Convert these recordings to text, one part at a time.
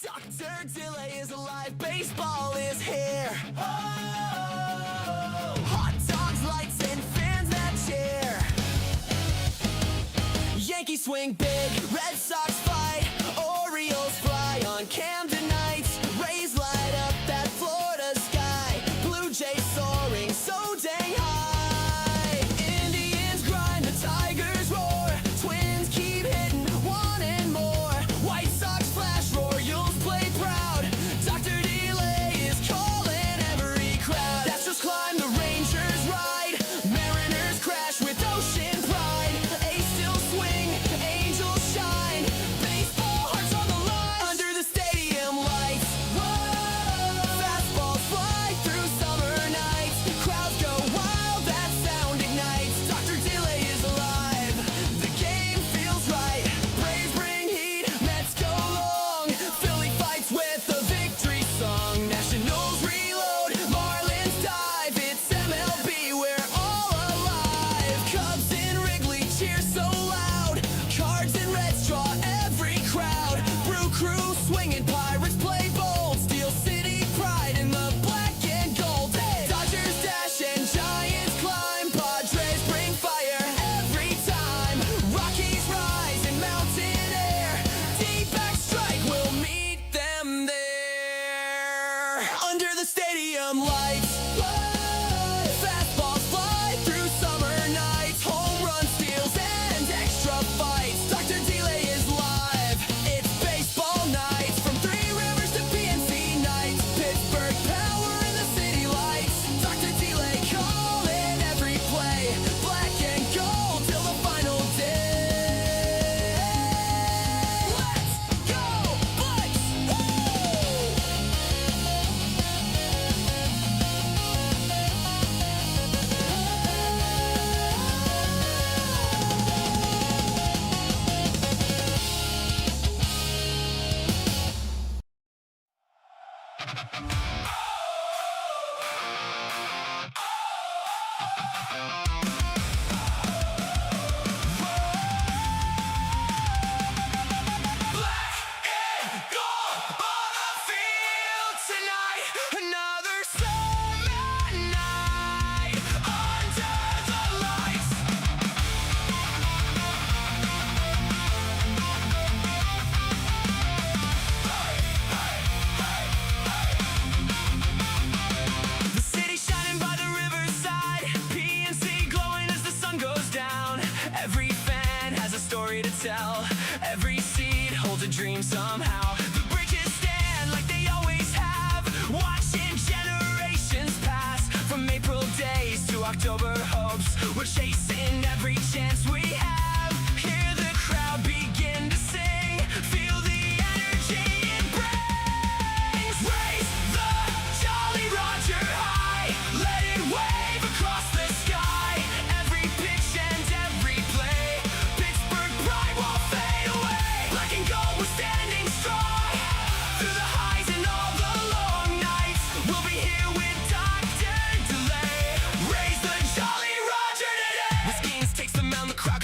Dr. Delay is alive, baseball is here. Oh, hot dogs, lights, and fans that cheer. Yankees swing big, Red Sox fight, Orioles fly on Camden nights. Rays light up that Florida sky, Blue Jays soaring so dang high. Indians grind, the Tigers roar, Twins keep hitting, wanting more. White Sox flash, Royals play proud, Dr. Delay is calling every crowd. That's just climb, the Rangers ride, Mariners crash with ocean pride. A's still swing, Angels shine, baseball hearts on the line under the stadium lights. Whoa, fastballs fly through summer nights, crowds go wild, that sound ignites. Dr. Delay is alive, the game feels right. Braves bring heat, Mets go long, Philly fights with a victory song. Nationals reload, Marlins dive, it's MLB, we're all alive. Cubs in Wrigley cheer so loud, Cards and Reds draw every crowd. Brew Crew swinging, Pirates play bold, Steel City pride in the black and gold. Dodgers dash and Giants climb, Padres bring fire every time. Rockies rise in mountain air, D-back strike, we'll meet them there under the stadium lights. Whoa, fastballs fly through summer nights, home run steals and extra fights. Dr. Delay is live, it's baseball nights, from Three Rivers to PNC nights. Pittsburgh power in the city lights, Dr. Delay calling every play, black and gold till the final day. Let's go, Bucks! Black and gold on the field tonight, another summer night under the lights. The city shining by the riverside, PNC glowing as the sun goes down. Every fan has a story to tell, every seed holds a dream somehow. The bridges stand like they always have, watching generations pass. From April days to October hopes, we're chasing every chance we have. Hear the crowd begin to sing, feel the energy it brings. Raise the Jolly Roger high, let it wave across the sky. Every pitch and every play, Pittsburgh pride won't fade away. Black and gold, we're standing strong, through the highs and all the long nights. We'll be here with Dr. Delay, raise the Jolly Roger today. The Skeens takes the mound, the crowd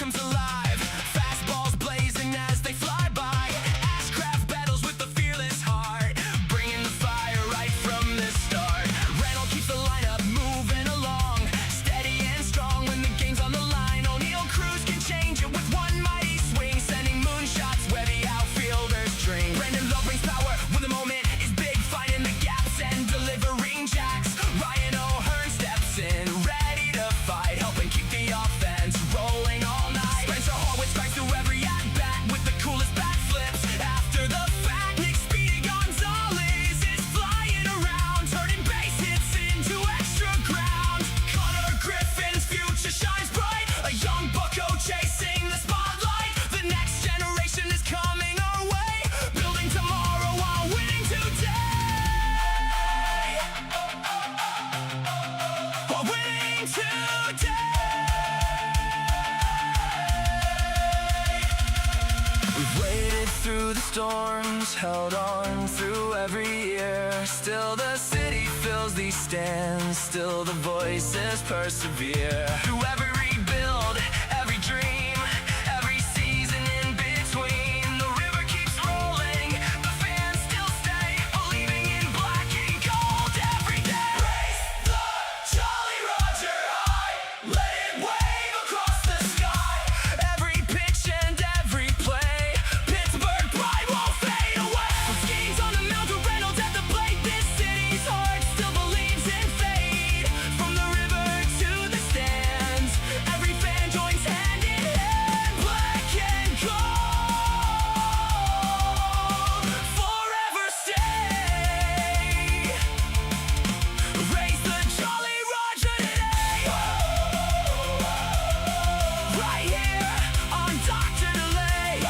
We've waded through the storms, held on through every year. Still the city fills these stands, still the voices persevere. Through every rebuild, every dream, every season in between, the river keeps rolling, the fans still stay, believing in black and gold every day. Raise the Jolly Roger high, let it wave across the sky. Every pitch and every play, Pittsburgh pride won't fade away. From schemes on the mound to Reynolds at the plate, this city's heart still believes in fate. From the river to the stands, every fan joins hand in hand. Black and gold, forever stay. Raise the Jolly Roger today. Right here on Dr. Delay.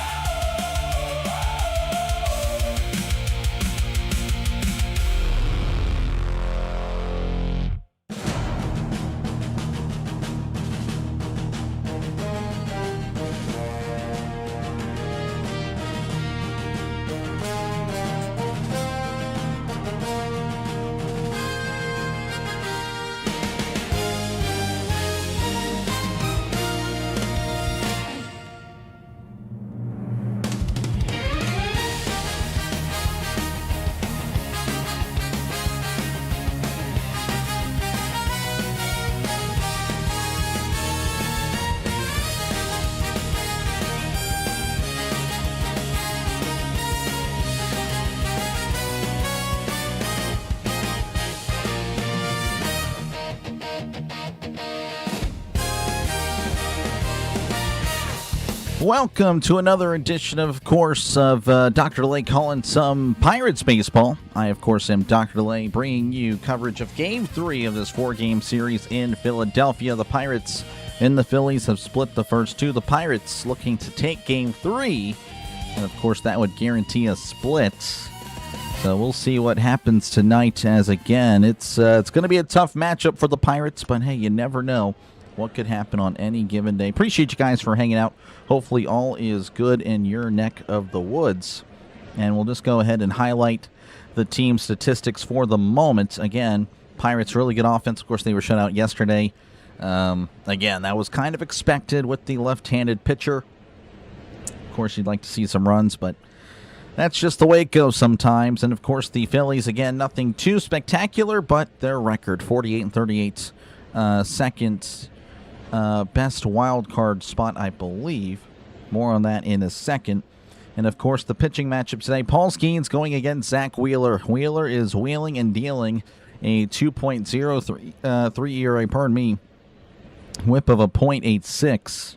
Welcome to another edition, of course, of Dr. Delay calling some Pirates baseball. I, of course, am Dr. Delay, bringing you coverage of Game 3 of this 4-game series in Philadelphia. The Pirates and the Phillies have split the first two. The Pirates looking to take Game 3, and, of course, that would guarantee a split. So we'll see what happens tonight, as, again, it's going to be a tough matchup for the Pirates, but, hey, you never know what could happen on any given day. Appreciate you guys for hanging out. Hopefully all is good in your neck of the woods. And we'll just go ahead and highlight the team statistics for the moment. Again, Pirates really good offense. Of course, they were shut out yesterday. Again, that was kind of expected with the left-handed pitcher. Of course, you'd like to see some runs, but that's just the way it goes sometimes. And, of course, the Phillies, again, nothing too spectacular, but their record, 48-38, second best wild card spot, I believe. More on that in a second. And, of course, the pitching matchup today, Paul Skeens going against Zach Wheeler. Wheeler is wheeling and dealing a 2.03 ERA, whip of a .86.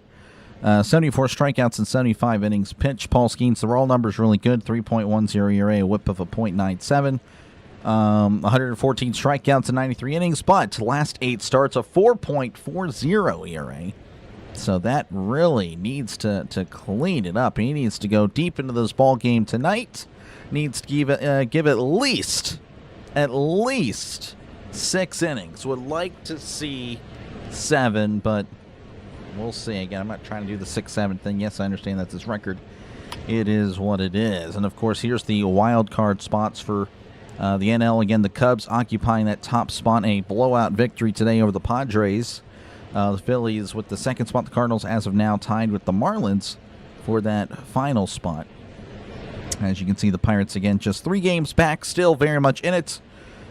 74 strikeouts in 75 innings pitched. Paul Skeens, the raw numbers really good, 3.10 ERA, a whip of a .97. 114 strikeouts in 93 innings, but last 8 starts, a 4.40 ERA. So that really needs to clean it up. He needs to go deep into this ball game tonight. Needs to give at least 6 innings. Would like to see 7, but we'll see. Again, I'm not trying to do the 6-7 thing. Yes, I understand that's his record. It is what it is. And, of course, here's the wild card spots for the NL. Again, the Cubs occupying that top spot, a blowout victory today over the Padres. The Phillies with the second spot. The Cardinals, as of now, tied with the Marlins for that final spot. As you can see, the Pirates, again, just 3 games back, still very much in it,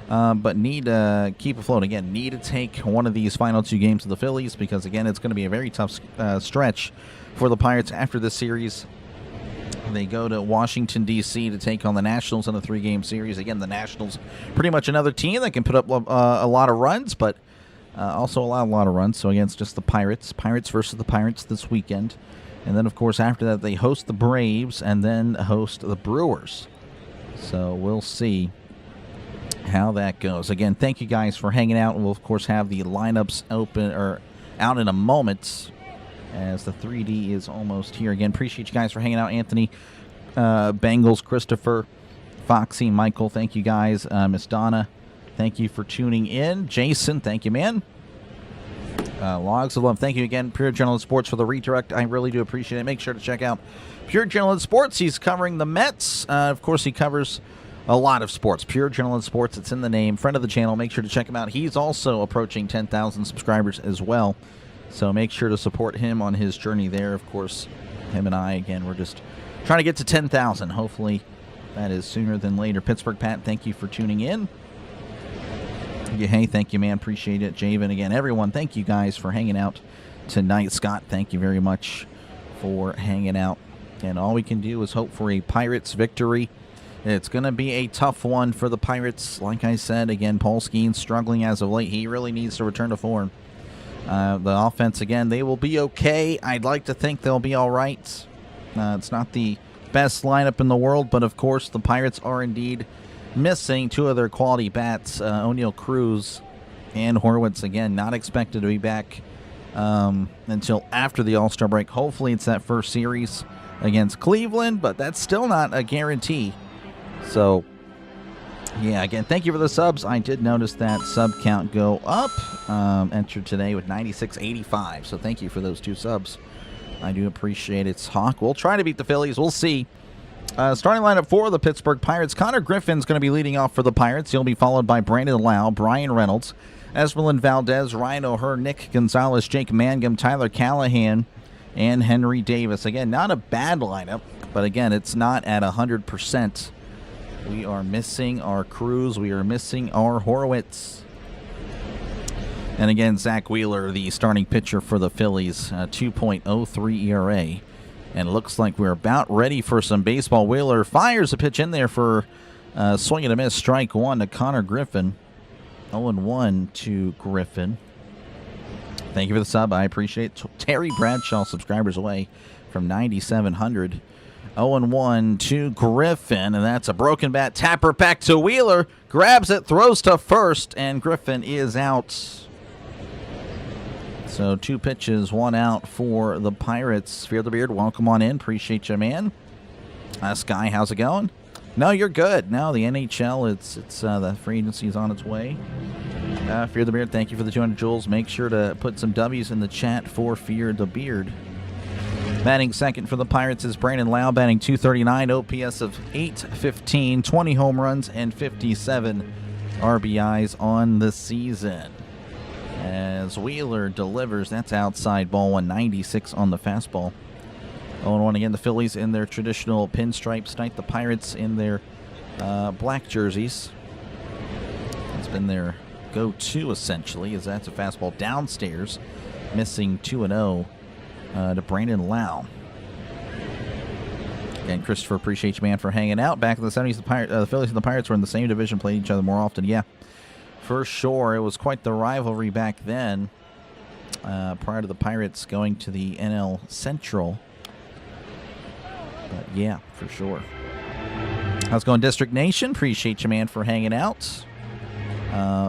but need to keep afloat. Again, need to take one of these final 2 games of the Phillies because, again, it's going to be a very tough stretch for the Pirates after this series. They go to Washington, D.C. to take on the Nationals in a 3-game series. Again, the Nationals, pretty much another team that can put up a lot of runs, but also allow a lot of runs. So, again, it's just the Pirates. Pirates versus the Pirates this weekend. And then, of course, after that, they host the Braves and then host the Brewers. So we'll see how that goes. Again, thank you guys for hanging out. We'll, of course, have the lineups open or out in a moment, as the 3D is almost here. Again, appreciate you guys for hanging out. Anthony, Bengals, Christopher, Foxy, Michael, thank you guys. Miss Donna, thank you for tuning in. Jason, thank you, man. Logs of Love. Thank you again, Pure Gentleman Sports, for the redirect. I really do appreciate it. Make sure to check out Pure Gentleman Sports. He's covering the Mets. Of course, he covers a lot of sports. Pure Gentleman Sports, it's in the name. Friend of the channel. Make sure to check him out. He's also approaching 10,000 subscribers as well. So make sure to support him on his journey there. Of course, him and I, again, we're just trying to get to 10,000. Hopefully, that is sooner than later. Pittsburgh Pat, thank you for tuning in. Yeah, hey, thank you, man. Appreciate it. Javen, again, everyone, thank you guys for hanging out tonight. Scott, thank you very much for hanging out. And all we can do is hope for a Pirates victory. It's going to be a tough one for the Pirates. Like I said, again, Paul Skeen's struggling as of late. He really needs to return to form. The offense, again, they will be okay. I'd like to think they'll be all right. It's not the best lineup in the world, but of course the Pirates are indeed missing two of their quality bats, O'Neal Cruz and Horwitz. Again, not expected to be back until after the All-Star break. Hopefully it's that first series against Cleveland, but that's still not a guarantee. So, yeah, again, thank you for the subs. I did notice that sub count go up, entered today with 9685. So thank you for those 2 subs. I do appreciate it. Hawk, we'll try to beat the Phillies. We'll see. Starting lineup for the Pittsburgh Pirates. Connor Griffin's going to be leading off for the Pirates. He'll be followed by Brandon Lau, Brian Reynolds, Esmeralyn Valdez, Ryan O'Hearn, Nick Gonzalez, Jake Mangum, Tyler Callahan, and Henry Davis. Again, not a bad lineup, but again, it's not at 100%. We are missing our Cruz. We are missing our Horwitz. And again, Zach Wheeler, the starting pitcher for the Phillies, 2.03 ERA. And it looks like we're about ready for some baseball. Wheeler fires a pitch in there for swing and a miss. Strike one to Connor Griffin. 0-1 to Griffin. Thank you for the sub. I appreciate it. Terry Bradshaw, subscribers away from 9,700. 0-1 to Griffin. And that's a broken bat. Tapper back to Wheeler. Grabs it, throws to first, and Griffin is out. So 2 pitches, 1 out for the Pirates. Fear the Beard, welcome on in. Appreciate you, man. Sky, how's it going? No, you're good. No, the NHL, it's the free agency's on its way. Fear the Beard, thank you for the 200 joules. Make sure to put some W's in the chat for Fear the Beard. Batting second for the Pirates is Brandon Lau, batting .239, OPS of .815, 20 home runs, and 57 RBIs on the season. As Wheeler delivers, that's outside ball, 196 on the fastball. 0-1 again, the Phillies in their traditional pinstripes tonight. The Pirates in their black jerseys. It's been their go-to, essentially, as that's a fastball downstairs, missing 2-0 to Brandon Lau. And Christopher, appreciate you, man, for hanging out. Back in the 70s, the Phillies and the Pirates were in the same division, played each other more often. Yeah. For sure, it was quite the rivalry back then, prior to the Pirates going to the NL Central. But yeah, for sure. How's it going, District Nation? Appreciate you, man, for hanging out.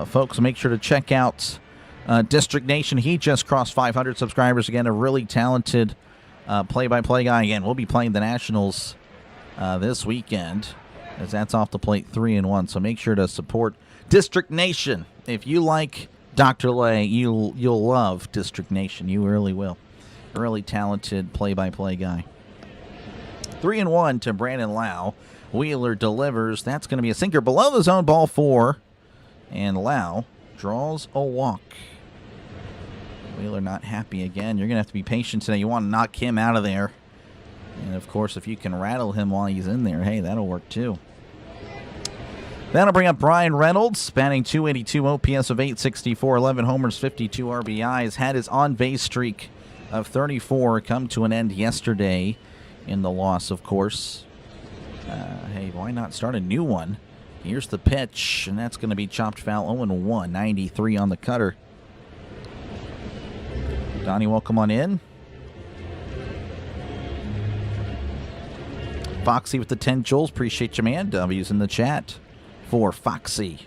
Folks, make sure to check out District Nation. He just crossed 500 subscribers. Again, a really talented play-by-play guy. Again, we'll be playing the Nationals this weekend, as that's off the plate 3-1. So make sure to support District Nation. If you like Dr. Lay, you'll love District Nation. You really will. A really talented play-by-play guy. 3-1 to Brandon Lau. Wheeler delivers. That's going to be a sinker below the zone, ball 4. And Lau draws a walk. Wheeler not happy again. You're going to have to be patient today. You want to knock him out of there. And, of course, if you can rattle him while he's in there, hey, that'll work too. That'll bring up Brian Reynolds, batting .282, OPS of .864, 11 homers, 52 RBIs. Had his on-base streak of 34 come to an end yesterday in the loss, of course. Hey, why not start a new one? Here's the pitch, and that's going to be chopped foul. 0-1, 93 on the cutter. Donnie, welcome on in. Foxy with the 10 joules. Appreciate you, man. W's in the chat for Foxy.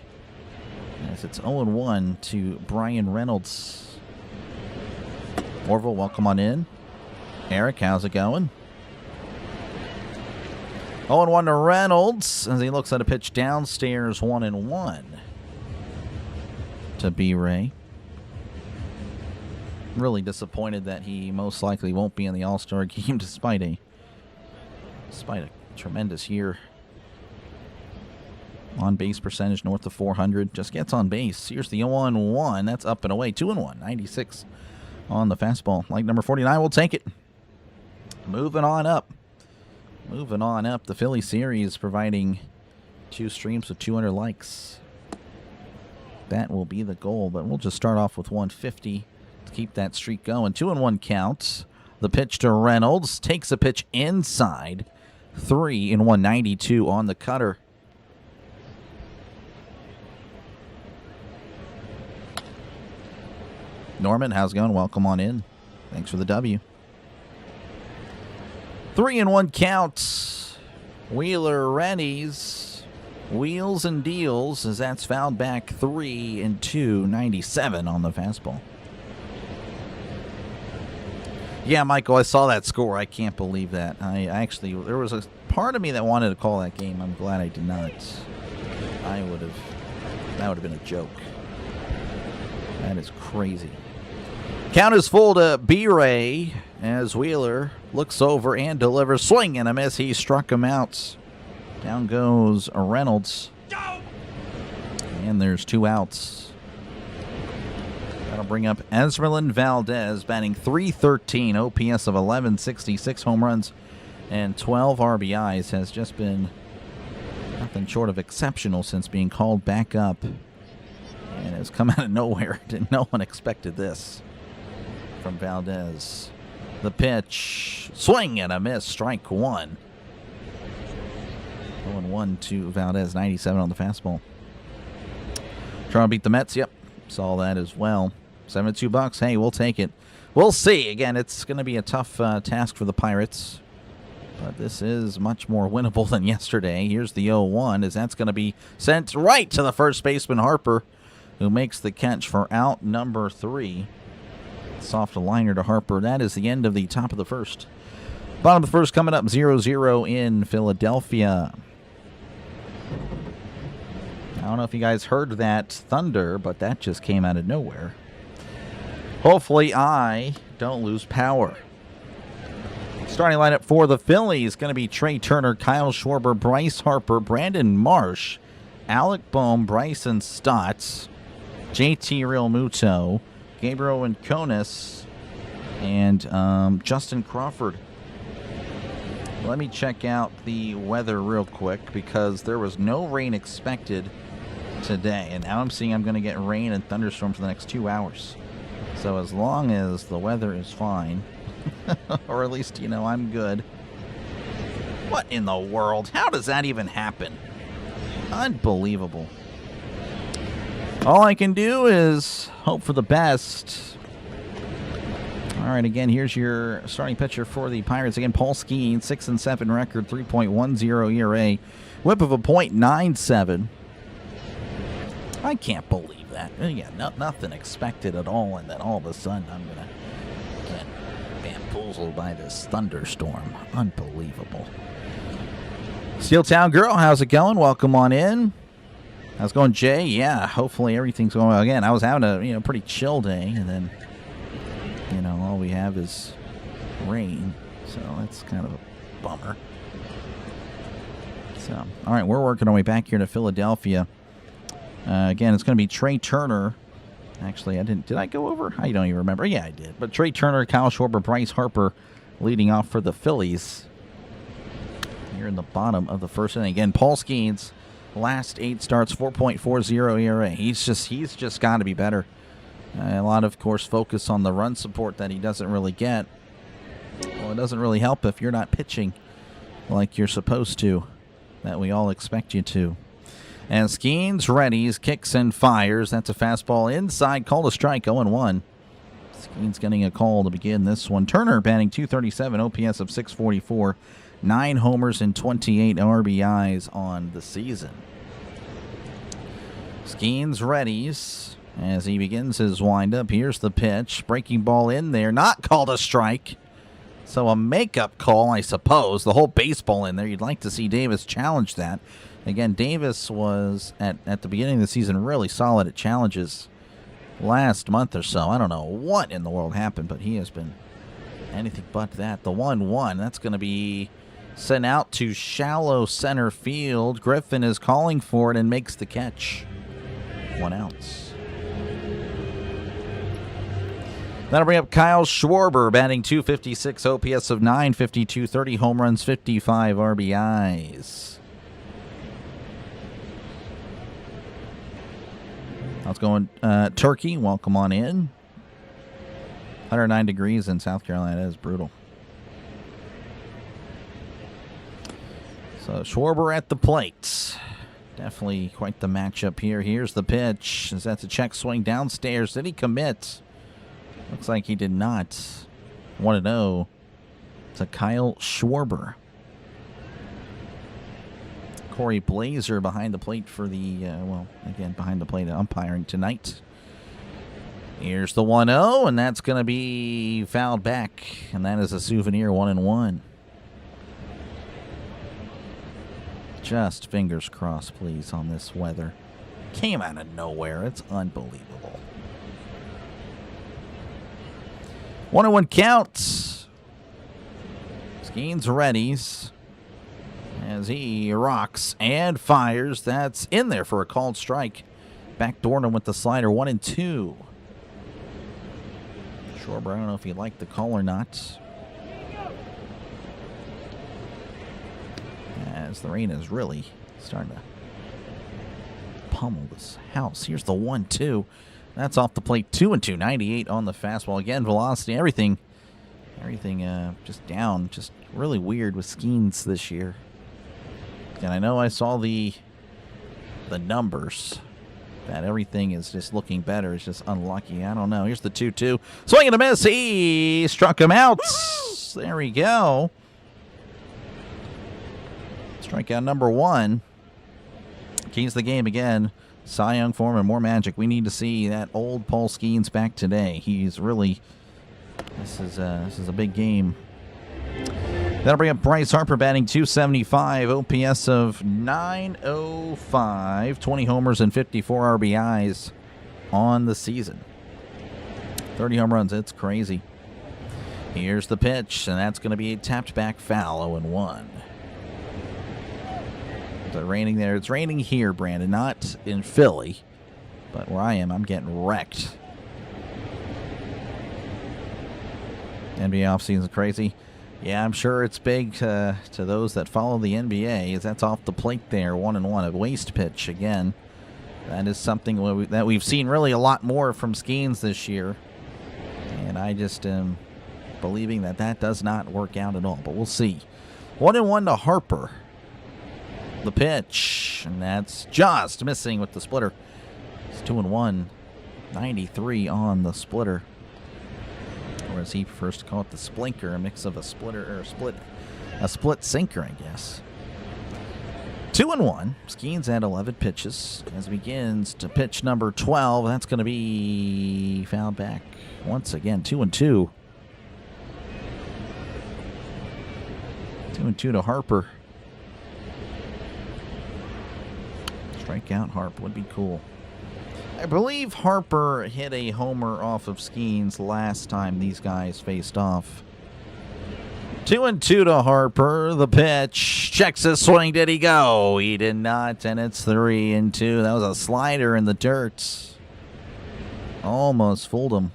As it's 0-1 to Brian Reynolds. Orville, welcome on in. Eric, how's it going? 0-1 to Reynolds as he looks at a pitch downstairs. 1-1 to B-Ray. Really disappointed that he most likely won't be in the All-Star game despite a tremendous year. On base percentage north of 400. Just gets on base. Here's the 0-1. That's up and away. 2-1. 96 on the fastball. Like number 49, we'll take it. Moving on up. The Philly series providing 2 streams with 200 likes. That will be the goal, but we'll just start off with 150 to keep that streak going. 2-1 count. The pitch to Reynolds. Takes a pitch inside. 3-1, 92 on the cutter. Norman, how's it going? Welcome on in. Thanks for the W. 3-1 count. Wheeler Rennies. Wheels and deals as that's fouled back. 3-2, 97 on the fastball. Yeah, Michael, I saw that score. I can't believe that. I actually, there was a part of me that wanted to call that game. I'm glad I did not. That would have been a joke. That is crazy. Count is full to B-Ray as Wheeler looks over and delivers. Swing and a miss. He struck him out. Down goes Reynolds. And there's 2 outs. That'll bring up Esmeralyn Valdez, batting .313, OPS of 1166, home runs and 12 RBIs. Has just been nothing short of exceptional since being called back up. And it's come out of nowhere. No one expected this from Valdez. The pitch. Swing and a miss. Strike 1. 0-1 to Valdez. 97 on the fastball. Trying to beat the Mets. Yep. Saw that as well. $72. Hey, we'll take it. We'll see. Again, it's going to be a tough task for the Pirates. But this is much more winnable than yesterday. Here's the 0-1 as that's going to be sent right to the first baseman, Harper, who makes the catch for out number 3. Soft liner to Harper. That is the end of the top of the first. Bottom of the first coming up 0-0 in Philadelphia. I don't know if you guys heard that thunder, but that just came out of nowhere. Hopefully I don't lose power. Starting lineup for the Phillies going to be Trey Turner, Kyle Schwarber, Bryce Harper, Brandon Marsh, Alec Boehm, Bryson Stotts, JT Realmuto, Gabriel Winconis, and Justin Crawford. Let me check out the weather real quick because there was no rain expected today. And now I'm seeing I'm going to get rain and thunderstorms for the next 2 hours. So as long as the weather is fine, or at least, I'm good. What in the world? How does that even happen? Unbelievable. All I can do is hope for the best. All right, again, here's your starting pitcher for the Pirates. Again, Paul Skeens, 6-7 record, 3.10 ERA, whip of a .97. I can't believe that. Yeah, nothing expected at all, and then all of a sudden I'm going to get bamboozled by this thunderstorm. Unbelievable. Steel Town Girl, how's it going? Welcome on in. How's it going, Jay? Yeah, hopefully everything's going well. Again, I was having a pretty chill day, and then all we have is rain, so that's kind of a bummer. So, all right, we're working our way back here to Philadelphia. Again, it's going to be Trey Turner. Actually, did I go over? I don't even remember. Yeah, I did. But Trey Turner, Kyle Schwarber, Bryce Harper leading off for the Phillies. Here in the bottom of the first inning. Again, Paul Skeens, last 8 starts, 4.40 ERA. He's just got to be better. A lot of course, focus on the run support that he doesn't really get. Well, it doesn't really help if you're not pitching like you're supposed to, that we all expect you to. And Skeens readies, kicks and fires. That's a fastball inside, called a strike, 0-1. Skeens getting a call to begin this one. Turner batting .237, OPS of 644, 9 homers and 28 RBIs on the season. Skeens readies as he begins his windup. Here's the pitch. Breaking ball in there. Not called a strike. So a makeup call, I suppose. The whole baseball in there. You'd like to see Davis challenge that. Again, Davis was, at the beginning of the season, really solid at challenges. last month or so. I don't know what in the world happened, but he has been anything but that. The 1-1, that's going to be sent out to shallow center field. Griffin is calling for it and makes the catch. 1 out. That'll bring up Kyle Schwarber, batting .256, OPS of .952, 30 home runs, 55 RBIs. How's it going, Turkey? Welcome on in. 109 degrees in South Carolina. That is brutal. So Schwarber at the plate. Definitely quite the matchup here. Here's the pitch. That's a check swing downstairs. Did he commit? Looks like he did not. 1-0 to Kyle Schwarber. Corey Blazer behind the plate for the, behind the plate umpiring tonight. Here's the 1-0, and that's going to be fouled back. And that is a souvenir 1-1. Just fingers crossed, please, on this weather. Came out of nowhere. It's unbelievable. 1-1 counts. Skeens readies as he rocks and fires. That's in there for a called strike. Backdoored him with the slider. 1-2. Schwarber, I don't know if he liked the call or not. As the rain is really starting to pummel this house. Here's the 1-2. That's off the plate. 2-2. 98 on the fastball. Again, velocity, everything just down. Just really weird with Skeens this year. And I know I saw the numbers that everything is just looking better. It's just unlucky. I don't know. Here's the 2-2. Swing and a miss. He struck him out. There we go. Strikeout number 1. Keys the game again. Cy Young form and more magic. We need to see that old Paul Skeens back today. He's really, this is a big game. That'll bring up Bryce Harper, batting .275, OPS of .905, 20 homers and 54 RBIs on the season. 30 home runs, it's crazy. Here's the pitch, and that's going to be a tapped back foul, 0-1. Is it raining there? It's raining here, Brandon, not in Philly. But where I am, I'm getting wrecked. NBA offseason is crazy. Yeah, I'm sure it's big to those that follow the NBA, as that's off the plate there, 1-1, a waste pitch again. That is something that we've seen really a lot more from Skeens this year. And I just am believing that does not work out at all, but we'll see. 1-1 to Harper. The pitch, and that's just missing with the splitter. It's 2-1, 93 on the splitter, or as he prefers to call it, the splinker, a mix of a splitter or a split sinker, I guess. 2-1. Skeens at 11 pitches as he begins to pitch number 12. That's going to be fouled back once again. 2-2. 2-2 to Harper. Strikeout Harper would be cool. I believe Harper hit a homer off of Skeens last time these guys faced off. 2-2 to Harper. The pitch. Checks his swing. Did he go? He did not, and it's 3-2. That was a slider in the dirt. Almost fooled him.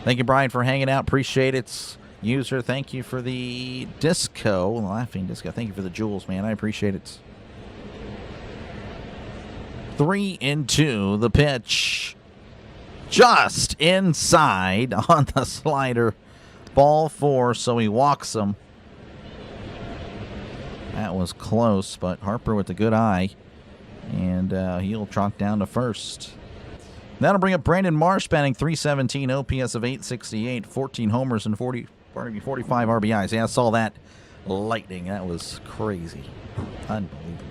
Thank you, Brian, for hanging out. Appreciate it. User, thank you for the disco. Laughing disco. Thank you for the jewels, man. I appreciate it. 3-2. The pitch. Just inside on the slider. Ball 4, so he walks him. That was close, but Harper with a good eye. And he'll trot down to first. That'll bring up Brandon Marsh, batting .317, OPS of .868, 14 homers and 45 RBIs. Yeah, I saw that lightning. That was crazy. Unbelievable.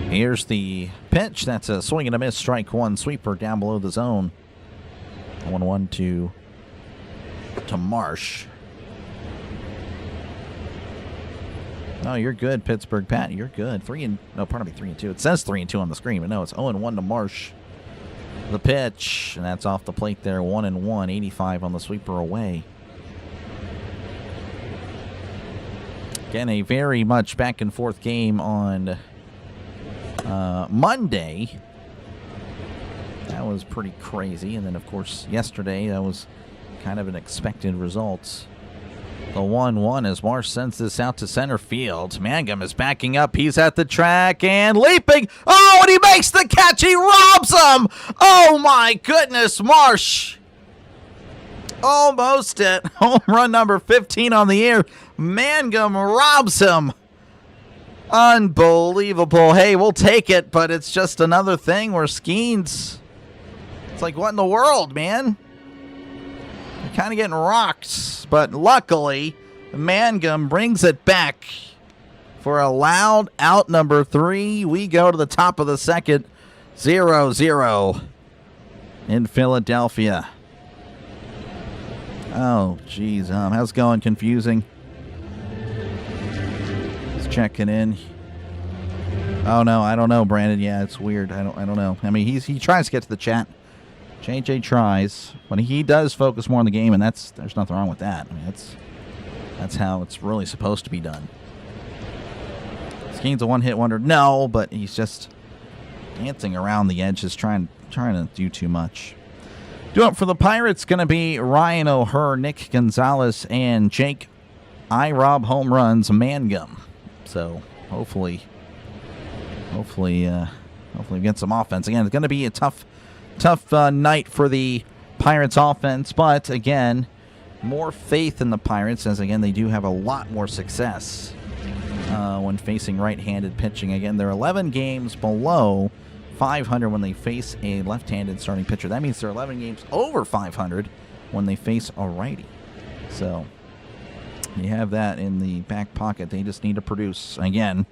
Here's the pitch. That's a swing and a miss. Strike 1. Sweeper down below the zone. 1-1 to Oh, you're good, Pittsburgh Pat. You're good. 3-2. It says 3-2 on the screen, but no, it's 0-1 to Marsh. The pitch, and that's off the plate there. 1-1, 85 on the sweeper away. Again, a very much back and forth game on Monday. That was pretty crazy. And then, of course, yesterday, that was kind of an expected result. The 1-1 as Marsh sends this out to center field. Mangum is backing up. He's at the track and leaping. Oh, and he makes the catch. He robs him. Oh, my goodness, Marsh. Almost it. Home run number 15 on the year. Mangum robs him. Unbelievable. Hey, we'll take it, but it's just another thing where Skeens, it's like, what in the world, man? You're kind of getting rocked, but luckily, Mangum brings it back for a loud out number 3. We go to the top of the second, 0-0 in Philadelphia. Oh, geez, how's it going? Confusing. Just checking in. Oh no, I don't know, Brandon. Yeah, it's weird. I don't know. I mean, he tries to get to the chat. JJ tries, but he does focus more on the game, and there's nothing wrong with that. I mean, that's how it's really supposed to be done. Skeen's a one-hit wonder. No, but he's just dancing around the edges, trying to do too much. Doing it for the Pirates going to be Ryan O'Hearn, Nick Gonzalez, and Jake I-Rob home runs Mangum. So hopefully we get some offense. Again, it's going to be a tough night for the Pirates offense, but again, more faith in the Pirates, as again they do have a lot more success when facing right-handed pitching. Again, they're 11 games below 500 when they face a left-handed starting pitcher. That means they're 11 games over 500 when they face a righty. So you have that in the back pocket. They just need to produce. Again,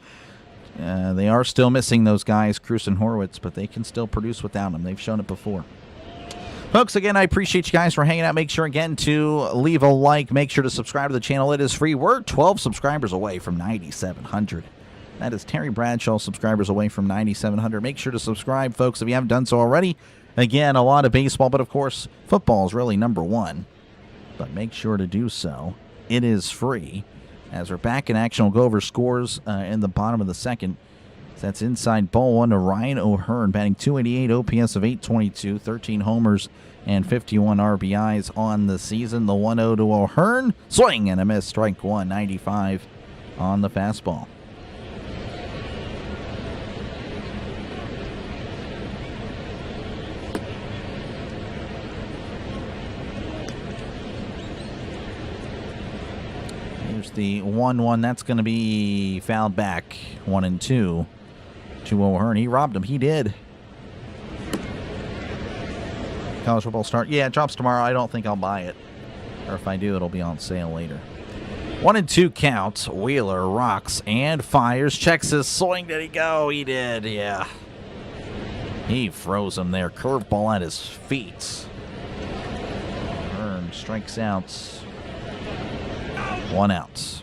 they are still missing those guys, Cruz and Horwitz, but they can still produce without them. They've shown it before. Folks, again, I appreciate you guys for hanging out. Make sure, again, to leave a like. Make sure to subscribe to the channel. It is free. We're 12 subscribers away from 9,700. That is Terry Bradshaw subscribers away from 9,700. Make sure to subscribe, folks, if you haven't done so already. Again, a lot of baseball, but, of course, football is really number one. But make sure to do so. It is free. As we're back in action, we'll go over scores in the bottom of the second. That's inside ball 1 to Ryan O'Hearn, batting .288, OPS of .822, 13 homers and 51 RBIs on the season. The 1-0 to O'Hearn, swing and a miss, strike 1, 95 on the fastball. Here's the 1-1. That's going to be fouled back. 1-2 to O'Hearn. He robbed him. He did. College football start. Yeah, it drops tomorrow. I don't think I'll buy it. Or if I do, it'll be on sale later. 1-2 count. Wheeler rocks and fires. Checks his swing. Did he go? He did, yeah. He froze him there. Curveball at his feet. O'Hearn strikes out. 1 out.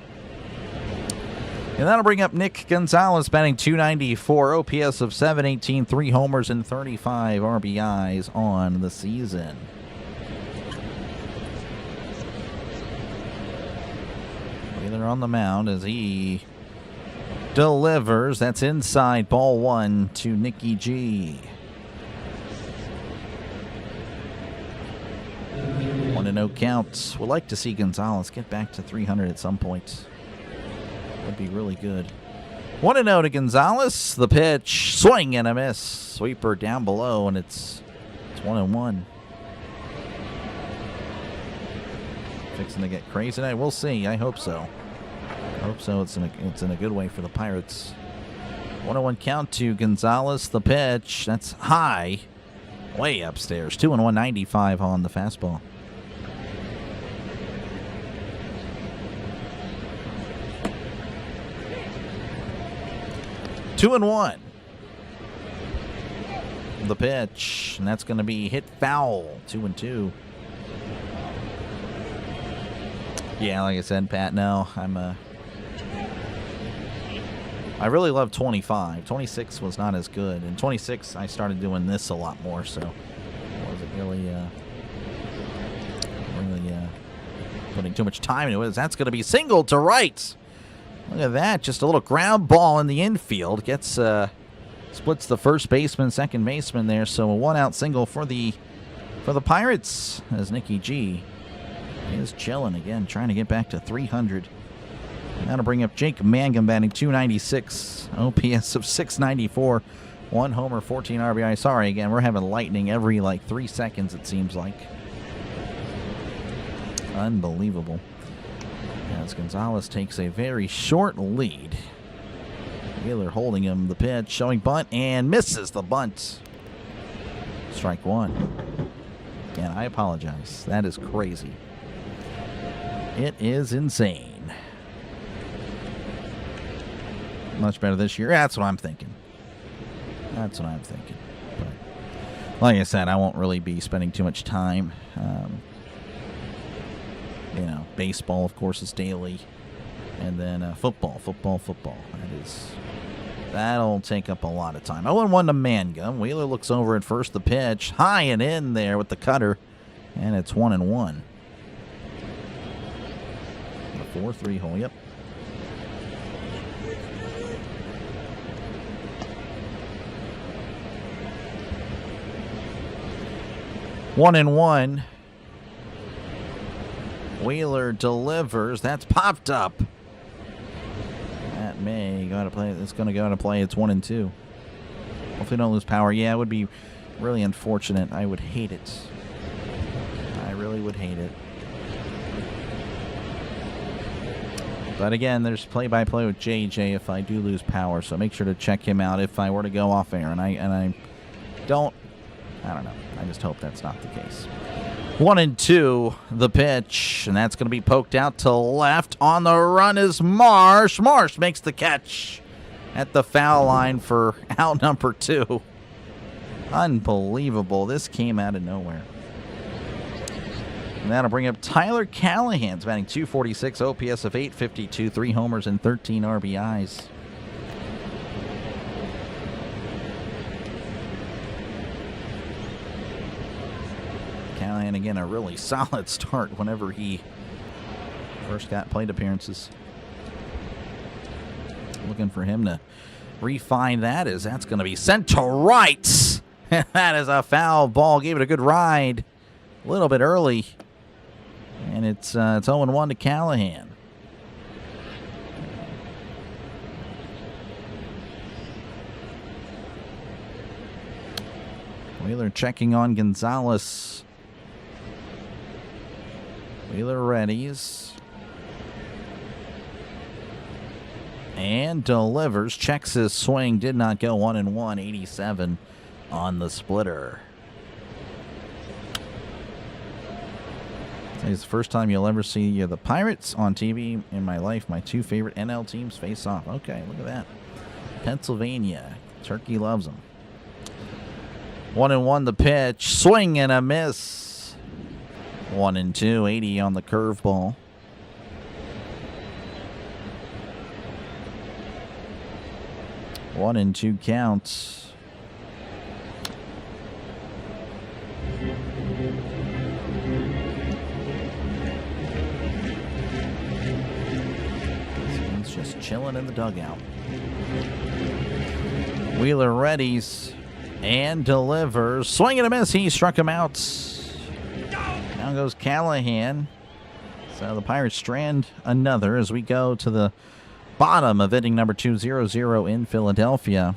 And that'll bring up Nick Gonzalez, batting .294, OPS of .718, 3 homers and 35 RBIs on the season. Wheeler on the mound as he delivers. That's inside ball 1 to Nicky G. 1-0 count. We'd like to see Gonzalez get back to 300 at some point. That'd be really good. 1-0 to Gonzalez. The pitch, swing and a miss. Sweeper down below, and it's 1-1. Fixing to get crazy tonight. We'll see. I hope so. I hope so. It's in a good way for the Pirates. 1-1 count to Gonzalez. The pitch, that's high, way upstairs. 2-1, 95 on the fastball. 2-1. The pitch, and that's going to be hit foul. 2-2. Yeah, like I said, Pat, no, I really love 25. 26 was not as good. And 26, I started doing this a lot more, so I wasn't really putting too much time into it. That's going to be single to right. Look at that. Just a little ground ball in the infield. Gets splits the first baseman, second baseman there. So a one-out single for the Pirates as Nicky G is chilling again, trying to get back to 300. Now to bring up Jake Mangum, batting .296, OPS of .694, 1 homer, 14 RBI. Sorry, again, we're having lightning every, 3 seconds, it seems like. Unbelievable. As Gonzalez takes a very short lead. Wheeler holding him the pitch, showing bunt, and misses the bunt. Strike one. And I apologize. That is crazy. It is insane. Much better this year. That's what I'm thinking. But like I said, I won't really be spending too much time. Baseball, of course, is daily. And then football. That'll take up a lot of time. 0-1 to Mangum. Wheeler looks over at first. The pitch high and in there with the cutter. And it's 1-1. The 4-3 hole. Yep. One and one. Wheeler delivers. That's popped up. That may go to play. It's going to go to play. It's 1-2. Hopefully don't lose power. Yeah, it would be really unfortunate. I would hate it. I really would hate it. But again, there's play-by-play with JJ if I do lose power, so make sure to check him out if I were to go off air. And I don't know. I just hope that's not the case. 1-2, the pitch, and that's going to be poked out to left. On the run is Marsh. Marsh makes the catch at the foul line for out number 2. Unbelievable. This came out of nowhere. And that'll bring up Tyler Callahan's batting .246, OPS of .852, 3 homers and 13 RBIs. Callahan, again, a really solid start whenever he first got plate appearances. Looking for him to refine that, as that's going to be sent to right. That is a foul ball. Gave it a good ride a little bit early. And it's 0-1 to Callahan. Wheeler checking on Gonzalez. Wheeler readies. And delivers. Checks his swing. Did not go. 1-1. 87 on the splitter. It's the first time you'll ever see the Pirates on TV in my life. My 2 favorite NL teams face off. Okay, look at that. Pennsylvania. Turkey loves them. 1-1 the pitch. Swing and a miss. 1-2. 80 on the curveball. One and 2 counts. Just chilling in the dugout. Wheeler readies and delivers. Swing and a miss. He struck him out. Now goes Callahan. So the Pirates strand another as we go to the bottom of inning number 2, 0-0 in Philadelphia.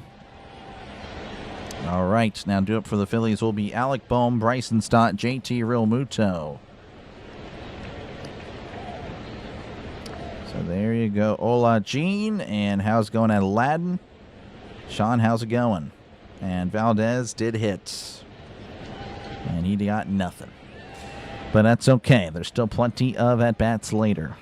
All right, now do it for the Phillies will be Alec Bohm, Bryson Stott, JT Realmuto. So there you go. Ola Jean, and how's it going at Aladdin? Sean, how's it going? And Valdez did hit. And he got nothing. But that's okay. There's still plenty of at-bats later.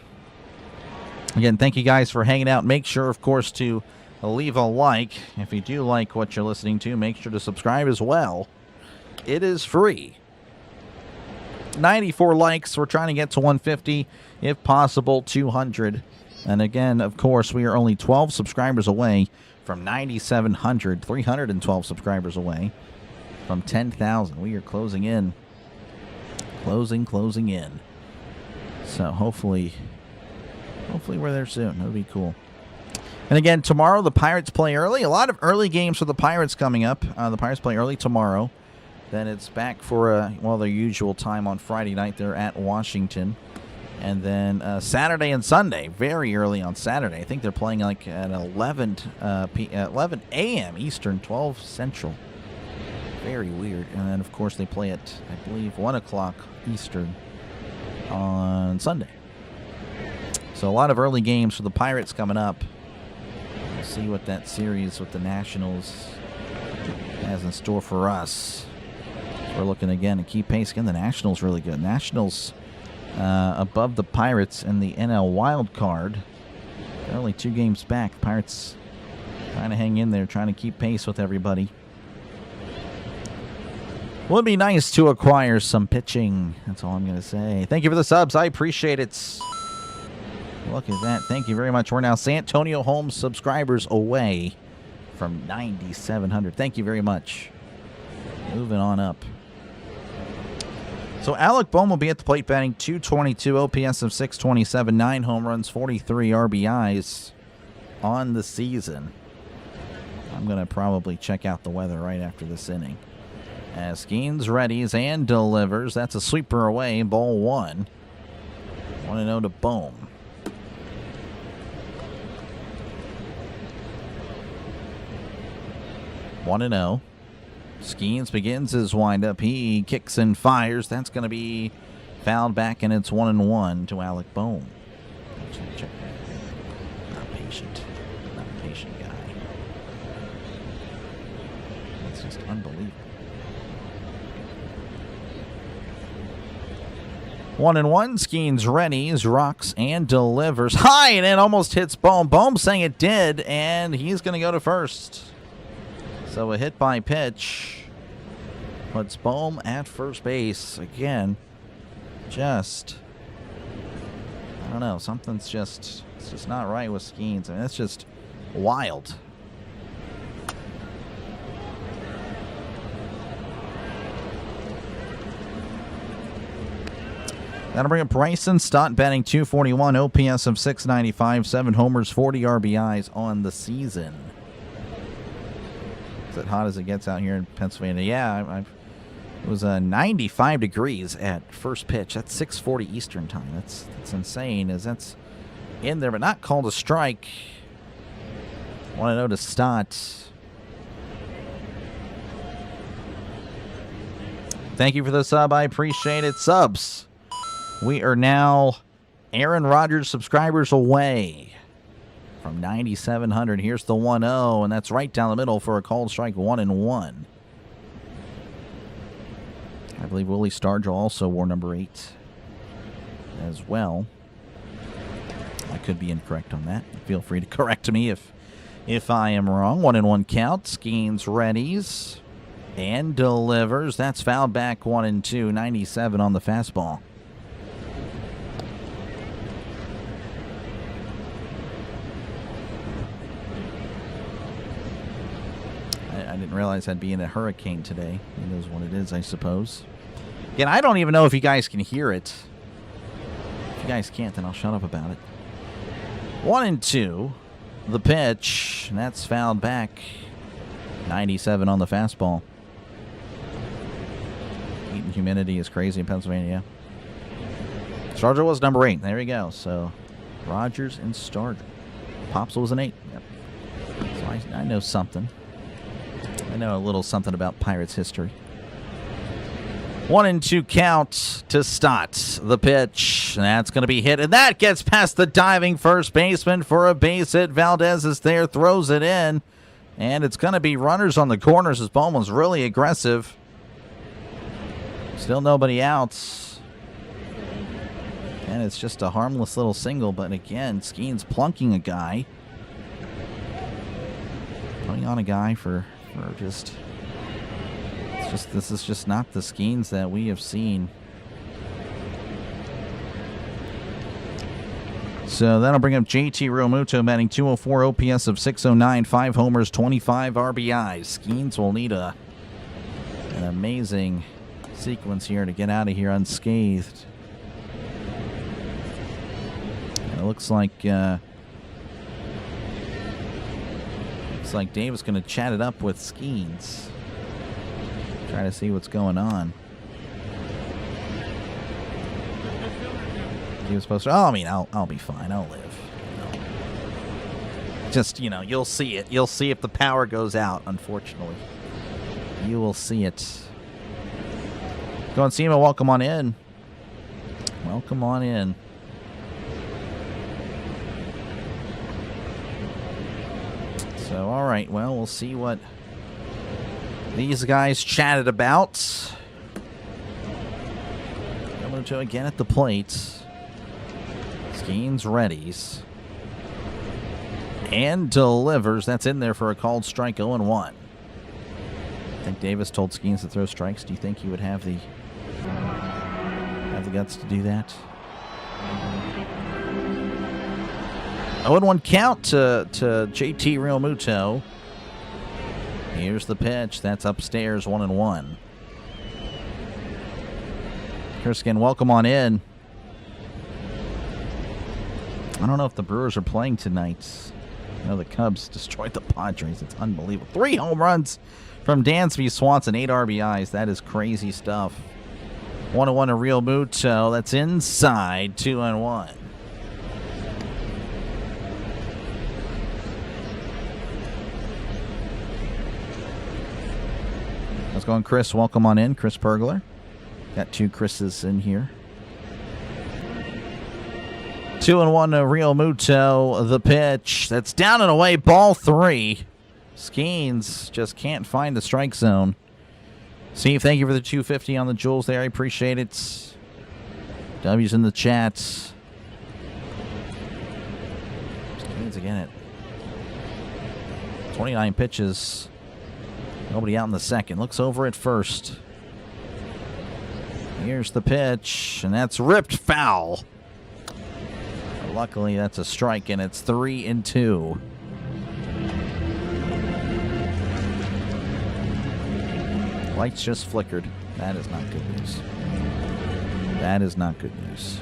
Again, thank you guys for hanging out. Make sure, of course, to leave a like. If you do like what you're listening to, make sure to subscribe as well. It is free. 94 likes. We're trying to get to 150. If possible, 200. And again, of course, we are only 12 subscribers away from 9,700, 312 subscribers away from 10,000. We are closing in. Closing in. So hopefully we're there soon. That'll be cool. And again, tomorrow the Pirates play early. A lot of early games for the Pirates coming up. The Pirates play early tomorrow. Then it's back for, their usual time on Friday night. They're at Washington. And then Saturday and Sunday, very early on Saturday. I think they're playing like at 11 a.m. Eastern, 12 Central. Very weird. And then, of course, they play at, I believe, 1 o'clock Eastern on Sunday. So a lot of early games for the Pirates coming up. We'll see what that series with the Nationals has in store for us. We're looking again to keep pace. Again, the Nationals really good. Nationals above the Pirates in the NL wild card. They're only 2 games back. The Pirates trying to hang in there, trying to keep pace with everybody. Would be nice to acquire some pitching. That's all I'm going to say. Thank you for the subs. I appreciate it. Look at that. Thank you very much. We're now San Antonio Holmes subscribers away from 9,700. Thank you very much. Moving on up. So Alec Bohm will be at the plate batting .222, OPS of .627, 9 home runs, 43 RBIs on the season. I'm going to probably check out the weather right after this inning. As Skeens readies and delivers. That's a sweeper away. Ball 1. 1-0 to Bohm. One and 0. Skeens begins his windup. He kicks and fires. That's going to be fouled back, and it's 1-1 to Alec Bohm. Check that. Not patient. Not a patient guy. That's just unbelievable. 1-1. Skeens readies, rocks, and delivers. High, and it almost hits Bohm. Bohm saying it did, and he's going to go to first. So a hit by pitch puts Bohm at first base. Again, just, I don't know, something's just, it's just not right with Skeens. I mean, that's just wild. That'll bring up Bryson Stott batting .241, OPS of .695, 7 homers, 40 RBIs on the season. Is it hot as it gets out here in Pennsylvania? Yeah, it was 95 degrees at first pitch. That's 6:40 Eastern time. That's insane. As that's in there, but not called a strike. 1-0 to Stott. Thank you for the sub. I appreciate it. Subs. We are now Aaron Rodgers subscribers away from 9,700. Here's the 1-0, and that's right down the middle for a called strike. 1-1. I believe Willie Stargell also wore number 8 as well. I could be incorrect on that. Feel free to correct me if I am wrong. 1-1 count. Skeens readies and delivers. That's fouled back. 1-2. 97 on the fastball. I didn't realize I'd be in a hurricane today. He knows what it is, I suppose. Again, I don't even know if you guys can hear it. If you guys can't, then I'll shut up about it. 1-2. The pitch. And that's fouled back. 97 on the fastball. Heat and humidity is crazy in Pennsylvania. Stargell was number 8. There we go. So, Rodgers and Stargell. Popsel was an 8. Yep. So I know something. I know a little something about Pirates history. 1-2 count to Stott. The pitch. That's going to be hit. And that gets past the diving first baseman for a base hit. Valdez is there, throws it in. And it's going to be runners on the corners as Bowman's really aggressive. Still nobody out. And it's just a harmless little single. But again, Skeens plunking a guy. Putting on a guy for just... This is just not the Skeens that we have seen. So that'll bring up JT Realmuto, batting .204, OPS of .609, 5 homers, 25 RBIs. Skeens will need an amazing sequence here to get out of here unscathed. And it looks like Dave is going to chat it up with Skeens. Try to see what's going on. He was supposed to. Oh, I mean, I'll be fine. I'll live. Just, you'll see it. You'll see if the power goes out. Unfortunately, you will see it. Go and see him. Welcome on in. Welcome on in. So, all right. Well, we'll see what these guys chatted about. Realmuto again at the plate. Skeens readies. And delivers. That's in there for a called strike, 0-1. I think Davis told Skeens to throw strikes. Do you think he would have the guts to do that? 0-1 count to JT Realmuto. Here's the pitch. That's upstairs, 1-1. Kerskin, welcome on in. I don't know if the Brewers are playing tonight. I know the Cubs destroyed the Padres. It's unbelievable. 3 home runs from Dansby Swanson, 8 RBIs. That is crazy stuff. 1-1 to Realmuto. That's inside, 2-1. How's it going, Chris? Welcome on in, Chris Pergler. Got 2 Chris's in here. 2-1 to Realmuto. The pitch. That's down and away. Ball 3. Skeens just can't find the strike zone. Steve, thank you for the 250 on the Jules there. I appreciate it. W's in the chat. Skeens again at 29 pitches. Nobody out in the second. Looks over at first. Here's the pitch, and that's ripped foul. Luckily, that's a strike, and it's 3-2. Lights just flickered. That is not good news. That is not good news.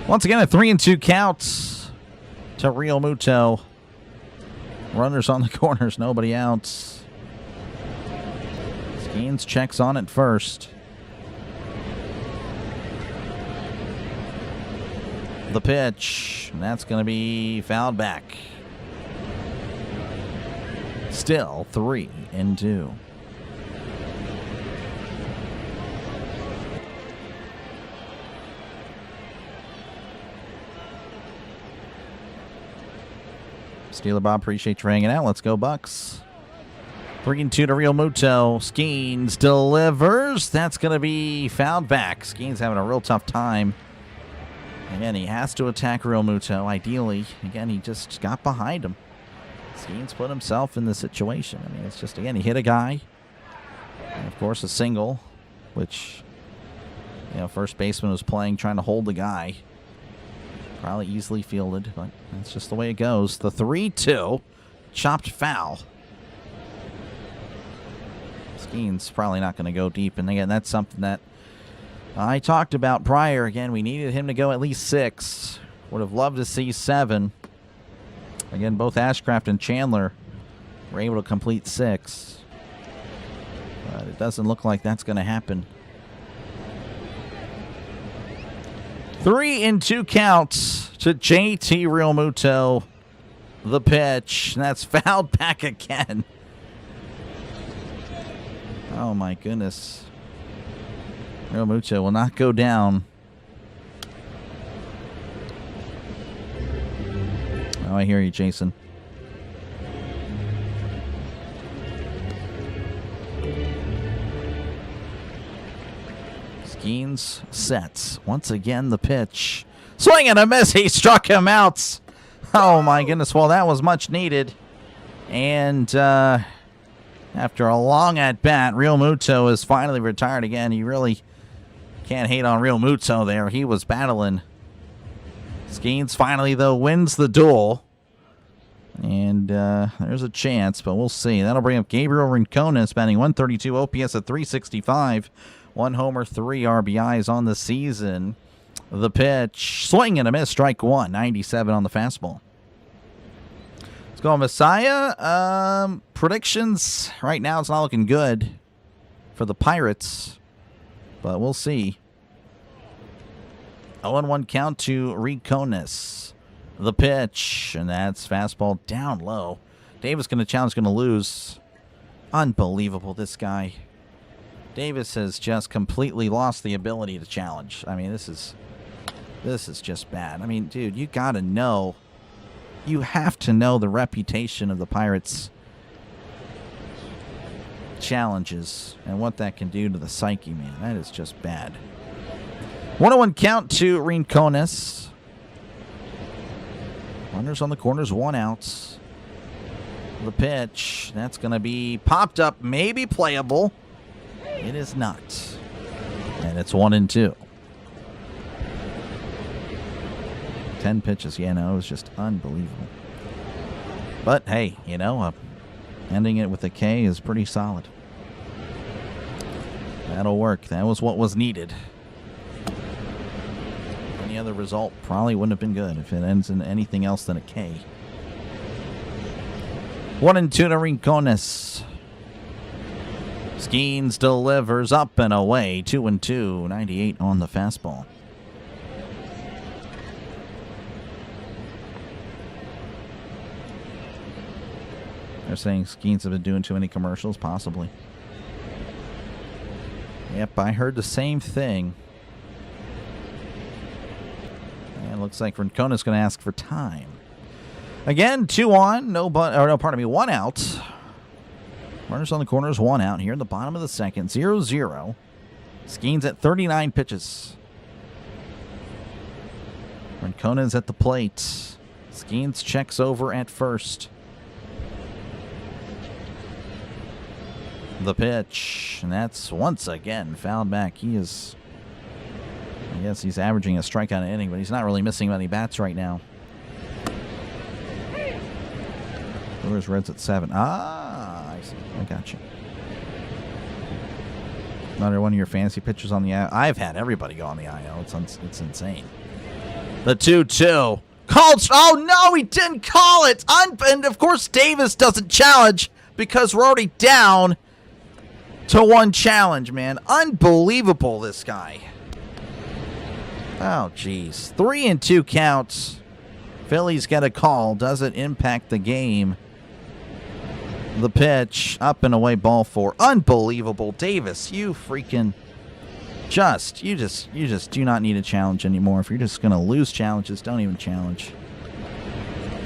Once again, a 3-2 count to Realmuto. Runners on the corners, nobody out. Skeens checks on it first. The pitch, and that's going to be fouled back. Still 3-2. Steeler Bob, appreciate you hanging out. Let's go, Bucks. 3-2 to Realmuto. Skeens delivers. That's going to be fouled back. Skeens having a real tough time. Again, he has to attack Realmuto, ideally. Again, he just got behind him. Skeens put himself in the situation. I mean, it's just, again, he hit a guy. And, of course, a single, which, first baseman was playing, trying to hold the guy. Probably easily fielded, but that's just the way it goes. The 3-2, chopped foul. Skeens probably not going to go deep. And, again, that's something that I talked about prior. Again, we needed him to go at least 6. Would have loved to see 7. Again, both Ashcraft and Chandler were able to complete 6. But it doesn't look like that's going to happen. 3-2 counts to JT Realmuto. The pitch. And that's fouled back again. Oh, my goodness. Realmuto will not go down. Oh, I hear you, Jason. Skeens sets. Once again, the pitch. Swing and a miss. He struck him out. Oh, my goodness. Well, that was much needed. And that After a long at-bat, Real Muto is finally retired again. You really can't hate on Real Muto there. He was battling. Skeens finally, though, wins the duel. And there's a chance, but we'll see. That'll bring up Gabriel Rincones, batting 132, OPS at 365. 1 homer, 3 RBIs on the season. The pitch, swing and a miss, strike one, 97 on the fastball. Let's go, Messiah. Predictions, right now it's not looking good for the Pirates, but we'll see. 0-1 count to Rincones. The pitch, and that's fastball down low. Davis going to challenge, going to lose. Unbelievable, this guy. Davis has just completely lost the ability to challenge. I mean, this is just bad. I mean, dude, you got to know. You have to know the reputation of the Pirates' challenges and what that can do to the psyche, man. That is just bad. 1-1 count to Rincones. Runners on the corners, 1 out. The pitch, that's going to be popped up, maybe playable. It is not. And it's 1-2. 10 pitches. Yeah, no, it was just unbelievable. But, hey, you know, ending it with a K is pretty solid. That'll work. That was what was needed. Any other result probably wouldn't have been good if it ends in anything else than a K. 1-2 to Rincones. Skeens delivers up and away. 2-2. 98 on the fastball. They're saying Skeens have been doing too many commercials, possibly. Yep, I heard the same thing. And it looks like Rincones is going to ask for time. Again, 2 on, 1 out. Runners on the corners, 1 out here in the bottom of the second. 0-0. Skeens at 39 pitches. Rincones at the plate. Skeens checks over at first. The pitch, and that's once again fouled back. He is, I guess he's averaging a strikeout an inning, but he's not really missing many bats right now. Brewers Reds at 7. Ah, I see. I got you. Another one of your fantasy pitchers on the IL. I've had everybody go on the IL. It's insane. The 2-2. Called. Oh, no, he didn't call it. And, of course, Davis doesn't challenge because we're already down to 1 challenge, man. Unbelievable, this guy. Oh, jeez. 3-2 counts. Phillies get a call. Does it impact the game? The pitch. Up and away, ball 4. Unbelievable. Davis, you freaking you just do not need a challenge anymore. If you're just going to lose challenges, don't even challenge.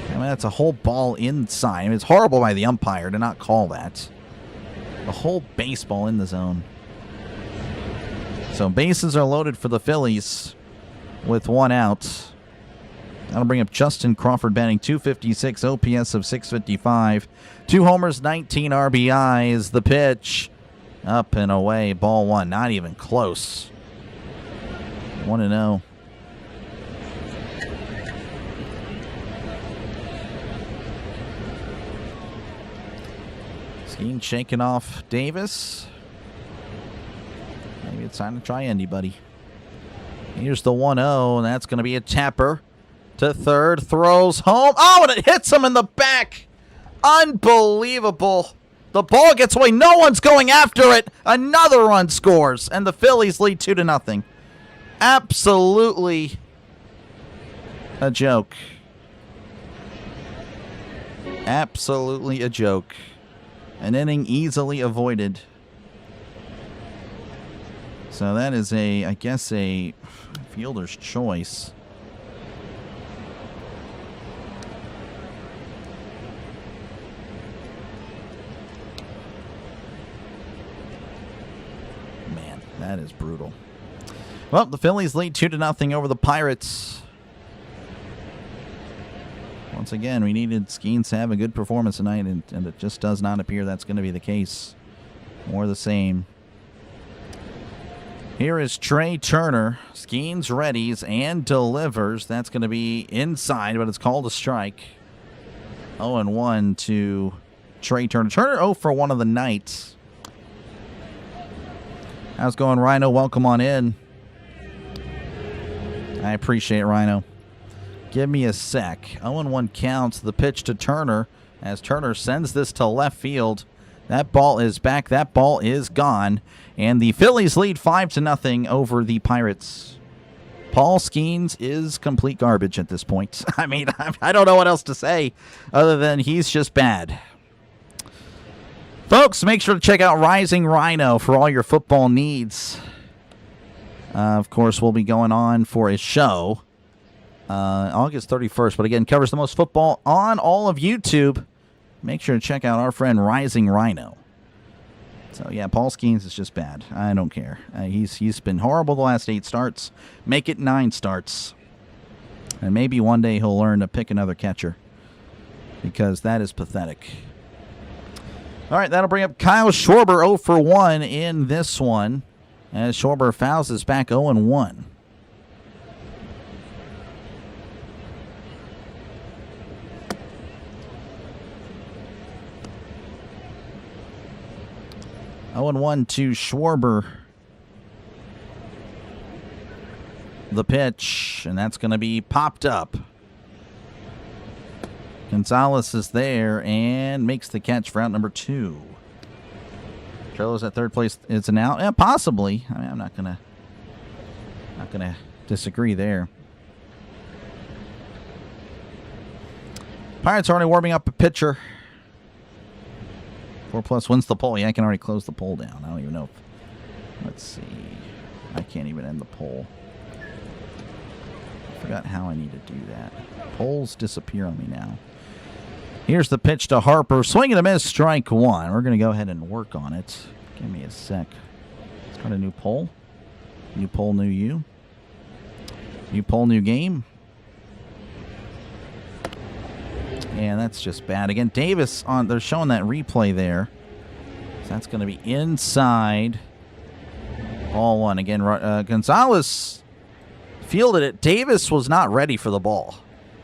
I mean, that's a whole ball inside. I mean, it's horrible by the umpire to not call that. The whole baseball in the zone. So bases are loaded for the Phillies with 1 out. That'll bring up Justin Crawford batting 256, OPS of 655. 2 homers, 19 RBIs. The pitch. Up and away, ball 1. Not even close. 1-0. Skeen shaking off Davis. Maybe it's time to try anybody. Here's the 1-0, and that's going to be a tapper to third. Throws home. Oh, and it hits him in the back. Unbelievable. The ball gets away. No one's going after it. Another run scores, and the Phillies lead 2-0. Absolutely a joke. Absolutely a joke. An inning easily avoided. So that is I guess a fielder's choice. Man, that is brutal. Well, the Phillies lead 2-0 over the Pirates. Once again, we needed Skeens to have a good performance tonight, and it just does not appear that's going to be the case. More the same. Here is Trey Turner. Skeens readies and delivers. That's going to be inside, but it's called a strike. 0-1 to Trey Turner. Turner 0 for 1 of the night. How's it going, Rhino? Welcome on in. I appreciate it, Rhino. Give me a sec. 0-1 counts. The pitch to Turner as Turner sends this to left field. That ball is back. That ball is gone. And the Phillies lead 5-0 over the Pirates. Paul Skeens is complete garbage at this point. I mean, I don't know what else to say other than he's just bad. Folks, make sure to check out Rising Rhino for all your football needs. Of course, we'll be going on for a show August 31st. But again, covers the most football on all of YouTube. Make sure to check out our friend Rising Rhino. So, yeah, Paul Skeens is just bad. I don't care. He's been horrible the last 8 starts. Make it 9 starts. And maybe one day he'll learn to pick another catcher. Because that is pathetic. All right, that'll bring up Kyle Schwarber 0 for 1 in this one. As Schwarber fouls us back 0-1. Oh, and 1 to Schwarber. The pitch, and that's going to be popped up. Gonzalez is there and makes the catch for out number 2. Trello's at third place. It's an out. Yeah, possibly. I mean, I'm not gonna disagree there. Pirates already warming up a pitcher. 4+ wins the poll. Yeah, I can already close the poll down. I don't even know if... Let's see. I can't even end the poll. I forgot how I need to do that. Polls disappear on me now. Here's the pitch to Harper. Swing and a miss, strike 1. We're going to go ahead and work on it. Give me a sec. Start a new poll. New poll, new you. New poll, new game. And that's just bad. Again, Davis on. They're showing that replay there. So that's going to be inside. Ball 1. Again, Gonzalez fielded it. Davis was not ready for the ball.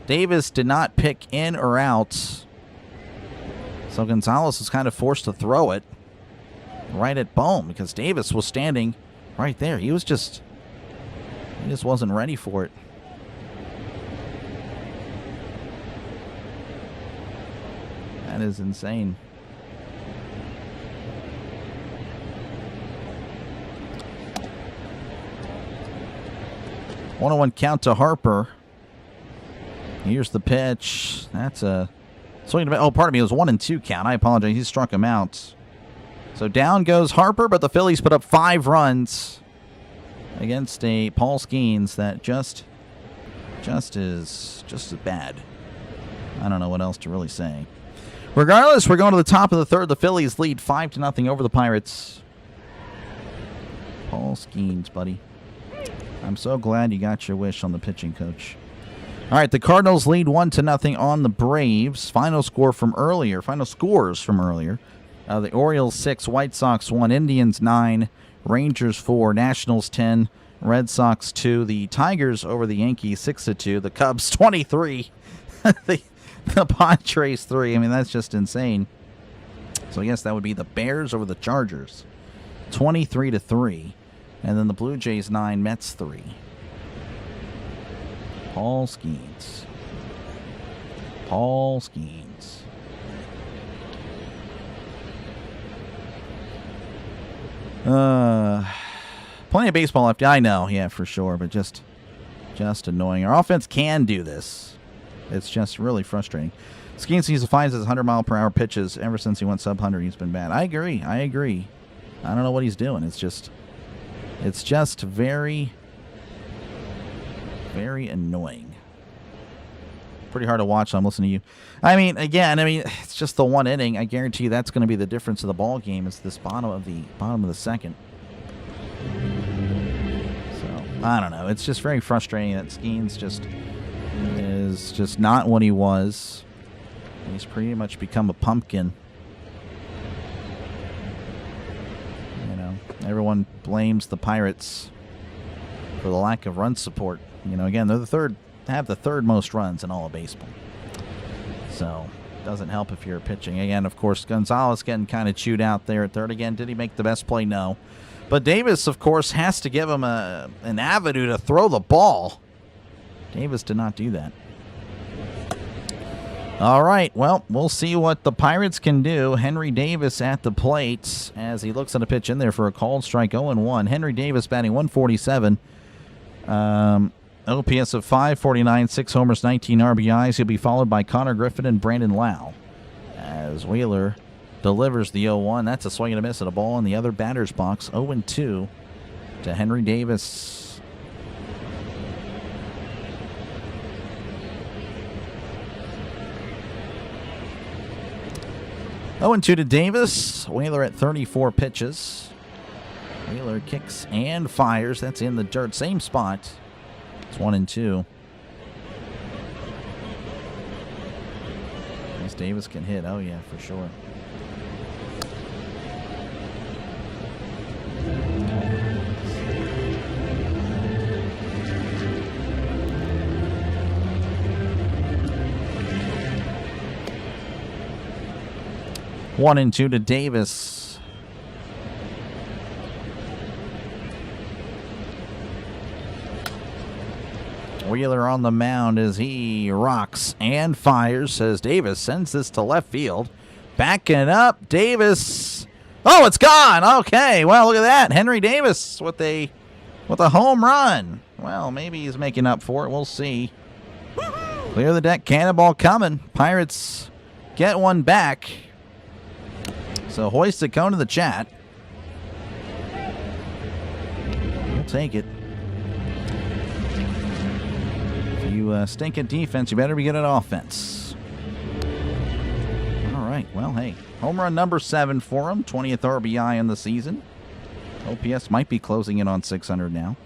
Davis did not pick in or out. So Gonzalez was kind of forced to throw it right at Bohm because Davis was standing right there. He just wasn't ready for it. That is insane. One-on-one count to Harper. Here's the pitch. That's a swing. Oh, pardon me. It was 1-2 count. I apologize. He struck him out. So down goes Harper, but the Phillies put up 5 runs against a Paul Skeens that just is as bad. I don't know what else to really say. Regardless, we're going to the top of the third. The Phillies lead 5-0 over the Pirates. Paul Skeens, buddy. I'm so glad you got your wish on the pitching coach. All right, the Cardinals lead 1-0 on the Braves. Final scores from earlier. The Orioles 6, White Sox 1, Indians 9, Rangers 4, Nationals 10, Red Sox 2. The Tigers over the Yankees 6-2. The Cubs 23. The Padres 3. I mean, that's just insane. So I guess that would be the Bears over the Chargers 23-3. And then the Blue Jays 9, Mets 3. Paul Skeens. Plenty of baseball left. I know, yeah, for sure, but just annoying. Our offense can do this. It's just really frustrating. Skeens needs to find his 100-mile-per-hour pitches. Ever since he went sub-100, he's been bad. I agree. I don't know what he's doing. It's just very, very annoying. Pretty hard to watch. I'm listening to you. It's just the one inning. I guarantee you that's going to be the difference of the ball game. Is this bottom of the second. So I don't know. It's just very frustrating that Skeens just is is just not what he was. He's pretty much become a pumpkin. You know, everyone blames the Pirates for the lack of run support. You know, again, they have the third most runs in all of baseball. So, doesn't help if you're pitching. Again, of course, Gonzalez getting kind of chewed out there at third. Again, did he make the best play? No. But Davis, of course, has to give him an avenue to throw the ball. Davis did not do that. All right, well, we'll see what the Pirates can do. Henry Davis at the plate as he looks at a pitch in there for a called strike, 0-1. Henry Davis batting 147. OPS of 549, 6 homers, 19 RBIs. He'll be followed by Connor Griffin and Brandon Lau. As Wheeler delivers the 0-1. That's a swing and a miss at a ball in the other batter's box. 0-2 to Henry Davis. Oh, and 2 to Davis. Wheeler at 34 pitches. Wheeler kicks and fires. That's in the dirt. Same spot. It's 1-2. As Davis can hit. Oh, yeah, for sure. One and 2 to Davis. Wheeler on the mound as he rocks and fires as Davis sends this to left field. Backing up, Davis. Oh, it's gone. Okay, well, look at that. Henry Davis with a home run. Well, maybe he's making up for it. We'll see. Clear the deck. Cannonball coming. Pirates get one back. So hoist it, cone to the chat. We'll take it. If you stink at defense, you better be good at offense. All right, well, hey. Home run number 7 for him. 20th RBI in the season. OPS might be closing in on 600 now.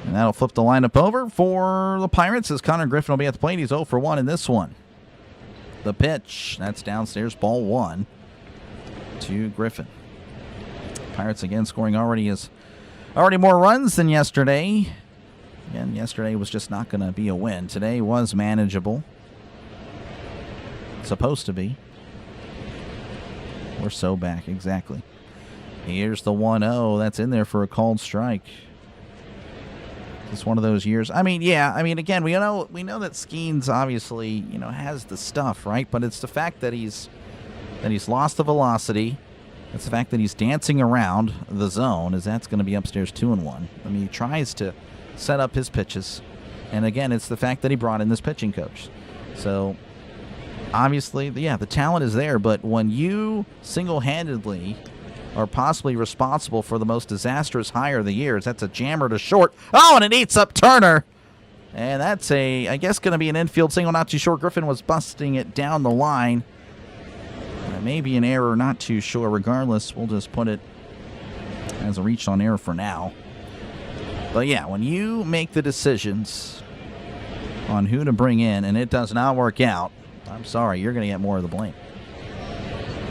And that'll flip the lineup over for the Pirates as Connor Griffin will be at the plate. He's 0 for 1 in this one. The pitch. That's downstairs, ball 1 to Griffin. Pirates again scoring already more runs than yesterday. Again, yesterday was just not going to be a win. Today was manageable. Supposed to be. We're so back, exactly. Here's the 1-0. That's in there for a called strike. It's one of those years. I mean, yeah. I mean, again, we know that Skeens obviously, has the stuff, right? But it's the fact that he's lost the velocity. It's the fact that he's dancing around the zone, as that's going to be upstairs 2-1. I mean, he tries to set up his pitches, and again, it's the fact that he brought in this pitching coach. So, obviously, yeah, the talent is there. But when you single-handedly are possibly responsible for the most disastrous hire of the years. That's a jammer to short. Oh, and it eats up Turner. And that's I guess, going to be an infield single, not too short. Griffin was busting it down the line. Maybe an error, not too sure. Regardless, we'll just put it as a reach on error for now. But yeah, when you make the decisions on who to bring in and it does not work out, I'm sorry, you're going to get more of the blame.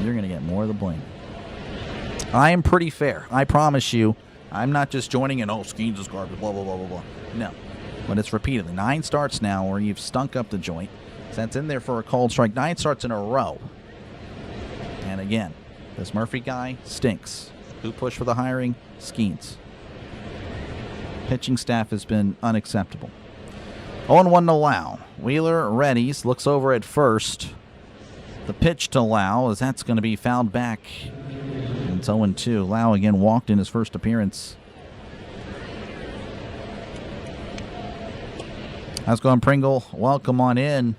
You're going to get more of the blame. I am pretty fair. I promise you. I'm not just joining in, Skeens is garbage, blah, blah, blah, blah, blah. No. But it's repeatedly. 9 starts now where you've stunk up the joint. So that's in there for a cold strike. 9 starts in a row. And again, this Murphy guy stinks. Who pushed for the hiring? Skeens. Pitching staff has been unacceptable. 0-1 to Lau. Wheeler readies, looks over at first. The pitch to Lau, as that's going to be fouled back. It's 0-2. Lau again walked in his first appearance. How's it going, Pringle? Welcome on in.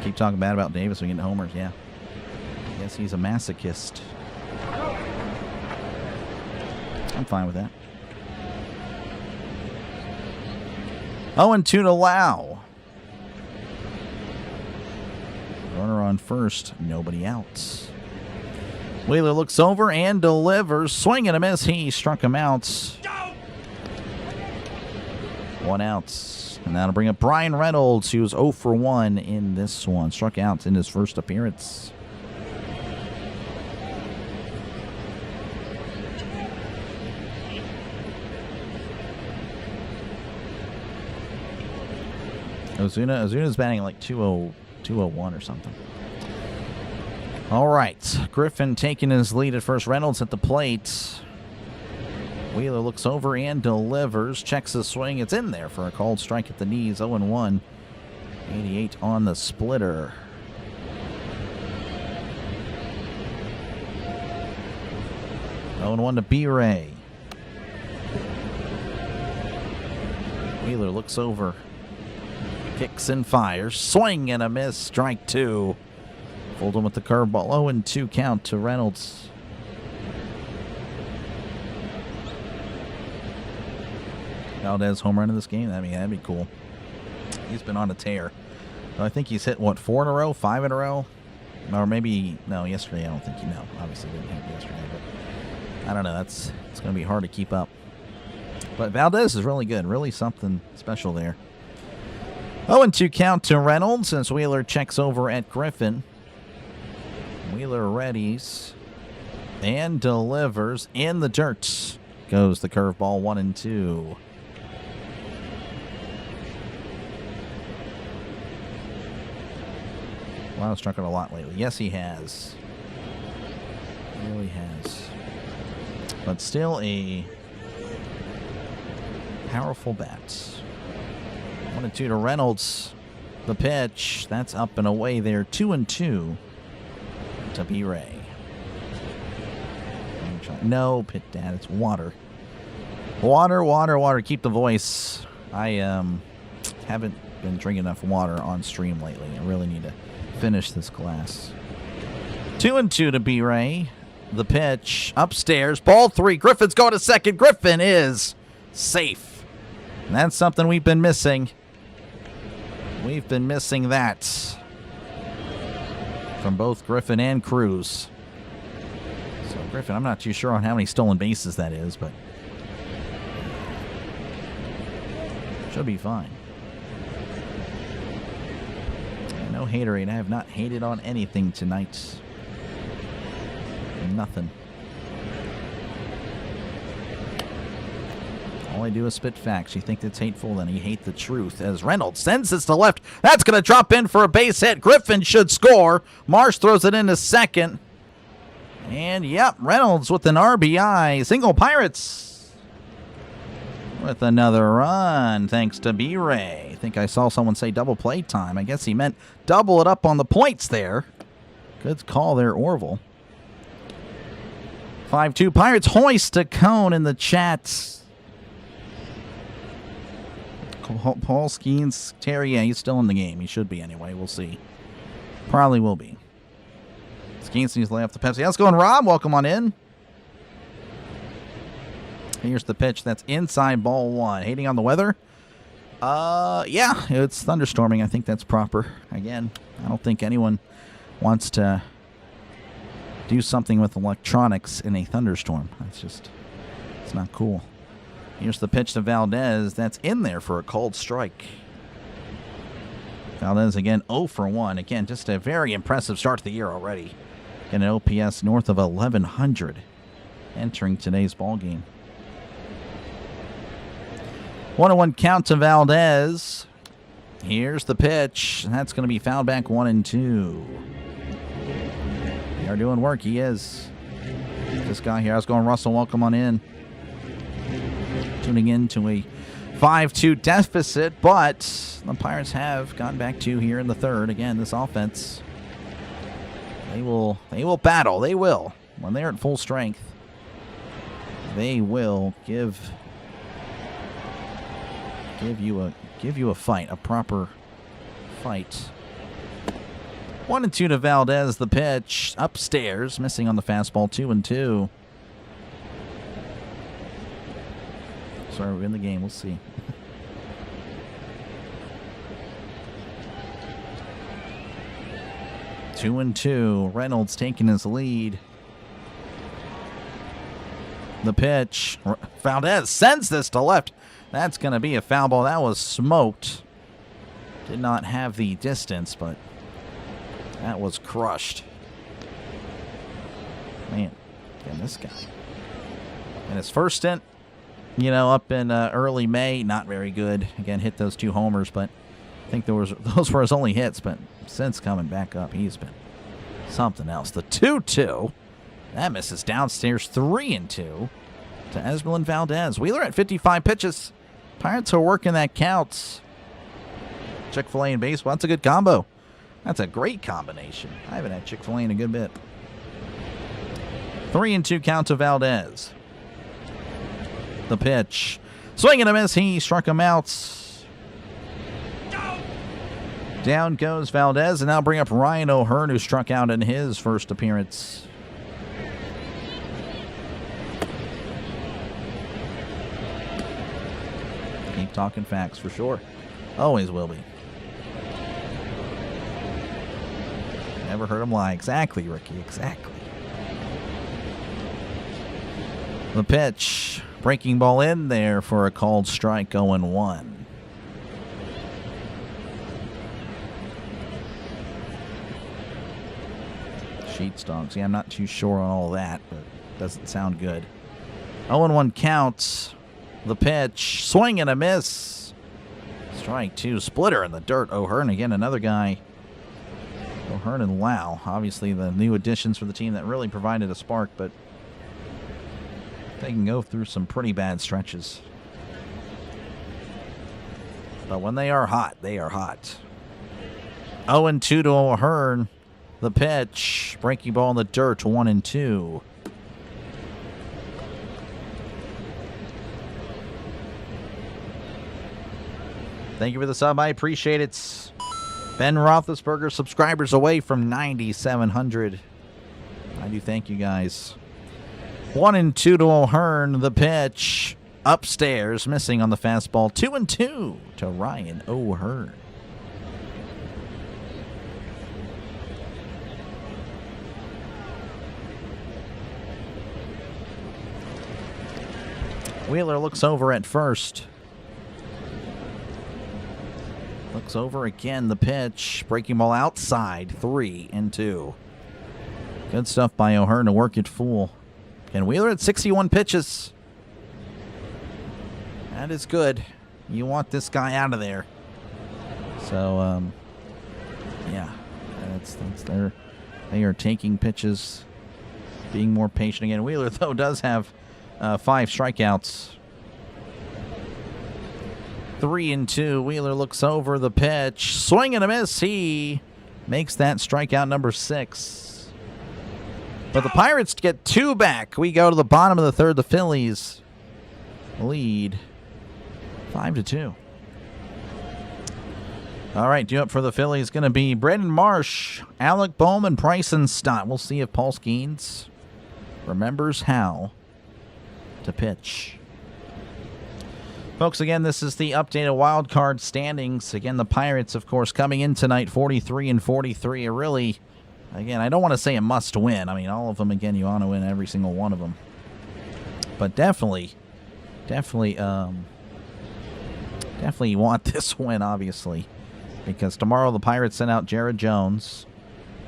Keep talking bad about Davis. We get homers. Yeah. I guess he's a masochist. I'm fine with that. 0-2 to Lau. Runner on first, nobody out. Wheeler looks over and delivers. Swing and a miss. He struck him out. One out. And that'll bring up Brian Reynolds, who was 0 for 1 in this one. Struck out in his first appearance. Ozuna's batting like 201 or something. All right. Griffin taking his lead at first. Reynolds at the plate. Wheeler looks over and delivers. Checks the swing. It's in there for a called strike at the knees. 0-1. 88 on the splitter. Oh, and 1 to B-Ray. Wheeler looks over. Kicks and fires. Swing and a miss. Strike 2. Fold him with the curveball. 0-2 count to Reynolds. Valdez home run in this game. That'd be cool. He's been on a tear. I think he's hit, 4 in a row? 5 in a row? Or maybe, no, yesterday I don't think obviously didn't hit yesterday, but I don't know. It's going to be hard to keep up. But Valdez is really good. Really something special there. 0-2 count to Reynolds as Wheeler checks over at Griffin. Wheeler readies and delivers. In the dirt goes the curveball. 1-2. Wow, struck it a lot lately. Yes, he has. He really has. But still a powerful bat. 1-2 to Reynolds. The pitch. That's up and away there. 2-2 to B-Ray. No, Pit Dad. It's water. Water, water, water. Keep the voice. I haven't been drinking enough water on stream lately. I really need to finish this glass. 2-2 to B-Ray. The pitch. Upstairs. Ball 3. Griffin's going to second. Griffin is safe. And that's something we've been missing. We've been missing that from both Griffin and Cruz. So Griffin, I'm not too sure on how many stolen bases that is, but should be fine. No haterade. I have not hated on anything tonight. Nothing. All I do is spit facts. You think that's hateful, then you hate the truth. As Reynolds sends this to left. That's going to drop in for a base hit. Griffin should score. Marsh throws it into second. And, yep, Reynolds with an RBI. Single Pirates with another run, thanks to B-Ray. I think I saw someone say double play time. I guess he meant double it up on the points there. Good call there, Orville. 5-2 Pirates hoist a cone in the chat. Paul Skeens, Terry, yeah, he's still in the game. He should be anyway. We'll see. Probably will be. Skeens needs to lay off the Pepsi. How's it going, Rob? Welcome on in. Here's the pitch. That's inside ball 1. Hating on the weather? Yeah, it's thunderstorming. I think that's proper. Again, I don't think anyone wants to do something with electronics in a thunderstorm. It's not cool. Here's the pitch to Valdez. That's in there for a called strike. Valdez again 0 for 1. Again, just a very impressive start to the year already. Getting an OPS north of 1,100 entering today's ball game. 1-1 count to Valdez. Here's the pitch. That's going to be fouled back 1-2. They are doing work. He is. This guy here. How's it going, Russell? Welcome on in. Tuning in to a 5-2 deficit, but the Pirates have gone back 2 here in the third. Again, this offense, they will battle. They will. When they're at full strength, they will give you a fight, a proper fight. 1-2 to Valdez. The pitch upstairs, missing on the fastball. 2-2. Sorry, we're in the game. We'll see. Two and two. Reynolds taking his lead. The pitch. Valdez sends this to left. That's going to be a foul ball. That was smoked. Did not have the distance, but that was crushed. Man, again, this guy. And his first stint, up in early May, not very good. Again, hit those 2 homers, but I think those were his only hits. But since coming back up, he's been something else. The 2-2. That misses downstairs. 3-2 to Esmeralda Valdez. Wheeler at 55 pitches. Pirates are working that counts. Chick-fil-A and baseball. That's a good combo. That's a great combination. I haven't had Chick-fil-A in a good bit. 3-2 count to Valdez. The pitch. Swing and a miss. He struck him out. Down goes Valdez, and now bring up Ryan O'Hearn, who struck out in his first appearance. Keep talking facts for sure. Always will be. Never heard him lie. Exactly, Ricky. Exactly. The pitch. Breaking ball in there for a called strike, 0-1. Sheets dogs. Yeah, I'm not too sure on all that, but doesn't sound good. 0-1 counts. The pitch. Swing and a miss. Strike 2. Splitter in the dirt. O'Hearn again, another guy. O'Hearn and Lau. Obviously the new additions for the team that really provided a spark, but they can go through some pretty bad stretches. But when they are hot, they are hot. 0-2 to O'Hearn. The pitch. Breaking ball in the dirt. 1-2. Thank you for the sub. I appreciate it. Ben Roethlisberger subscribers away from 9,700. I do thank you guys. 1-2 to O'Hearn. The pitch. Upstairs. Missing on the fastball. 2-2 to Ryan O'Hearn. Wheeler looks over at first. Looks over again. The pitch. Breaking ball outside. 3-2. Good stuff by O'Hearn to work it full. And Wheeler at 61 pitches. That is good. You want this guy out of there. So, yeah. That's they are taking pitches. Being more patient again. Wheeler, though, does have 5 strikeouts. 3-2. Wheeler looks over the pitch. Swing and a miss. He makes that strikeout number 6. But the Pirates get 2 back. We go to the bottom of the third. The Phillies lead 5-2. All right, due up for the Phillies is going to be Brendan Marsh, Alec Bowman, Bryson Stott. We'll see if Paul Skeens remembers how to pitch. Folks, again, this is the updated wild card standings. Again, the Pirates, of course, coming in tonight, 43-43. Are really, again, I don't want to say a must win. I mean, all of them, again, you want to win every single one of them. But definitely you want this win, obviously. Because tomorrow the Pirates send out Jared Jones,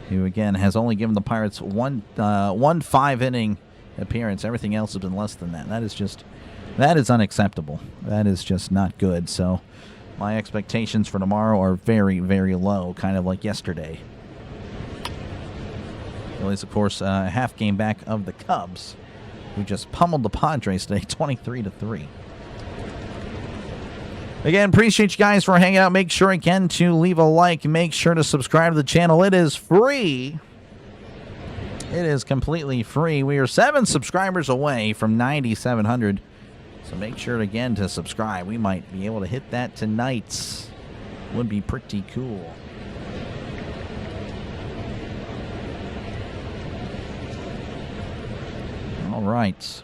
who, again, has only given the Pirates one 5-inning appearance. Everything else has been less than that. That is unacceptable. That is just not good. So my expectations for tomorrow are very, very low, kind of like yesterday. Phillies, of course, a half game back of the Cubs, who just pummeled the Padres today, 23-3. Again, appreciate you guys for hanging out. Make sure, again, to leave a like. Make sure to subscribe to the channel. It is free. It is completely free. We are 7 subscribers away from 9,700. So make sure, again, to subscribe. We might be able to hit that tonight. Would be pretty cool. All right.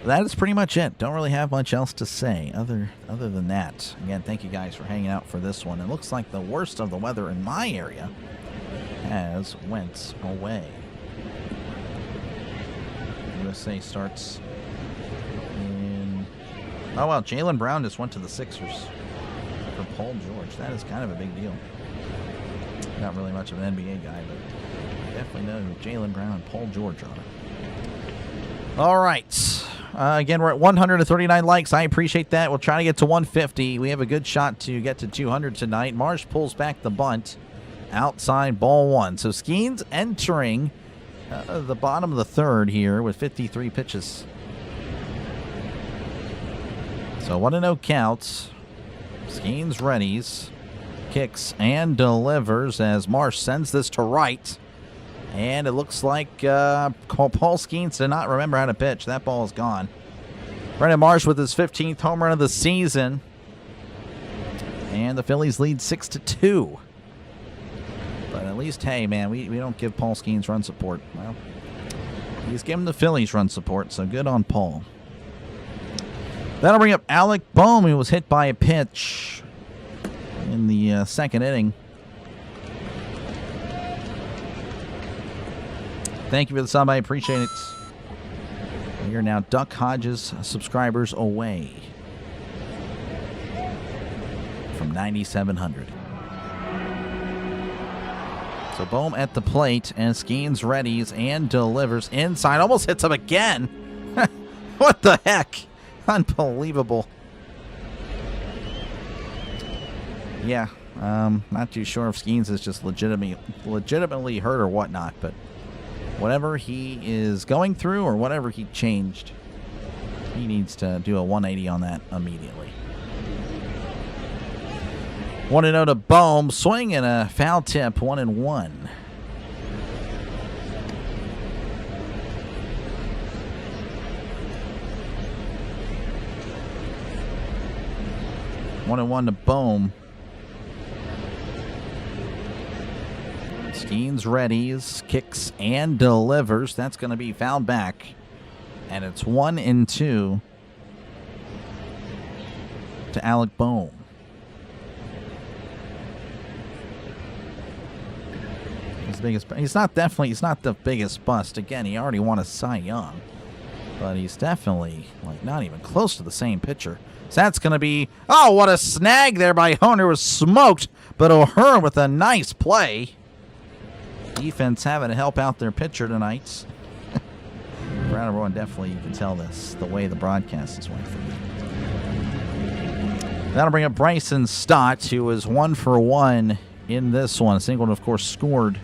That is pretty much it. Don't really have much else to say other than that. Again, thank you guys for hanging out for this one. It looks like the worst of the weather in my area has went away. USA starts in Oh, wow. Jaylen Brown just went to the Sixers for Paul George. That is kind of a big deal. Not really much of an NBA guy, but definitely know Jaylen Brown and Paul George are. All right. Again, we're at 139 likes. I appreciate that. We'll try to get to 150. We have a good shot to get to 200 tonight. Marsh pulls back the bunt. Outside ball one. So Skeens entering the bottom of the third here with 53 pitches. So 1-0 counts. Skeens readies, kicks, and delivers as Marsh sends this to right. And it looks like Paul Skeens did not remember how to pitch. That ball is gone. Brendan Marsh with his 15th home run of the season. And the Phillies lead 6-2. But at least, hey, man, we don't give Paul Skeens run support. Well, he's giving the Phillies run support, so good on Paul. That'll bring up Alec Bohm, who was hit by a pitch in the second inning. Thank you for the sub. I appreciate it. We are now Duck Hodges subscribers away from 9,700. So Bohm at the plate, and Skeens readies and delivers inside. Almost hits him again. What the heck? Unbelievable. Yeah, not too sure if Skeens is just legitimately hurt or whatnot, but whatever he is going through or whatever he changed, he needs to do a 180 on that immediately. 1-0 to Bohm. Swing and a foul tip. 1-1. One and one to Bohm. Skeens readies, kicks, and delivers. That's going to be fouled back. And it's 1-2 to Alec Bohm. He's not the biggest bust. Again, he already won a Cy Young. But he's definitely not even close to the same pitcher. So that's going to be, oh, what a snag there by Honer. Was smoked, but O'Hearn with a nice play. Defense having to help out their pitcher tonight. Brad everyone, definitely you can tell this the way the broadcast is went for me. That'll bring up Bryson Stott, who was 1 for 1 in this one. Singleton, of course, scored.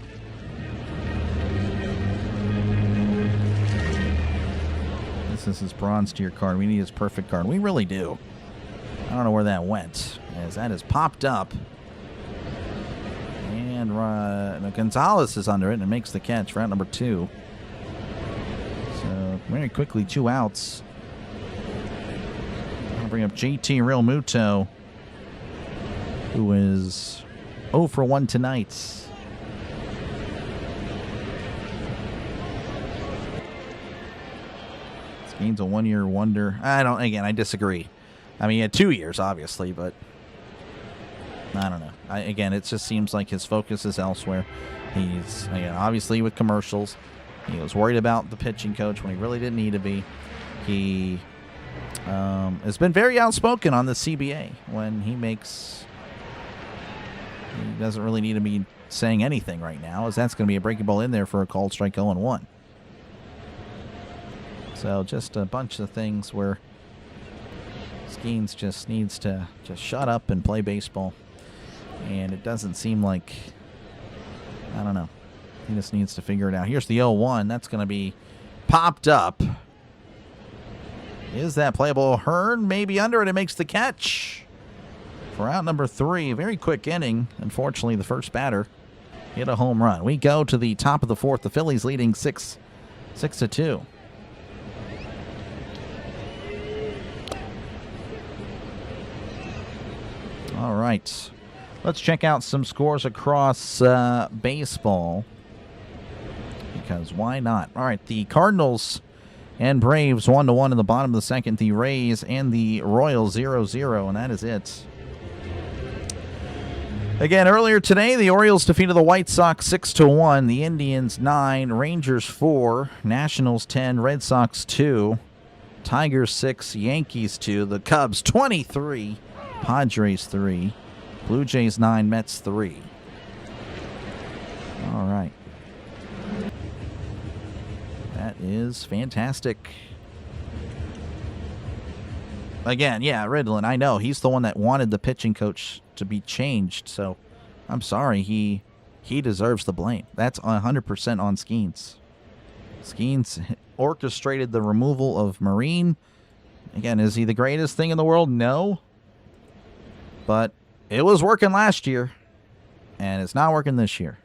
This is his bronze tier card. We need his perfect card. We really do. I don't know where that went, as that has popped up. And Gonzalez is under it and makes the catch for out number 2. So very quickly, 2 outs. I'll bring up JT Realmuto, who is 0 for 1 tonight. This game's a 1-year wonder. I disagree. I mean, he had 2 years, obviously, but I don't know. Again, it just seems like his focus is elsewhere. He's, obviously with commercials. He was worried about the pitching coach when he really didn't need to be. He has been very outspoken on the CBA when he doesn't really need to be saying anything right now, as that's going to be a breaking ball in there for a called strike 0-1. So just a bunch of things where Skeens just needs to just shut up and play baseball. And it doesn't seem like, I don't know. He just needs to figure it out. Here's the 0-1. That's going to be popped up. Is that playable? Hearn maybe under it. It makes the catch for out number 3. Very quick inning. Unfortunately, the first batter hit a home run. We go to the top of the 4th. The Phillies leading 6-2. All right. Let's check out some scores across baseball, because why not? All right, the Cardinals and Braves 1-1 in the bottom of the second. The Rays and the Royals 0-0, and that is it. Again, earlier today, the Orioles defeated the White Sox 6-1. The Indians 9, Rangers 4, Nationals 10, Red Sox 2. Tigers 6, Yankees 2, the Cubs 23, Padres 3, Blue Jays 9, Mets 3. All right. That is fantastic. Again, yeah, Ridlin, I know. He's the one that wanted the pitching coach to be changed, so I'm sorry. He deserves the blame. That's 100% on Skeens. Skeens orchestrated the removal of Marine. Again, is he the greatest thing in the world? No. But it was working last year, and it's not working this year.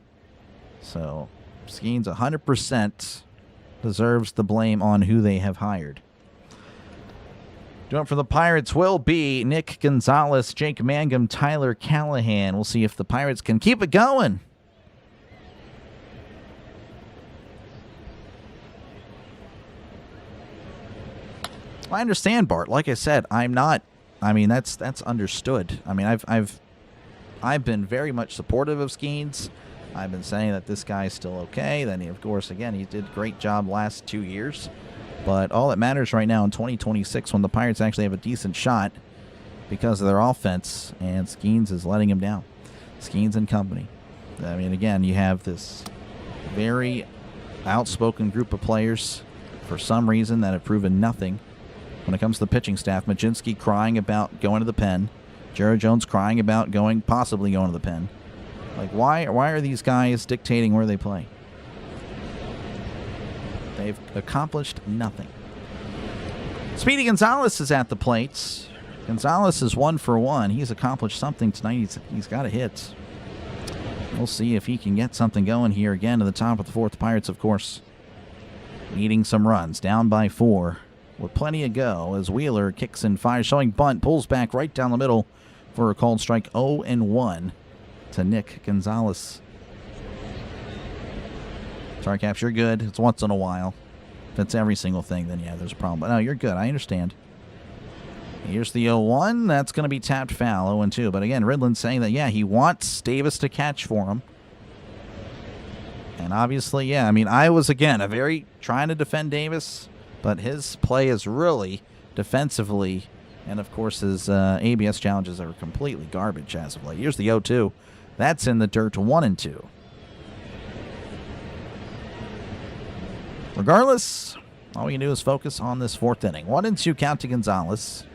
So Skeens 100% deserves the blame on who they have hired. Doing for the Pirates will be Nick Gonzalez, Jake Mangum, Tyler Callahan. We'll see if the Pirates can keep it going. I understand, Bart. Like I said, I'm not. I mean, that's understood. I mean, I've been very much supportive of Skeens. I've been saying that this guy's still okay. Then, of course, again, he did a great job last 2 years. But all that matters right now in 2026, when the Pirates actually have a decent shot because of their offense, and Skeens is letting him down. Skeens and company. I mean, again, you have this very outspoken group of players for some reason that have proven nothing. When it comes to the pitching staff, Majinski crying about going to the pen. Jared Jones crying about possibly going to the pen. Like, why are these guys dictating where they play? They've accomplished nothing. Speedy Gonzalez is at the plate. Gonzalez is 1 for 1. He's accomplished something tonight. He's got a hit. We'll see if he can get something going here again to the top of the fourth. The Pirates, of course, needing some runs. Down by 4. With plenty to go as Wheeler kicks and fires, showing bunt, pulls back right down the middle for a called strike. 0-1 to Nick Gonzalez. Sorry, Caps, you're good. It's once in a while. If it's every single thing, then yeah, there's a problem. But no, you're good. I understand. Here's the 0-1. That's going to be tapped foul. 0-2. But again, Ridlin saying that, yeah, he wants Davis to catch for him. And obviously, yeah, I mean, I was, again, trying to defend Davis. But his play is really defensively, and of course his ABS challenges are completely garbage as of late. Here's the 0-2. That's in the dirt, 1-2. Regardless, all we can do is focus on this fourth inning. 1-2 count to Gonzalez.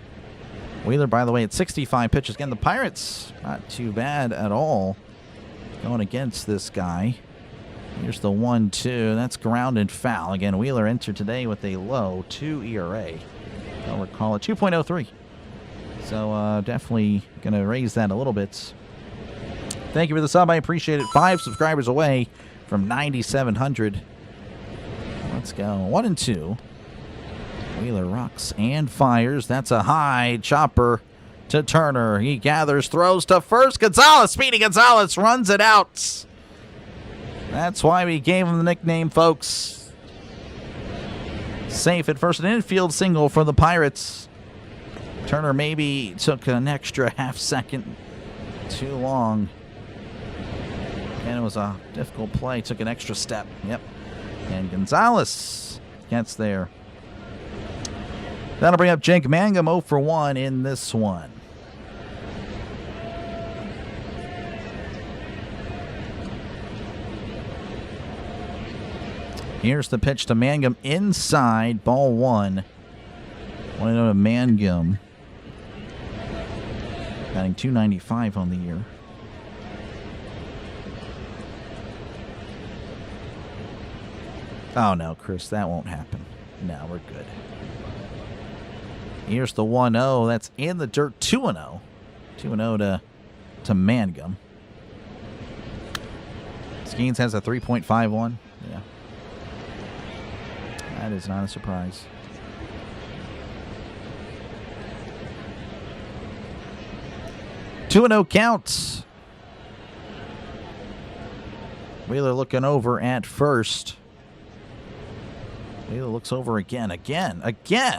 Wheeler, by the way, at 65 pitches. Again, the Pirates, not too bad at all going against this guy. Here's the 1-2. That's grounded foul. Again, Wheeler entered today with a low 2 ERA. I'll recall it 2.03. So definitely going to raise that a little bit. Thank you for the sub. I appreciate it. 5 subscribers away from 9,700. Let's go. 1-2. Wheeler rocks and fires. That's a high chopper to Turner. He gathers, throws to first. Gonzalez, Speedy Gonzalez runs it out. That's why we gave him the nickname, folks. Safe at first. An infield single for the Pirates. Turner maybe took an extra half second too long. And it was a difficult play. Took an extra step. Yep. And Gonzalez gets there. That'll bring up Jake Mangum 0 for 1 in this one. Here's the pitch to Mangum inside, ball 1. 1-0 to Mangum. Batting .295 on the year. Oh no, Chris, that won't happen. No, we're good. Here's the 1-0. That's in the dirt. 2-0. 2-0 to Mangum. Skeens has a 3.51. Yeah. That is not a surprise. Two 2-0 counts. Wheeler looking over at first. Wheeler looks over again.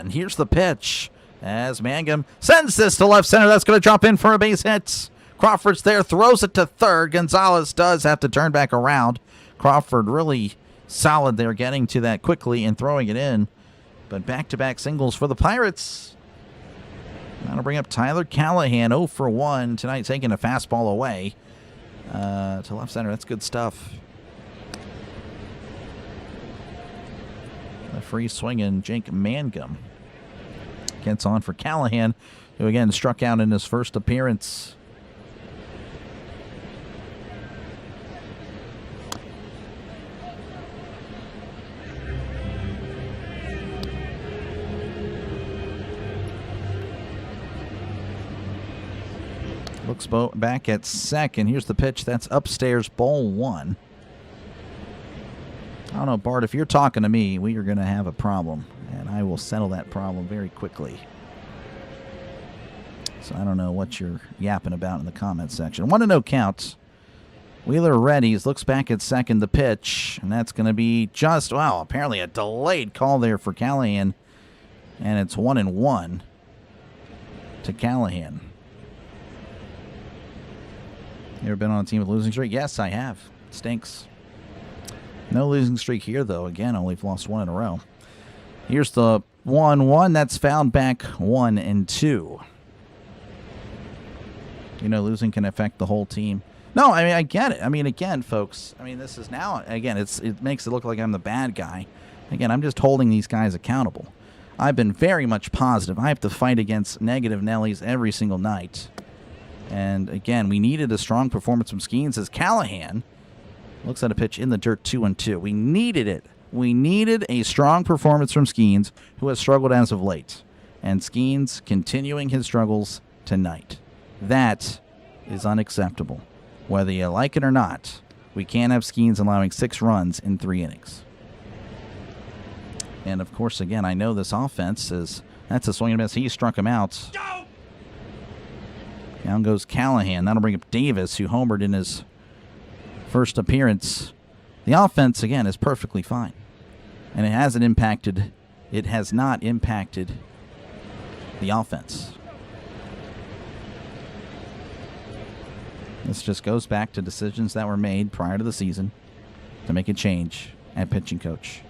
Here's the pitch as Mangum sends this to left center. That's going to drop in for a base hit. Crawford's there, throws it to third. Gonzalez does have to turn back around. Crawford really solid there, getting to that quickly and throwing it in. but back-to-back singles for the Pirates. That'll bring up Tyler Callahan, 0 for 1 tonight, taking a fastball away to left center. That's good stuff. The free swinging Jake Mangum gets on for Callahan, who again struck out in his first appearance. Looks back at second. Here's the pitch. That's upstairs, ball 1. I don't know, Bart, if you're talking to me, we are going to have a problem, and I will settle that problem very quickly. So I don't know what you're yapping about in the comments section. 1-0 count. Wheeler readies, looks back at second, the pitch, and that's going to be just, wow, apparently a delayed call there for Callahan, and it's 1-1 to Callahan. You ever been on a team with a losing streak? Yes, I have. It stinks. No losing streak here, though. Again, only lost 1 in a row. Here's the 1-1. That's fouled back 1-2. You know, losing can affect the whole team. No, I mean, I get it. I mean, again, folks, I mean, this is now, again, it makes it look like I'm the bad guy. Again, I'm just holding these guys accountable. I've been very much positive. I have to fight against negative Nellies every single night. And again, we needed a strong performance from Skeens as Callahan looks at a pitch in the dirt, 2-2. We needed it. We needed a strong performance from Skeens, who has struggled as of late. And Skeens continuing his struggles tonight. That is unacceptable. Whether you like it or not, we can't have Skeens allowing 6 runs in 3 innings. And of course, again, I know this offense is, that's a swing and a miss. He struck him out. Down goes Callahan. That'll bring up Davis, who homered in his first appearance. The offense, again, is perfectly fine. And it has not impacted the offense. This just goes back to decisions that were made prior to the season to make a change at pitching coach.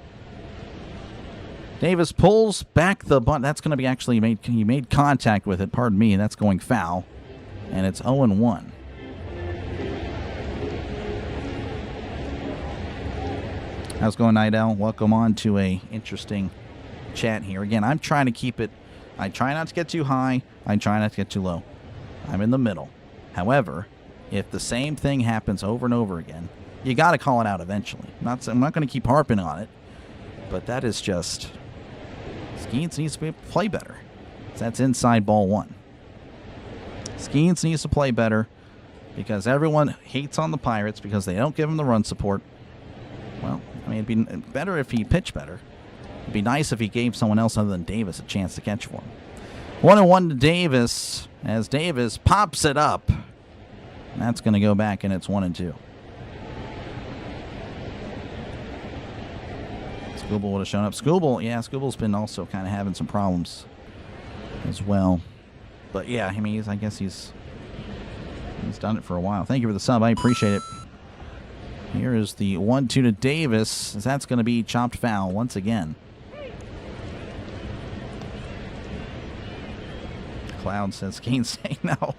Davis pulls back the bunt. That's going to be actually he made contact with it. Pardon me. That's going foul. And it's 0-1. How's it going, Nidell? Welcome on to a interesting chat here. Again, I'm trying to keep it. I try not to get too high. I try not to get too low. I'm in the middle. However, if the same thing happens over and over again, you got to call it out eventually. I'm not going to keep harping on it, but that is just, Skeens needs to play better. That's inside ball 1. Skeens needs to play better because everyone hates on the Pirates because they don't give him the run support. Well, I mean, it'd be better if he pitched better. It'd be nice if he gave someone else other than Davis a chance to catch for him. 1-1 to Davis as Davis pops it up. That's going to go back, and it's 1-2. Scooble would have shown up. Scooble's been also kind of having some problems as well. But yeah, I mean, I guess he's done it for a while. Thank you for the sub. I appreciate it. Here is the 1-2 to Davis. That's going to be chopped foul once again. Cloud says, Kane saying no.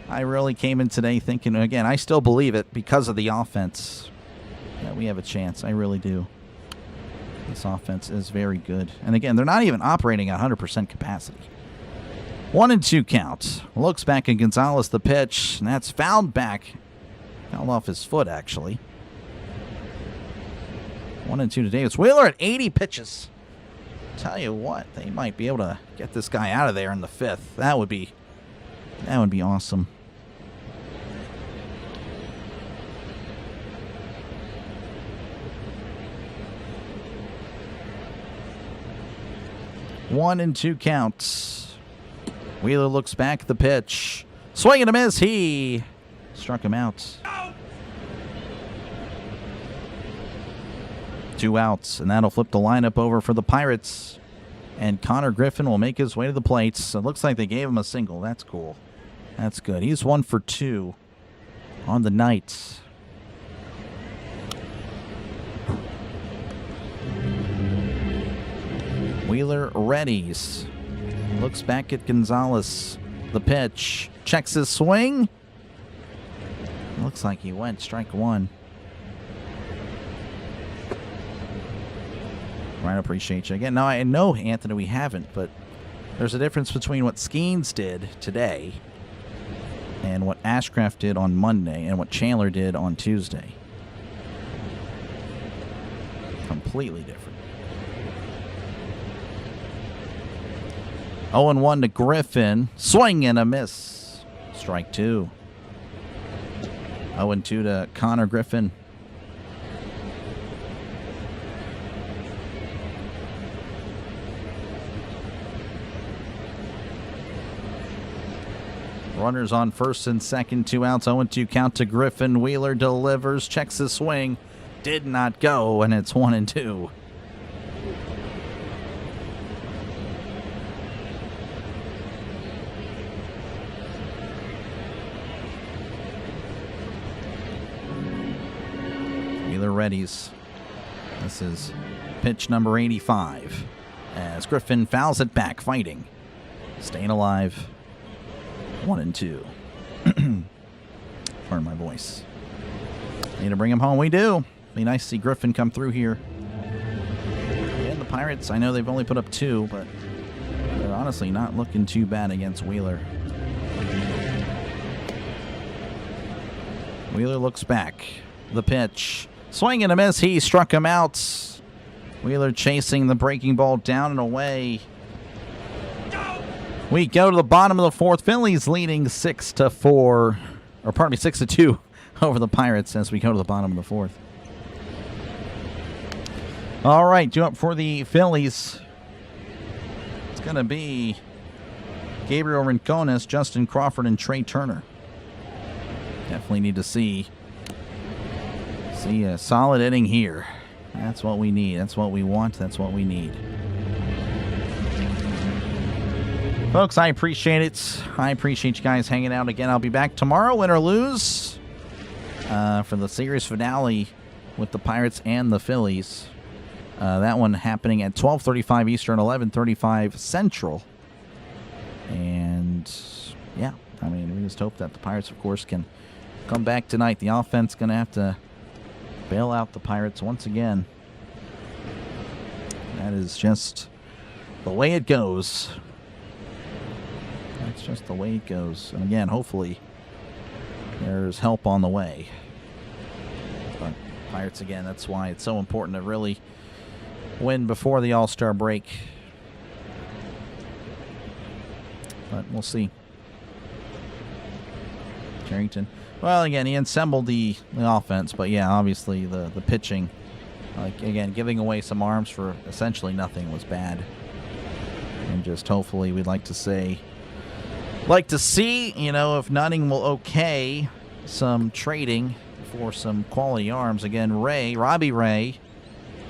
I really came in today thinking, again, I still believe it because of the offense that we have a chance. I really do. This offense is very good. And again, they're not even operating at 100% capacity. 1-2 count. Looks back at Gonzalez, the pitch, and that's fouled back. Fouled off his foot, actually. 1-2 to Davis. Wheeler at 80 pitches. Tell you what, they might be able to get this guy out of there in the 5th. That would be awesome. One and 2 counts. Wheeler looks back at the pitch. Swing and a miss. He struck him out. 2 outs, and that'll flip the lineup over for the Pirates. And Connor Griffin will make his way to the plate. So it looks like they gave him a single. That's cool. That's good. He's 1 for 2 on the night. Wheeler readies. Looks back at Gonzalez. The pitch. Checks his swing. Looks like he went strike one. Right, appreciate you. Again, now I know, Anthony, we haven't, but there's a difference between what Skeens did today and what Ashcraft did on Monday and what Chandler did on Tuesday. Completely different. 0-1 to Griffin. Swing and a miss. Strike two. 0-2 to Connor Griffin. Runners on first and second, 2 outs, 0-2 count to Griffin. Wheeler delivers, checks his swing, did not go, and it's 1-2. Wheeler readies. This is pitch number 85 as Griffin fouls it back, fighting, staying alive. 1-2. Pardon my voice. Need to bring him home. We do. Be nice to see Griffin come through here. And the Pirates, I know they've only put up 2, but they're honestly not looking too bad against Wheeler. Wheeler looks back. The pitch. Swing and a miss. He struck him out. Wheeler chasing the breaking ball down and away. We go to the bottom of the fourth. Phillies leading 6-2 over the Pirates as we go to the bottom of the fourth. All right, due up for the Phillies. It's going to be Gabriel Rincones, Justin Crawford, and Trey Turner. Definitely need to see a solid inning here. That's what we need. That's what we want. That's what we need. Folks, I appreciate it. I appreciate you guys hanging out again. I'll be back tomorrow, win or lose, for the series finale with the Pirates and the Phillies. That one happening at 12:35 Eastern, 11:35 Central. And, yeah, I mean, we just hope that the Pirates, of course, can come back tonight. The offense going to have to bail out the Pirates once again. That is just the way it goes. That's just the way it goes. And again, hopefully, there's help on the way. But Pirates, again, that's why it's so important to really win before the All-Star break. But we'll see. Carrington. Well, again, he assembled the offense, but yeah, obviously the pitching, like, again, giving away some arms for essentially nothing was bad. And just hopefully we'd like to see, you know, if Nutting will okay some trading for some quality arms. Again, Robbie Ray,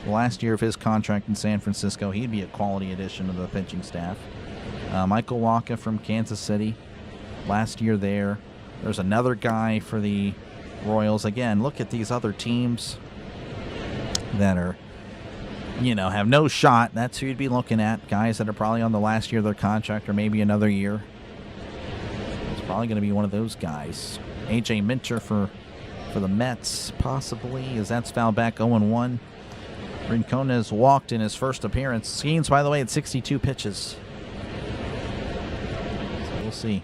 last year of his contract in San Francisco, he'd be a quality addition to the pitching staff. Michael Wacha from Kansas City, last year there. There's another guy for the Royals. Again, look at these other teams that are, you know, have no shot. That's who you'd be looking at. Guys that are probably on the last year of their contract or maybe another year. It's probably going to be one of those guys. A.J. Minter for the Mets, possibly, as that's fouled back 0-1. Rincones walked in his first appearance. Skeens, by the way, at 62 pitches. So we'll see.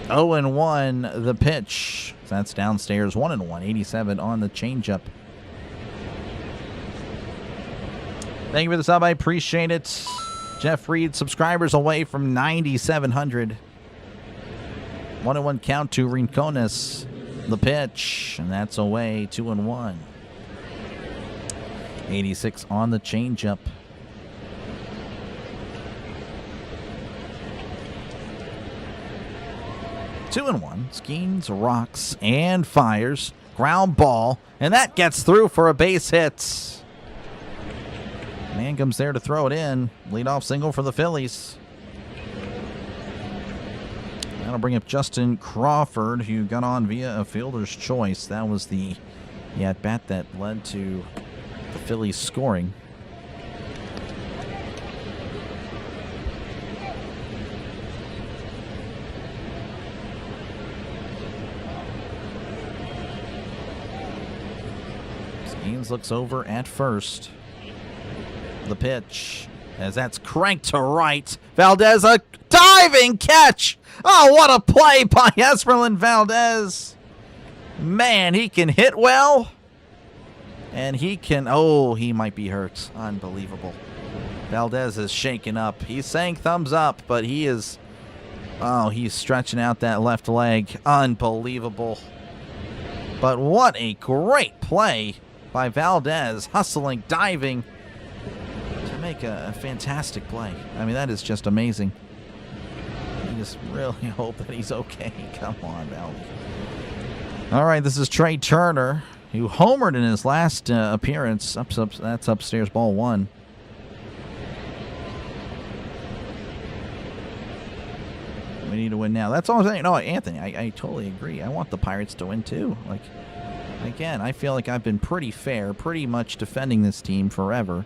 0-1 the pitch. So that's downstairs. 1-1. 87 on the changeup. Thank you for the sub. I appreciate it. Jeff Reed, subscribers away from 9,700. 1-1 count to Rincones. The pitch, and that's away. 2-1. 86 on the changeup. 2-1. Skeens rocks and fires. Ground ball, and that gets through for a base hit. Mangum's there to throw it in. Leadoff single for the Phillies. That'll bring up Justin Crawford, who got on via a fielder's choice. That was the at-bat that led to The Phillies scoring. Skeens looks over at first. The pitch, as that's cranked to right. Valdez, a diving catch. Oh, what a play by Esperlin Valdez. Man, he can hit well. And he can, oh, he might be hurt. Unbelievable. Valdez is shaken up. He's saying thumbs up, but he is, oh, he's stretching out that left leg. Unbelievable. But what a great play by Valdez. Hustling, diving to make a fantastic play. I mean, that is just amazing. I just really hope that he's okay. Come on, Valdez. All right, this is Trey Turner, who homered in his last appearance. That's upstairs, ball one. We need to win now. That's all I'm saying. No, Anthony, I totally agree. I want the Pirates to win too. Like, again, I feel like I've been pretty fair, pretty much defending this team forever.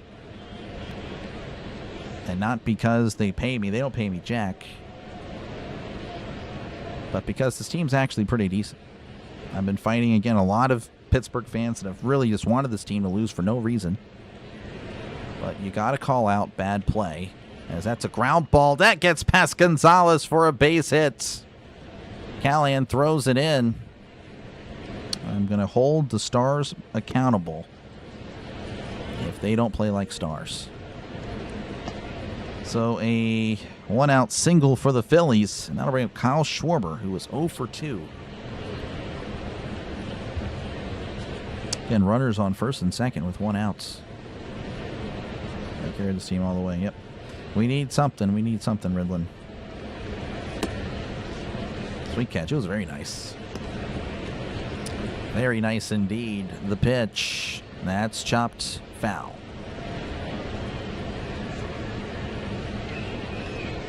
And not because they pay me. They don't pay me jack. But because this team's actually pretty decent. I've been fighting, again, a lot of Pittsburgh fans that have really just wanted this team to lose for no reason. But you got to call out bad play, as that's a ground ball. That gets past Gonzalez for a base hit. Callahan throws it in. I'm going to hold the Stars accountable if they don't play like Stars. So a one-out single for the Phillies, and that'll bring up Kyle Schwarber, who was 0 for 2. Again, runners on first and second with 1 out. They carried this team all the way. Yep. We need something. We need something, Ridlin. Sweet catch. It was very nice. Very nice indeed. The pitch. That's chopped foul.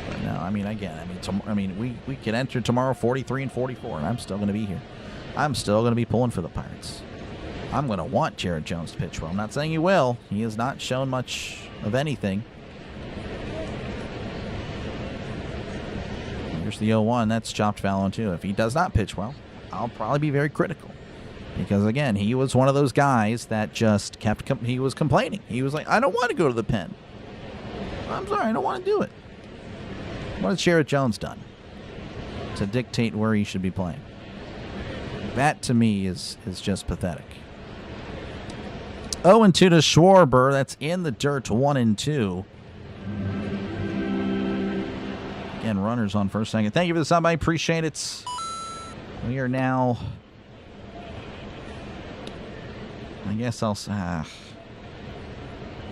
But no, I mean, again, we could enter tomorrow 43 and 44, and I'm still going to be here. I'm still going to be pulling for the Pirates. I'm going to want Jared Jones to pitch well. I'm not saying he will. He has not shown much of anything. Here's the 0-1. That's chopped foul on two. If he does not pitch well, I'll probably be very critical. Because, again, he was one of those guys that just kept, he was complaining. He was like, I don't want to go to the pen. I'm sorry, I don't want to do it. What has Jared Jones done to dictate where he should be playing? That, to me, is just pathetic. 0-2 to Schwarber. That's in the dirt, 1-2. Again, runners on first, second. Thank you for the sub. I appreciate it. We are now, I guess I'll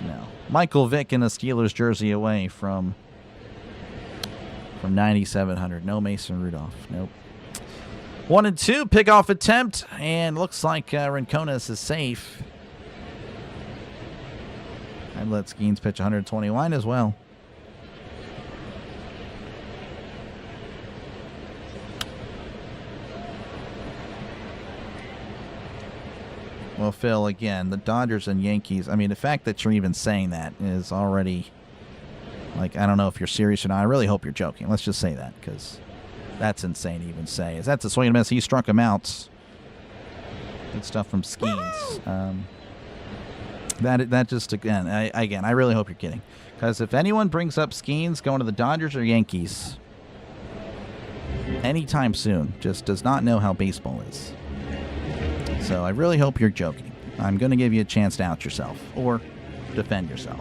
no. Michael Vick in a Steelers jersey away from 9,700. No Mason Rudolph. Nope. 1-2, pickoff attempt, and looks like Rincones is safe. I'd let Skeens pitch 121 as well. Well, Phil, again, the Dodgers and Yankees, I mean, the fact that you're even saying that is already, like, I don't know if you're serious or not. I really hope you're joking. Let's just say that, because that's insane to even say. That's a swing and a miss. He struck him out. Good stuff from Skeens. That just, again, I really hope you're kidding. Because if anyone brings up Skeens going to the Dodgers or Yankees anytime soon, just does not know how baseball is. So I really hope you're joking. I'm going to give you a chance to out yourself or defend yourself.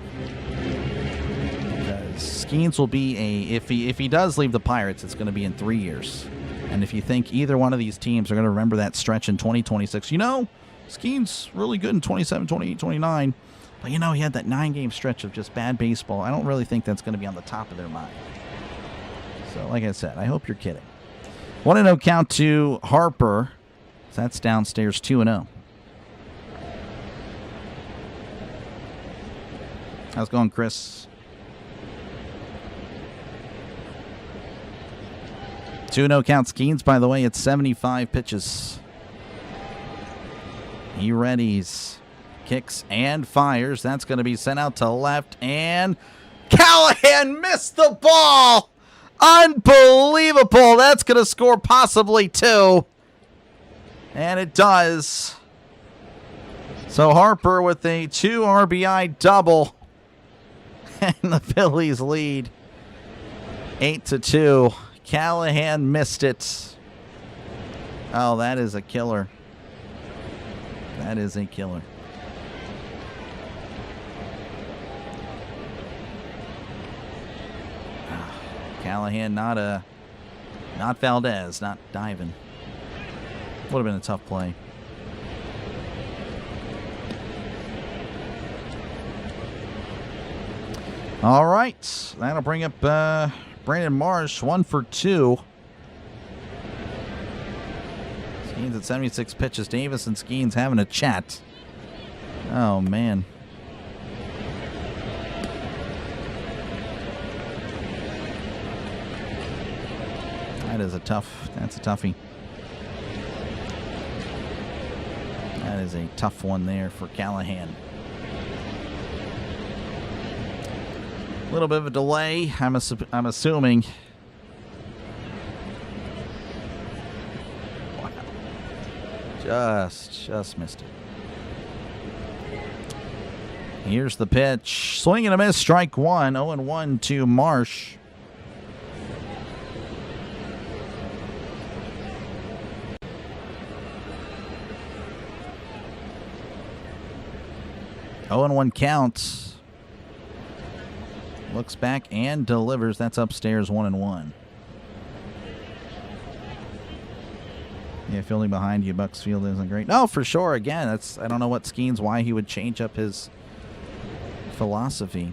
Because Skeens will be if he does leave the Pirates, it's going to be in 3 years. And if you think either one of these teams are going to remember that stretch in 2026, Skeens really good in 27, 28, 29. But he had that 9-game stretch of just bad baseball. I don't really think that's going to be on the top of their mind. So like I said, I hope you're kidding. 1-0 count to Harper. That's downstairs 2-0. How's it going, Chris? 2-0 count. Skeens, by the way, it's 75 pitches. He readies. Kicks and fires. That's going to be sent out to left, and Callahan missed the ball. Unbelievable. That's going to score possibly 2. And it does. So Harper with a 2 RBI double. And the Phillies lead 8-2. Callahan missed it. Oh, that is a killer. That is a killer. Callahan, not Valdez, not diving. Would have been a tough play. All right, that'll bring up Brandon Marsh, 1 for 2. Skeens at 76 pitches. Davis and Skeens having a chat. Oh, man. That's a toughie. That is a tough one there for Callahan. A little bit of a delay, I'm assuming. Wow. Just missed it. Here's the pitch. Swing and a miss, strike 1. 0-1 to Marsh. Oh, and 1 counts. Looks back and delivers. That's upstairs, 1-1. Yeah, fielding behind you, Bucks field isn't great. No, for sure. Again, I don't know what Skeens, why he would change up his philosophy.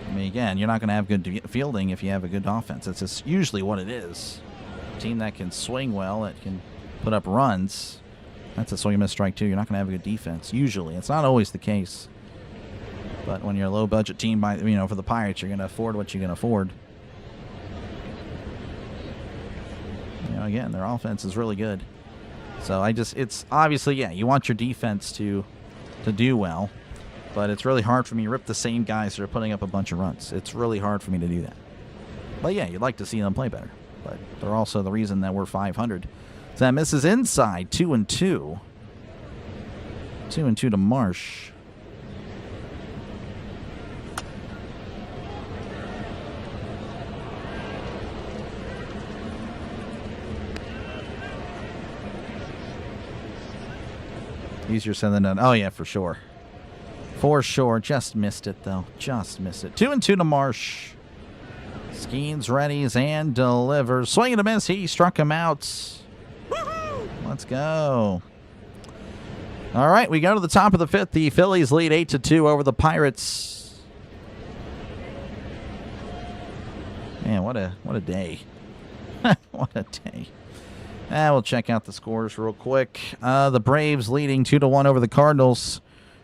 I mean, again, you're not going to have good fielding if you have a good offense. That's just usually what it is. A team that can swing well, that can put up runs. That's a swing and miss, strike 2. You're not going to have a good defense. Usually, it's not always the case. But when you're a low-budget team, for the Pirates, you're going to afford what you can afford. Again, their offense is really good. So it's obviously, yeah, you want your defense to do well, but it's really hard for me to rip the same guys that are putting up a bunch of runs. It's really hard for me to do that. But yeah, you'd like to see them play better. But they're also the reason that we're 500. So that misses inside, 2-2. 2-2 to Marsh. Easier said than done. Oh, yeah, for sure. For sure. Just missed it, though. Just missed it. 2-2 to Marsh. Skeens readies and delivers. Swing and a miss. He struck him out. Let's go. All right, we go to the top of the 5th. The Phillies lead 8-2 over the Pirates. Man, what a day. What a day. We'll check out the scores real quick. The Braves leading 2-1 over the Cardinals.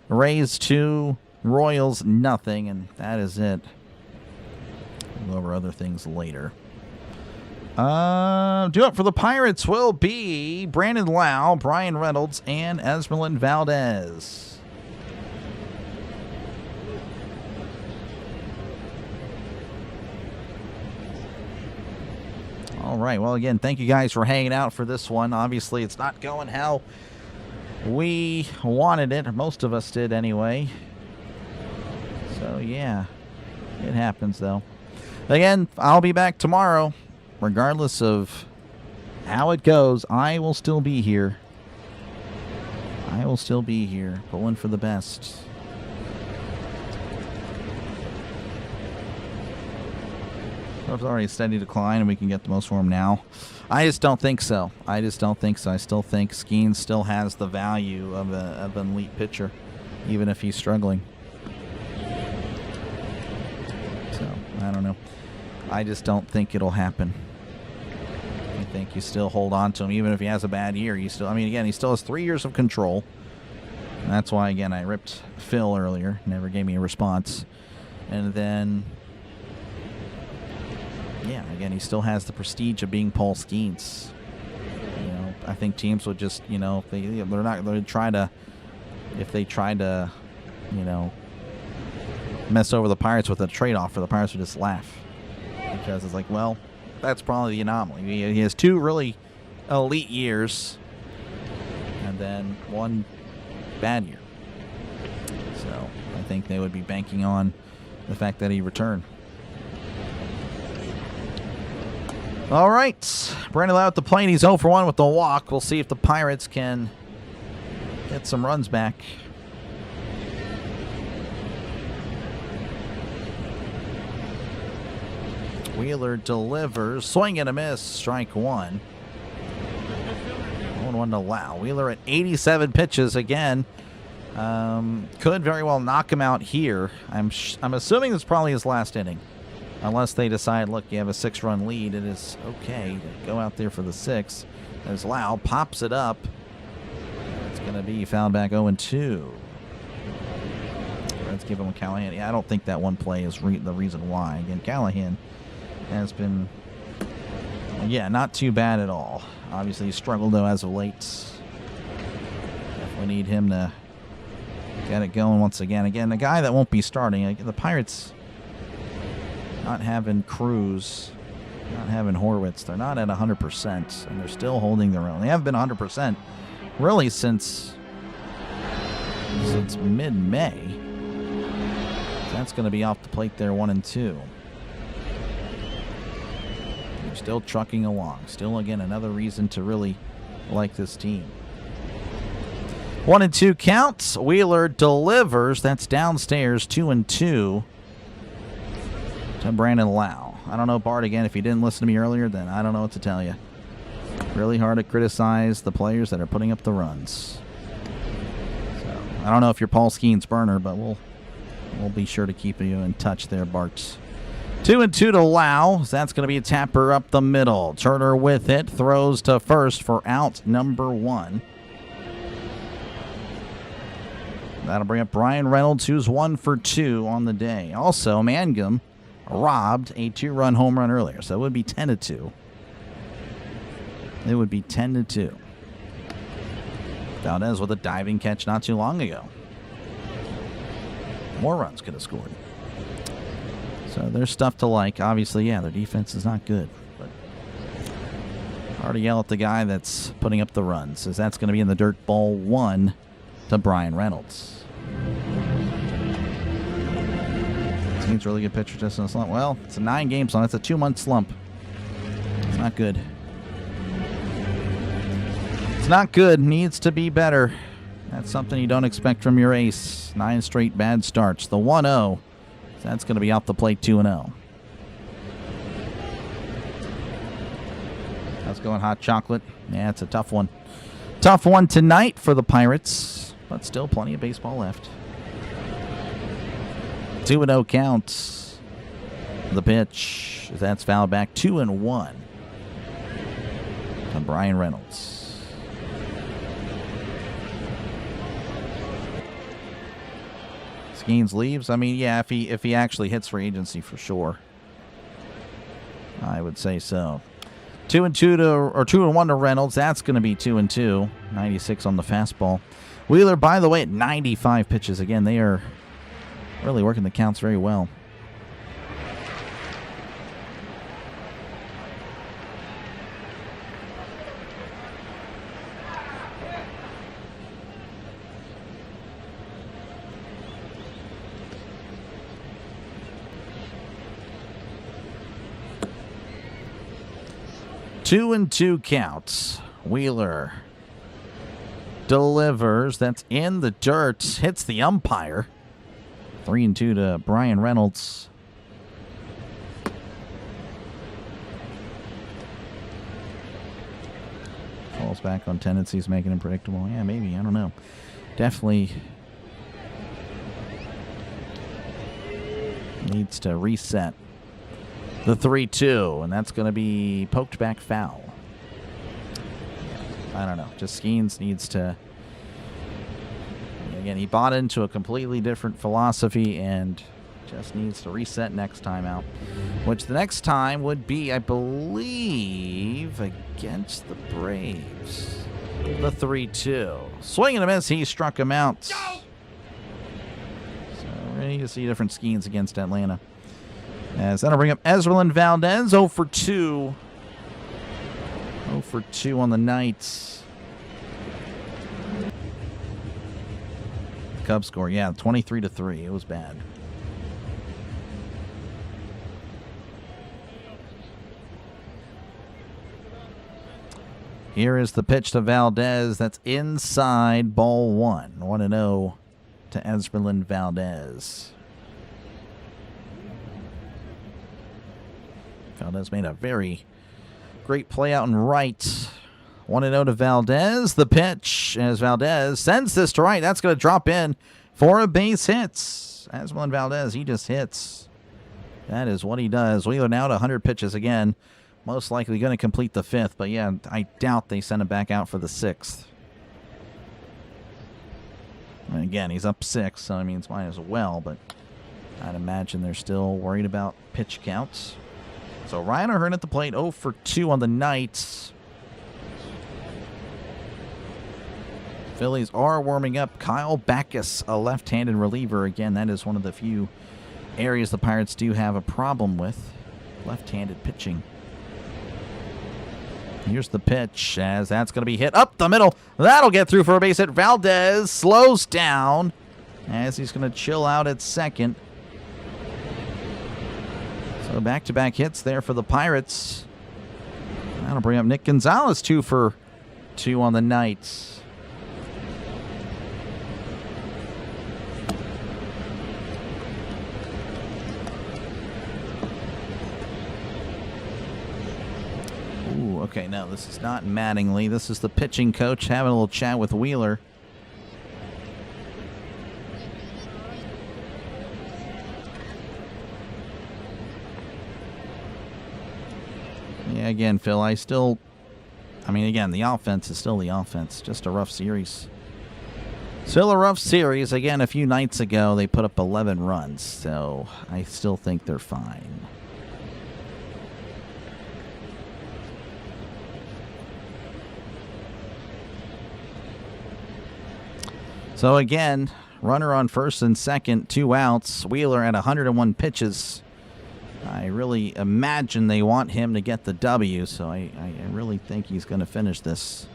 Rays 2, Royals nothing, and that is it. We'll go over other things later. Due up for the Pirates will be Brandon Lau, Brian Reynolds, and Esmeralyn Valdez. All right. Well, again, thank you guys for hanging out for this one. Obviously, it's not going how we wanted it, or most of us did anyway. So, yeah, it happens, though. Again, I'll be back tomorrow. Regardless of how it goes, I will still be here. I will still be here, pulling for the best. So it's already a steady decline, and we can get the most for him now. I just don't think so. I still think Skeens still has the value of an elite pitcher, even if he's struggling. So, I don't know. I just don't think it'll happen. I think you still hold on to him, even if he has a bad year. He still has 3 years of control. And that's why, again, I ripped Phil earlier. Never gave me a response. And then, yeah, again, he still has the prestige of being Paul Skeens. I think teams would just, they're not going to try to if they tried to, mess over the Pirates with a trade-off, for the Pirates would just laugh. Because it's like, well, that's probably the anomaly. He has 2 really elite years and then 1 bad year. So I think they would be banking on the fact that he returned. All right. Brandon Lowe at the plate. He's 0 for 1 with the walk. We'll see if the Pirates can get some runs back. Wheeler delivers. Swing and a miss. Strike 1. 1-1 to Lowe. Wheeler at 87 pitches again. Could very well knock him out here. I'm assuming it's probably his last inning. Unless they decide, look, you have a 6-run lead, it is okay to go out there for the 6. There's Lowe, pops it up. It's going to be fouled back 0-2. Let's give him a Callahan. Yeah, I don't think that one play is the reason why. Again, Callahan has been, not too bad at all. Obviously, he struggled, though, as of late. Definitely need him to get it going once again. Again, a guy that won't be starting. The Pirates not having Cruz, not having Horwitz. They're not at 100%, and they're still holding their own. They haven't been 100% really since mid-May. That's going to be off the plate there, 1-2. They're still trucking along. Still, again, another reason to really like this team. 1-2 counts. Wheeler delivers. That's downstairs, 2-2 to Brandon Lowe. I don't know, Bart, again, if you didn't listen to me earlier, then I don't know what to tell you. Really hard to criticize the players that are putting up the runs. So, I don't know if you're Paul Skeen's burner, but we'll be sure to keep you in touch there, Bart. 2-2 to Lowe. That's going to be a tapper up the middle. Turner with it. Throws to first for out number 1. That'll bring up Brian Reynolds, who's 1 for 2 on the day. Also, Mangum robbed a 2-run home run earlier, so it would be 10-2. It would be 10-2. Valdez with a diving catch not too long ago. More runs could have scored. So there's stuff to like. Obviously, yeah, their defense is not good, but hard to yell at the guy that's putting up the runs, as that's going to be in the dirt. Ball 1 to Brian Reynolds. Team's really good pitcher, just in a slump. Well, it's a 9-game slump. It's a 2-month slump. It's not good. It's not good. Needs to be better. That's something you don't expect from your ace. 9 straight bad starts. The 1-0. That's going to be off the plate, 2-0. How's it going, Hot Chocolate? Yeah, it's a tough one. Tough one tonight for the Pirates, but still plenty of baseball left. 2-0 counts. The pitch. That's fouled back, 2-1 to Brian Reynolds. Skeens leaves. I mean, yeah, if he actually hits free agency, for sure, I would say so. 2-1 to Reynolds. That's going to be 2-2. 96 on the fastball. Wheeler, by the way, at 95 pitches. Again, they are really working the counts very well. Two and 2 counts. Wheeler delivers. That's in the dirt. Hits the umpire. 3-2 to Brian Reynolds. Falls back on tendencies, making him predictable. Yeah, maybe. I don't know. Definitely needs to reset the 3-2, and that's going to be poked back foul. I don't know. Just Skeens needs to... Again, he bought into a completely different philosophy and just needs to reset next time out. Which the next time would be, I believe, against the Braves. The 3-2. Swing and a miss. He struck him out. So we're going to see different schemes against Atlanta. As that'll bring up Ezralyn Valdez. 0 for 2. 0 for 2 on the night. Cubs score, yeah, 23-3. It was bad. Here is the pitch to Valdez. That's inside, ball 1. 1-0 to Ezralyn Valdez. Valdez made a very great play out and right. 1-0 to Valdez. The pitch as Valdez sends this to right. That's going to drop in for a base hit. Ezralyn Valdez, he just hits. That is what he does. Wheeler now to 100 pitches again. Most likely going to complete the 5th, but yeah, I doubt they send him back out for the 6th. And again, he's up 6, so I mean, it's might as well, but I'd imagine they're still worried about pitch counts. So Ryan O'Hearn at the plate, 0 for 2 on the night. Phillies are warming up. Kyle Backus, a left-handed reliever. Again, that is one of the few areas the Pirates do have a problem with. Left-handed pitching. Here's the pitch as that's going to be hit up the middle. That'll get through for a base hit. Valdez slows down as he's going to chill out at second. So back-to-back hits there for the Pirates. That'll bring up Nick Gonzalez, 2 for 2 on the night. Ooh, okay, no, this is not Mattingly. This is the pitching coach having a little chat with Wheeler. Yeah, again, Phil, I mean, again, the offense is still the offense. Just a rough series. Still a rough series. Again, a few nights ago, they put up 11 runs, so I still think they're fine. So again, runner on first and second, 2 outs. Wheeler at 101 pitches. I really imagine they want him to get the W, so I really think he's going to finish this.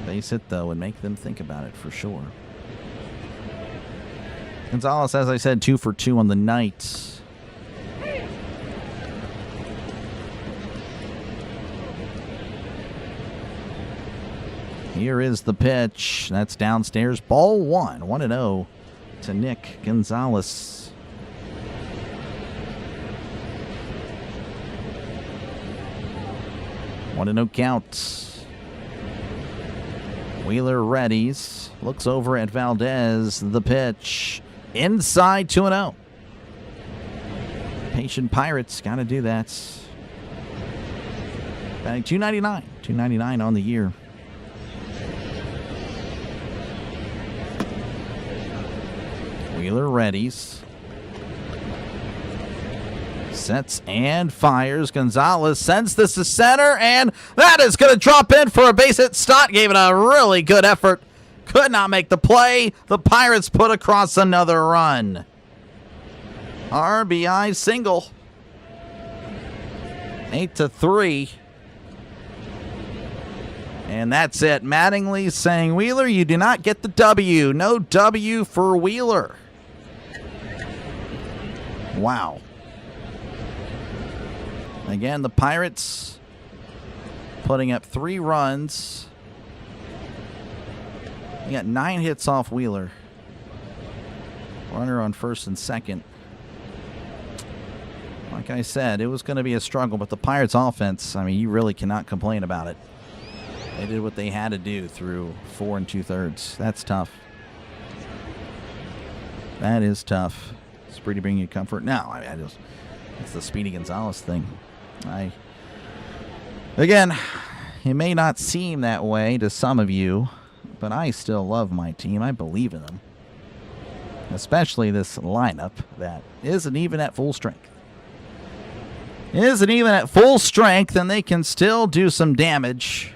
Base hit, though, and make them think about it for sure. Gonzalez, as I said, 2 for 2 on the night. Here is the pitch. That's downstairs. Ball 1. 1-0 to Nick Gonzalez. One to no count. Wheeler readies. Looks over at Valdez. The pitch. Inside 2-0. Patient Pirates. Got to do that. Batting 299. 299 on the year. Wheeler readies. Sets and fires. Gonzalez sends this to center, and that is going to drop in for a base hit. Stott gave it a really good effort. Could not make the play. The Pirates put across another run. RBI single. 8-3. And that's it. Mattingly saying, Wheeler, you do not get the W. No W for Wheeler. Wow. Again, the Pirates putting up 3 runs. They got 9 hits off Wheeler. Runner on first and second. Like I said, it was going to be a struggle, but the Pirates offense, I mean, you really cannot complain about it. They did what they had to do through 4 2/3. That's tough. That is tough. It's pretty bring you comfort. No, it's the Speedy Gonzalez thing. Again, it may not seem that way to some of you, but I still love my team. I believe in them. Especially this lineup that isn't even at full strength. Isn't even at full strength, and they can still do some damage.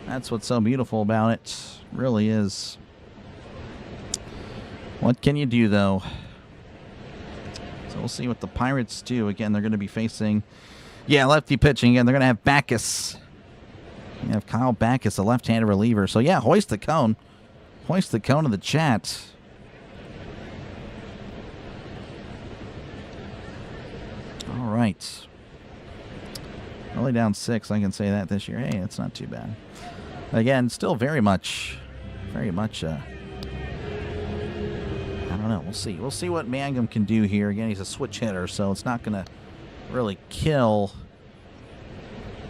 That's what's so beautiful about it. Really is. What can you do, though? So we'll see what the Pirates do. Again, they're going to be facing, lefty pitching. Again, they're going to have Backus. You have Kyle Backus, a left-handed reliever. So, yeah, hoist the cone. Hoist the cone in the chat. All right. Only down 6. I can say that this year. Hey, it's not too bad. Again, still very much, I don't know. We'll see. We'll see what Mangum can do here. Again, he's a switch hitter, so it's not going to really kill.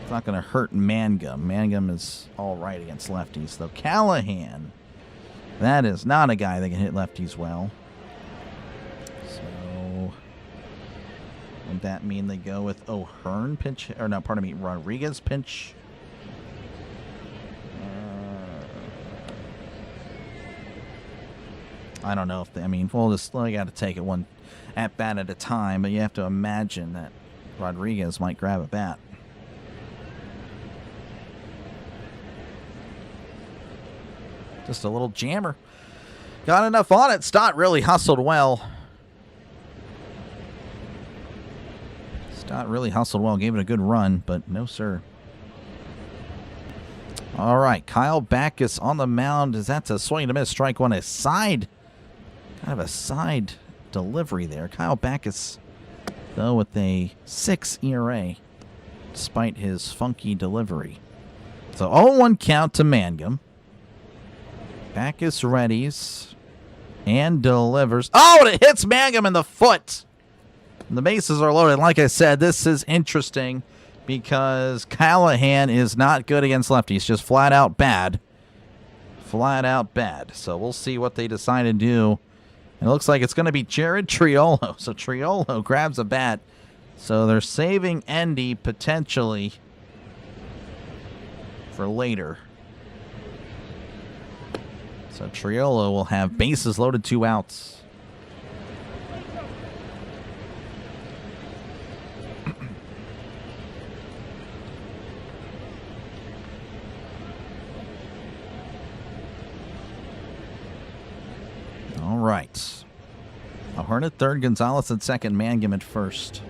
It's not going to hurt Mangum. Mangum is all right against lefties, though. Callahan, that is not a guy that can hit lefties well. So, would that mean they go with O'Hearn pitch? Or no, pardon me, Rodriguez pinch? I don't know if they, we'll got to take it one at bat at a time, but you have to imagine that Rodriguez might grab a bat. Just a little jammer. Got enough on it. Stott really hustled well. Gave it a good run, but no, sir. All right, Kyle Backus on the mound. That's a swing and a miss, strike one. Kind of a side delivery there. Kyle Backus, though, with a 6 ERA, despite his funky delivery. So 0-1 count to Mangum. Backus readies and delivers. Oh, and it hits Mangum in the foot. And the bases are loaded. Like I said, this is interesting because Callahan is not good against lefties. Just flat out bad. So we'll see what they decide to do. It looks like it's going to be Jared Triolo. So Triolo grabs a bat. So they're saving Endy potentially for later. So Triolo will have bases loaded, 2 outs. All right. O'Hearn at third, Gonzalez at second, Mangum at first.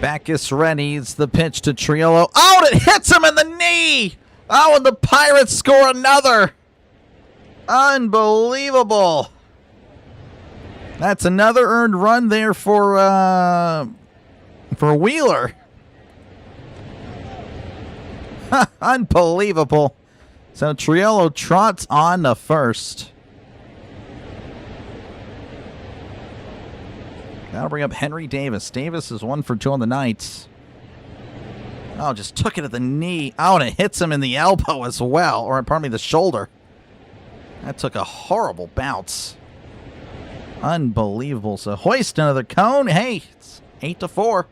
Backus readies the pitch to Triolo. Oh, and it hits him in the knee! Oh, and the Pirates score another! Unbelievable! That's another earned run there for Wheeler. Unbelievable. So Triolo trots on the first. That'll bring up Henry Davis. Davis is 1 for 2 on the night. Oh, just took it at the knee. Oh, and it hits him in the elbow as well. Or, pardon me, the shoulder. That took a horrible bounce. Unbelievable. So hoist another cone. Hey, it's 8-4.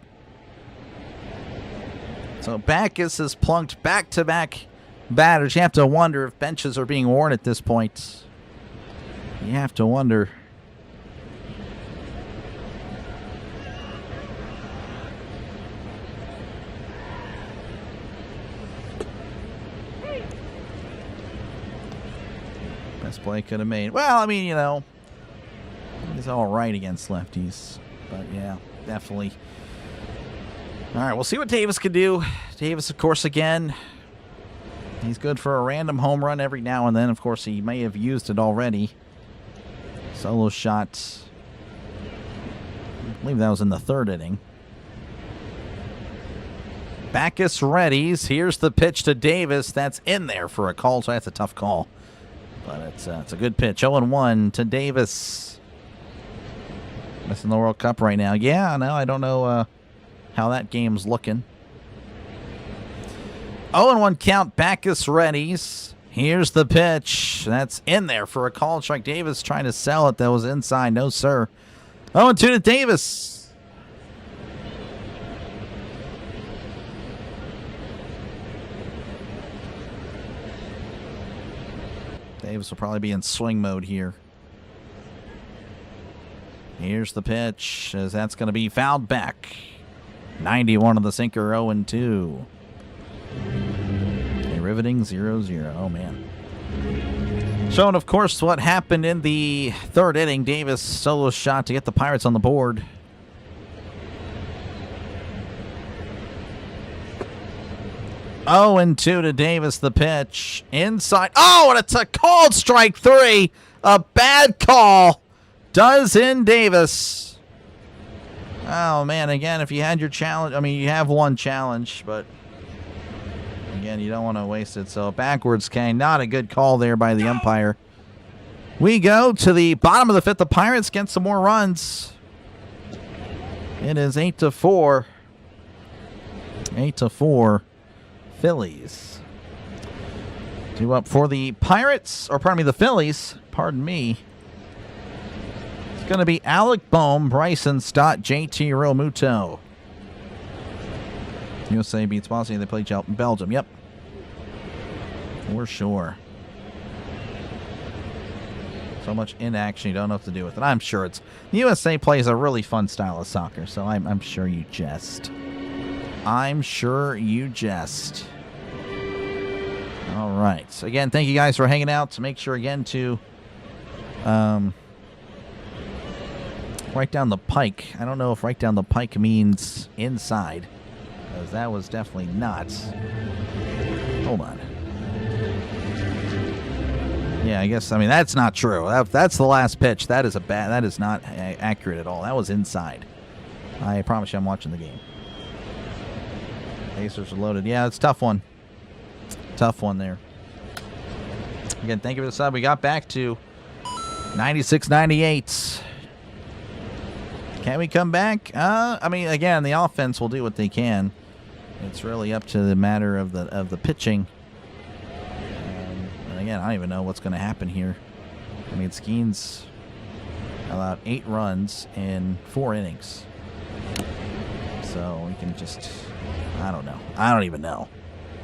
So Backus has plunked back-to-back batters. You have to wonder if benches are being worn at this point. You have to wonder. Best play could have made. Well, I mean, you know, he's all right against lefties. But, yeah, definitely. All right, we'll see what Davis can do. Davis, of course, again, he's good for a random home run every now and then. Of course, he may have used it already. Solo shot. I believe that was in the third inning. Backus readies. Here's the pitch to Davis. That's in there for a call, so that's a tough call. But it's a good pitch. 0-1 to Davis. Missing the World Cup right now. Yeah, no, I don't know how that game's looking. 0-1 count. Backus readies. Here's the pitch. That's in there for a call. Strike. Davis trying to sell it. That was inside. No, sir. 0-2 to Davis. Davis will probably be in swing mode here. Here's the pitch, as that's going to be fouled back. 91 on the sinker, 0-2. A riveting 0-0. Oh, man. Showing, of course, what happened in the third inning. Davis solo shot to get the Pirates on the board. Oh, and 2 to Davis, the pitch. Inside. Oh, and it's a called strike 3. A bad call. Does in Davis. Oh, man, again, if you had your challenge, I mean, you have one challenge, but again, you don't want to waste it. So backwards, Kane. Not a good call there by the umpire. We go to the bottom of the fifth. The Pirates get some more runs. It is 8-4. 8-4. Phillies. 2 up for the Pirates, or pardon me, the Phillies. Pardon me. It's going to be Alec Bohm, Bryson Stott, JT Realmuto. USA beats Bosnia. They play Belgium. Yep. For sure. So much inaction, you don't know what to do with it. I'm sure it's... The USA plays a really fun style of soccer, so I'm sure you jest. I'm sure you jest. All right. So again, thank you guys for hanging out. So make sure, again, to right down the pike. I don't know if right down the pike means inside, because that was definitely not. Hold on. Yeah, I guess, I mean, that's not true. That's the last pitch. That is not accurate at all. That was inside. I promise you I'm watching the game. Pacers are loaded. Yeah, it's a tough one. Tough one there. Again, thank you for the sub. We got back to 96-98. Can we come back? I mean, again, the offense will do what they can. It's really up to the matter of the pitching. And again, I don't even know what's going to happen here. I mean, Skeens allowed 8 runs in 4 innings. So we can just... I don't know. I don't even know.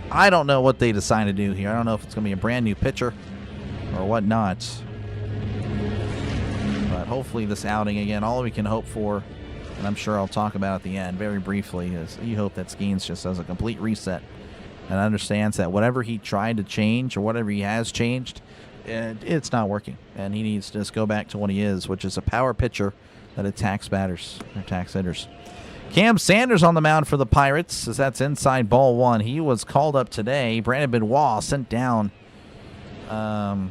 I don't know what they decide to do here. I don't know if it's going to be a brand new pitcher or whatnot. But hopefully this outing, again, all we can hope for, and I'm sure I'll talk about at the end very briefly, is you hope that Skeens just does a complete reset and understands that whatever he tried to change or whatever he has changed, it's not working. And he needs to just go back to what he is, which is a power pitcher that attacks batters, attacks hitters. Cam Sanders on the mound for the Pirates, as that's inside ball 1. He was called up today. Brandon Benoit sent down a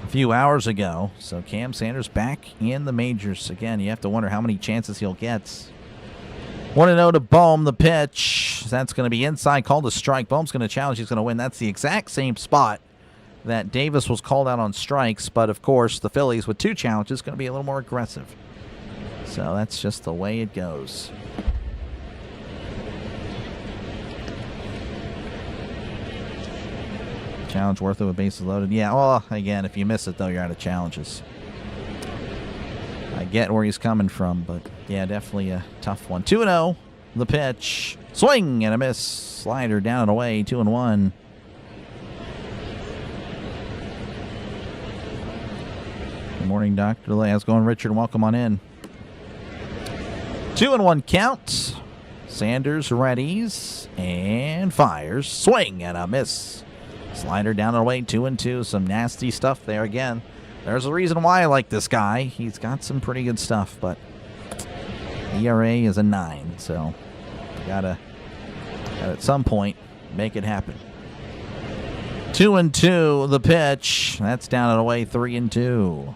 few hours ago. So Cam Sanders back in the majors. Again, you have to wonder how many chances he'll get. 1-0 to Bohm, the pitch. That's going to be inside, called a strike. Bohm's going to challenge. He's going to win. That's the exact same spot that Davis was called out on strikes. But, of course, the Phillies with 2 challenges going to be a little more aggressive. So that's just the way it goes. Challenge worth it with bases loaded. Yeah, well, again, if you miss it, though, you're out of challenges. I get where he's coming from, but, yeah, definitely a tough one. 2-0, the pitch. Swing and a miss. Slider down and away, 2-1. Good morning, Dr. DeLay. How's it going, Richard? Welcome on in. 2-1 count. Sanders readies and fires. Swing and a miss. Slider down and away, 2-2. Some nasty stuff there again. There's a reason why I like this guy. He's got some pretty good stuff, but ERA is a 9, so gotta at some point make it happen. 2-2 the pitch. That's down and away, 3-2.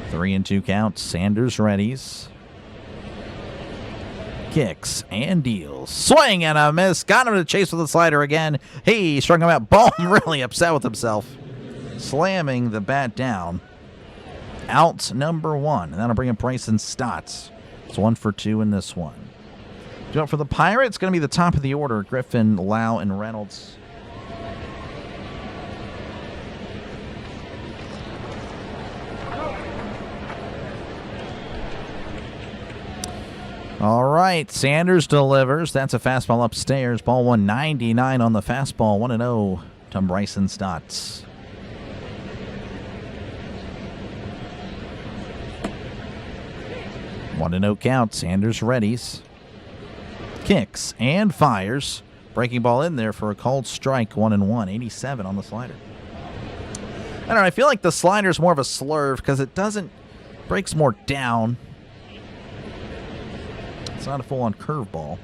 Three and 2 counts. Sanders readies. Kicks and deals. Swing and a miss. Got him to chase with the slider again. He struck him out. Bohm really upset with himself. Slamming the bat down. Out number 1. And that'll bring up Bryson Stott. It's 1 for 2 in this one. Going for the Pirates, going to be the top of the order. Griffin, Lau, and Reynolds. All right, Sanders delivers. That's a fastball upstairs. Ball 199 on the fastball. 1-0 to Bryson Stott. One to no count. Sanders readies. Kicks and fires. Breaking ball in there for a called strike. 1-1. 87 on the slider. I don't know. I feel like the slider is more of a slurve because it breaks more down. It's not a full-on curveball.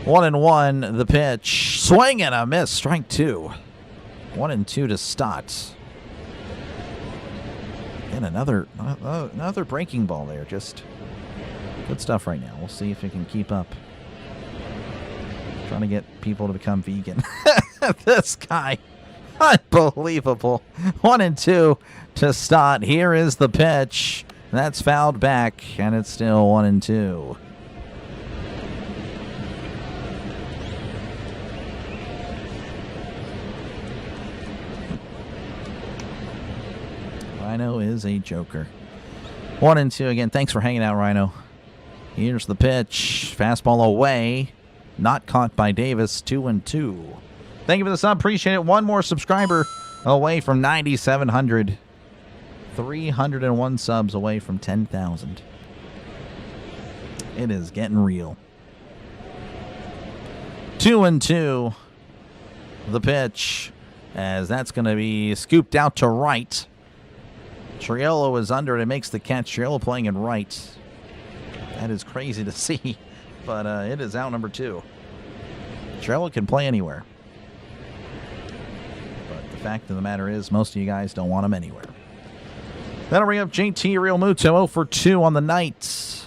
1-1, the pitch. Swing and a miss. Strike 2. 1-2 to Stott. And another breaking ball there. Just good stuff right now. We'll see if it can keep up. Trying to get people to become vegan. This guy. Unbelievable. 1-2 to Stott. Here is the pitch. That's fouled back, and it's still 1-2. Rhino is a joker. 1-2 again. Thanks for hanging out, Rhino. Here's the pitch. Fastball away. Not caught by Davis. 2-2. Thank you for the sub. Appreciate it. One more subscriber away from 9,700. 301 subs away from 10,000. It is getting real. 2-2. The pitch, as that's going to be scooped out to right. Triolo is under it. It makes the catch. Triolo playing in right. That is crazy to see, but it is out number 2. Triolo can play anywhere. But the fact of the matter is, most of you guys don't want him anywhere. That'll bring up JT Real Muto, 0 for 2 on the night.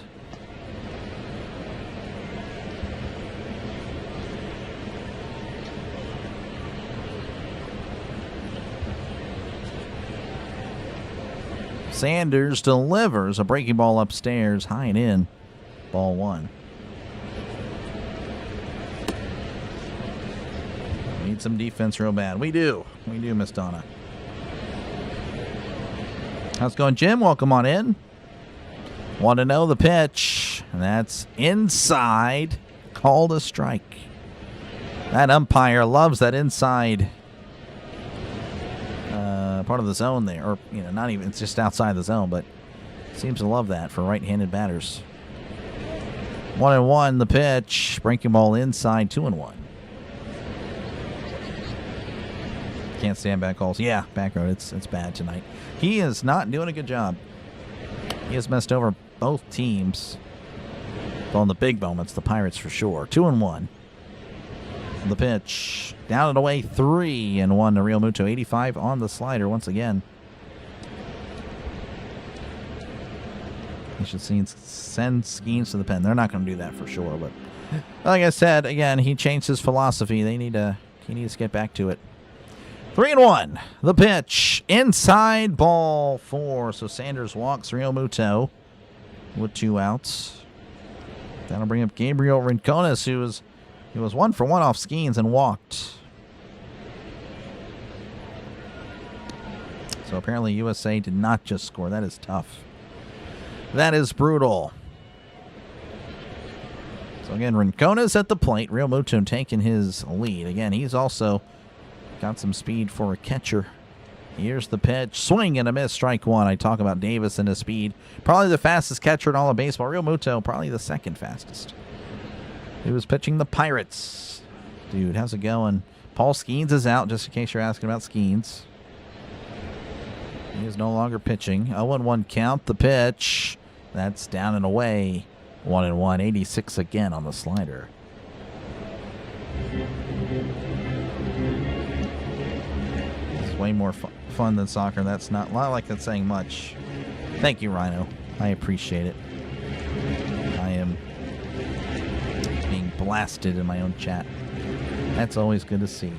Sanders delivers a breaking ball upstairs, high and in. Ball 1. Need some defense real bad. We do. We do, Miss Donna. How's it going, Jim? Welcome on in. Want to know the pitch. And that's inside. Called a strike. That umpire loves that inside part of the zone there. Or, not even, it's just outside the zone, but seems to love that for right-handed batters. 1-1, the pitch. Breaking ball inside, 2-1. Can't stand back calls. Yeah, back road. It's bad tonight. He is not doing a good job. He has messed over both teams. Well, in the big moments, the Pirates for sure. 2-1. The pitch. Down and away, 3-1 to Real Muto. 85 on the slider once again. He should send Skeens to the pen. They're not going to do that for sure, but like I said, again, he changed his philosophy. He needs to get back to it. 3-1. The pitch. Inside, ball 4. So Sanders walks Real Muto with 2 outs. That'll bring up Gabriel Rincones, who was 1 for 1 off Skeens and walked. So apparently USA did not just score. That is tough. That is brutal. So again, Rincones at the plate. Real Muto taking his lead. Again, he's also got some speed for a catcher. Here's the pitch. Swing and a miss. Strike 1. I talk about Davis and his speed. Probably the fastest catcher in all of baseball. Real Muto, probably the second fastest. He was pitching the Pirates. Dude, how's it going? Paul Skeens is out, just in case you're asking about Skeens. He is no longer pitching. 0-1 count. The pitch. That's down and away. 1-1. 86 again on the slider. It's way more fun than soccer. That's not like that's saying much. Thank you, Rhino. I appreciate it. I am being blasted in my own chat. That's always good to see.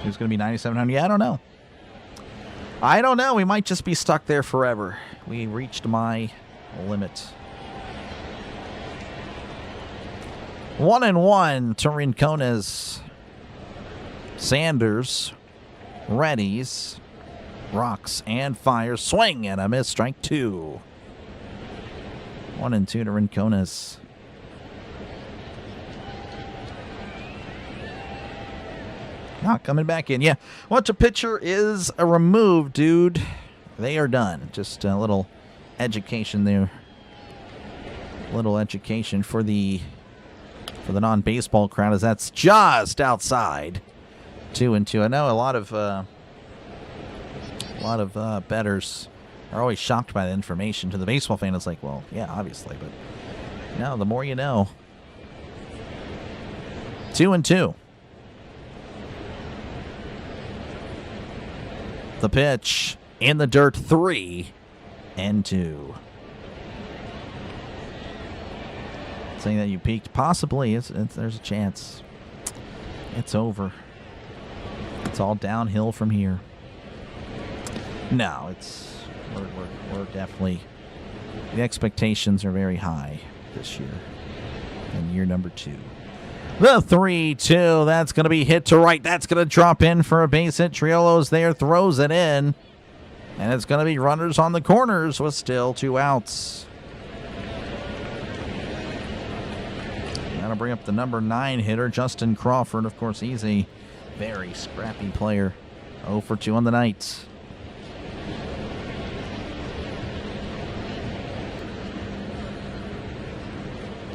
Who's going to be 9,700? Yeah, I don't know. I don't know. We might just be stuck there forever. We reached my limit. 1-1 to Rincones. Sanders readies, rocks and fires. Swing and a miss. Strike 2. 1-2 to Rincones. Not coming back in. Yeah. Once a pitcher is removed, dude, they are done. Just a little education there. Little education for the non-baseball crowd, as that's just outside 2-2. I know a lot of bettors are always shocked by the information. To the baseball fan, it's like, well, yeah, obviously, but no, the more you know. 2-2. The pitch in the dirt, 3-2. Saying that you peaked, possibly. There's a chance. It's over. It's all downhill from here. No, we're definitely, the expectations are very high this year. In year number 2. The 3-2, that's going to be hit to right. That's going to drop in for a base hit. Triolo's there, throws it in. And it's going to be runners on the corners with still 2 outs. Got to bring up the number 9 hitter, Justin Crawford. Of course, he's a very scrappy player. 0 for 2 on the night.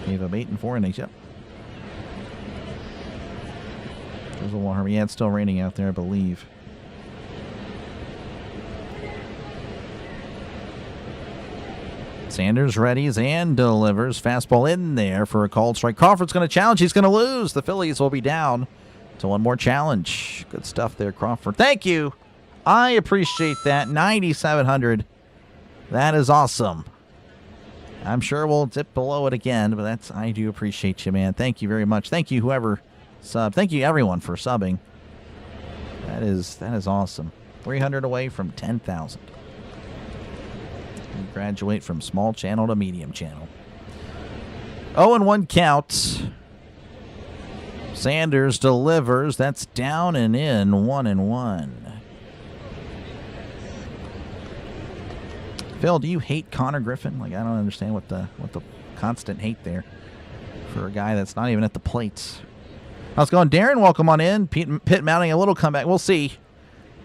Gave up 8 and 4 innings, yep. There's a little, yeah, it's still raining out there, I believe. Sanders readies and delivers. Fastball in there for a called strike. Crawford's going to challenge. He's going to lose. The Phillies will be down to one more challenge. Good stuff there, Crawford. Thank you. I appreciate that. 9,700. That is awesome. I'm sure we'll dip below it again, but I do appreciate you, man. Thank you very much. Thank you, whoever subbed. Thank you, everyone, for subbing. That is awesome. 300 away from 10,000. Graduate from small channel to medium channel. 0-1 count. Sanders delivers. That's down and in. 1-1. Phil, do you hate Connor Griffin? Like, I don't understand what the constant hate there for a guy that's not even at the plate. How's it going, Darren? Welcome on in. Pitt mounting a little comeback. We'll see.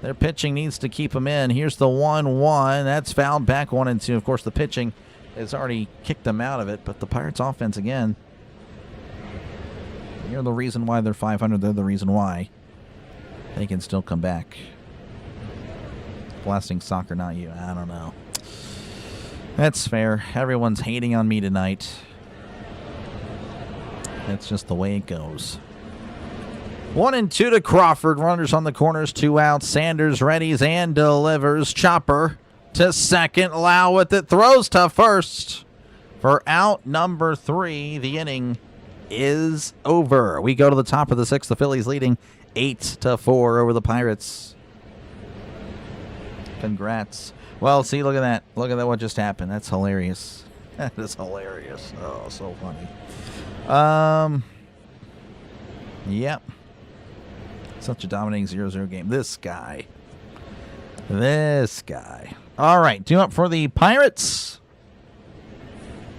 Their pitching needs to keep them in. Here's the 1-1. That's fouled back 1-2. Of course, the pitching has already kicked them out of it, but the Pirates offense again. You're the reason why they're 500. They're the reason why they can still come back. Blasting soccer, not you. I don't know. That's fair. Everyone's hating on me tonight. That's just the way it goes. 1-2 to Crawford. Runners on the corners, 2 outs. Sanders readies and delivers. Chopper to second. Lau with it. Throws to first for out number 3. The inning is over. We go to the top of the 6th. The Phillies leading 8-4 over the Pirates. Congrats. Well, see, look at that. Look at that, what just happened. That's hilarious. That is hilarious. Oh, so funny. Yep. Such a dominating 0-0 game. This guy. All right, due up for the Pirates.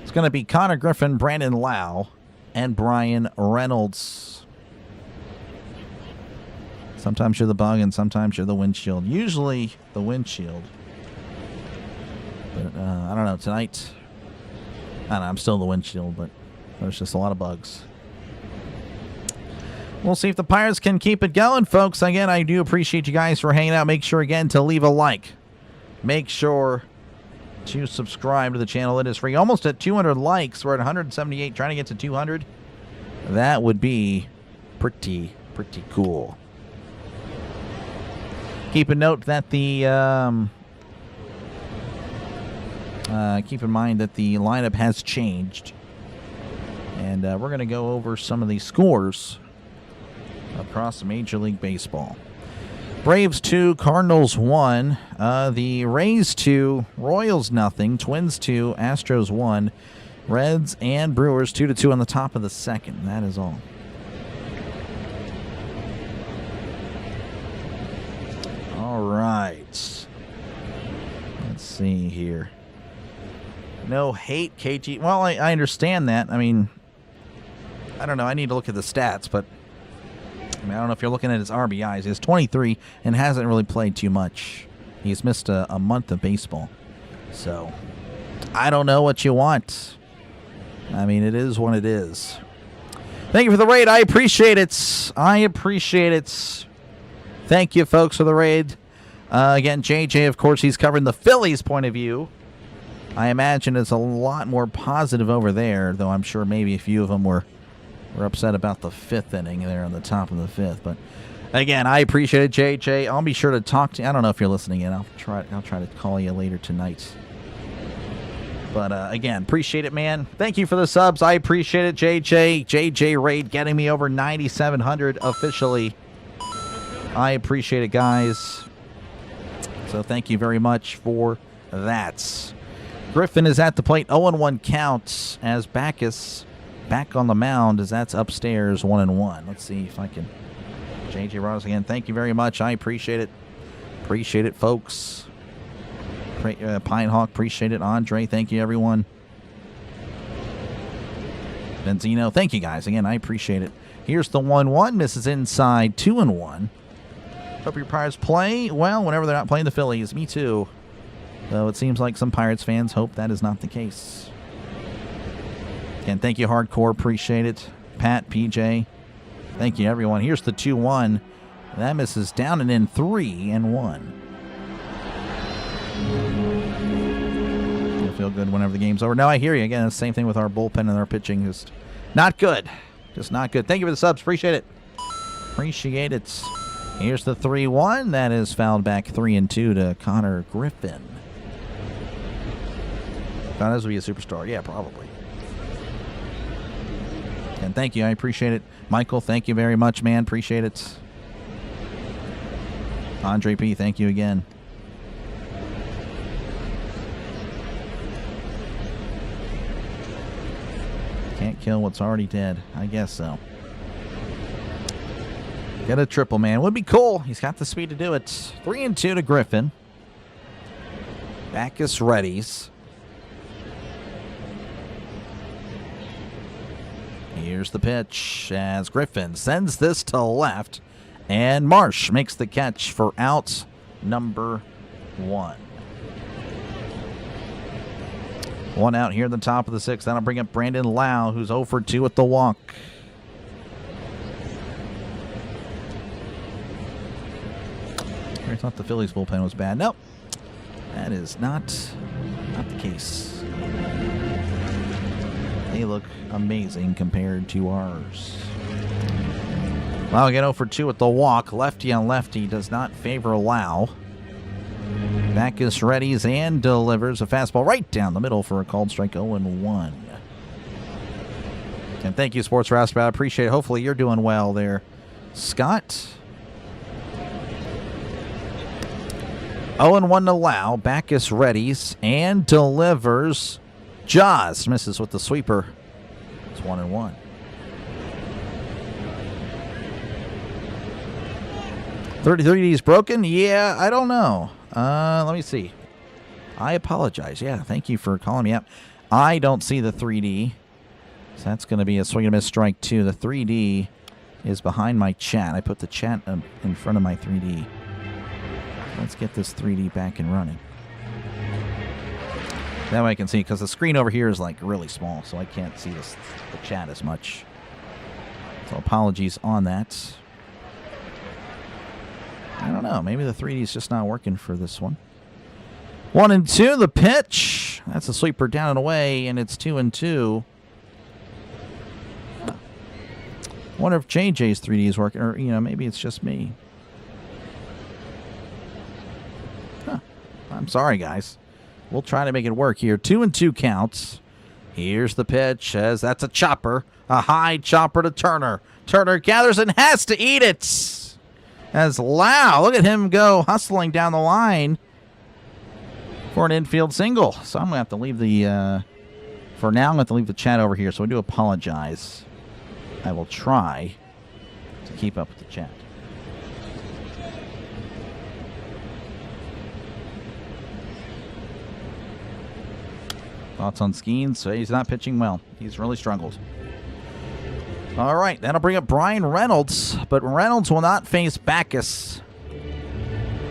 It's going to be Connor Griffin, Brandon Lau, and Brian Reynolds. Sometimes you're the bug and sometimes you're the windshield. Usually the windshield. But I don't know, tonight, I don't know, I'm still the windshield, but there's just a lot of bugs. We'll see if the Pirates can keep it going, folks. Again, I do appreciate you guys for hanging out. Make sure, again, to leave a like. Make sure to subscribe to the channel. It is free. Almost at 200 likes. We're at 178, trying to get to 200. That would be pretty cool. Keep a note that the... keep in mind that the lineup has changed. And we're going to go over some of these scores across Major League Baseball. Braves 2, Cardinals 1, the Rays 2, Royals nothing, Twins 2, Astros 1, Reds and Brewers 2-2 on the top of the 2nd. That is all. All right. Let's see here. No hate, KG. Well, I understand that. I mean, I don't know. I need to look at the stats, but I mean, I don't know if you're looking at his RBIs. He's 23 and hasn't really played too much. He's missed a month of baseball. So, I don't know what you want. I mean, it is what it is. Thank you for the raid. I appreciate it. I appreciate it. Thank you, folks, for the raid. Again, JJ, of course, he's covering the Phillies' point of view. I imagine it's a lot more positive over there, though I'm sure maybe a few of them were upset about the 5th inning there on the top of the 5th. But again, I appreciate it, JJ. I'll be sure to talk to you. I don't know if you're listening in. I'll try to call you later tonight. But again, appreciate it, man. Thank you for the subs. I appreciate it, JJ. JJ Raid getting me over 9,700 officially. I appreciate it, guys. So thank you very much for that. Griffin is at the plate, 0-1 counts as Backus back on the mound as that's upstairs 1-1. Let's see if I can. JJ Ross again, thank you very much. I appreciate it. Appreciate it, folks. Pinehawk, appreciate it. Andre, thank you, everyone. Benzino, thank you, guys. Again, I appreciate it. Here's the 1-1. Misses inside, 2-1. Hope your Pirates play well whenever they're not playing the Phillies. Me too. Though it seems like some Pirates fans hope that is not the case. Again, thank you, Hardcore. Appreciate it. Pat, PJ. Thank you, everyone. Here's the 2-1. That misses down and in 3-1. You'll feel good whenever the game's over. No, I hear you. Again, the same thing with our bullpen and our pitching. Just not good. Just not good. Thank you for the subs. Appreciate it. Appreciate it. Here's the 3-1. That is fouled back 3-2 to Connor Griffin. Thought this would be a superstar. Yeah, probably. And thank you. I appreciate it. Michael, thank you very much, man. Appreciate it. Andre P., thank you again. Can't kill what's already dead. I guess so. Get a triple, man. Would be cool. He's got the speed to do it. 3-2 to Griffin. Backus readies. Here's the pitch as Griffin sends this to left. And Marsh makes the catch for out number 1. 1 out here at the top of the 6th. That'll bring up Brandon Lau, who's 0 for 2 at the walk. I thought the Phillies bullpen was bad. Nope. That is not the case. They look amazing compared to ours. Lau again 0 for 2 at the walk. Lefty on lefty does not favor Lau. Backus readies and delivers a fastball right down the middle for a called strike. 0-1. And thank you, Sports Roustabout. I appreciate it. Hopefully you're doing well there, Scott. 0-1 to Lau. Backus readies and delivers. Jaws misses with the sweeper. It's 1-1. 33D is broken? Yeah, I don't know. Let me see. I apologize. Yeah, thank you for calling me out. I don't see the 3D. So that's going to be a swing and a miss strike 2. The 3D is behind my chat. I put the chat in front of my 3D. Let's get this 3D back and running. That way I can see, because the screen over here is like really small, so I can't see the chat as much. So apologies on that. I don't know. Maybe the 3D is just not working for this one. 1-2, the pitch. That's a sweeper down and away, and it's 2-2. Wonder if JJ's 3D is working, or maybe it's just me. Huh. I'm sorry, guys. We'll try to make it work here. 2-2 counts. Here's the pitch, as that's a chopper. A high chopper to Turner. Turner gathers and has to eat it. As Lau, look at him go hustling down the line for an infield single. So I'm going to have to leave the, for now, I'm going to have to leave the chat over here. So I do apologize. I will try to keep up with the chat. Thoughts on Skeens? So he's not pitching well. He's really struggled. All right, that'll bring up Brian Reynolds, but Reynolds will not face Backus.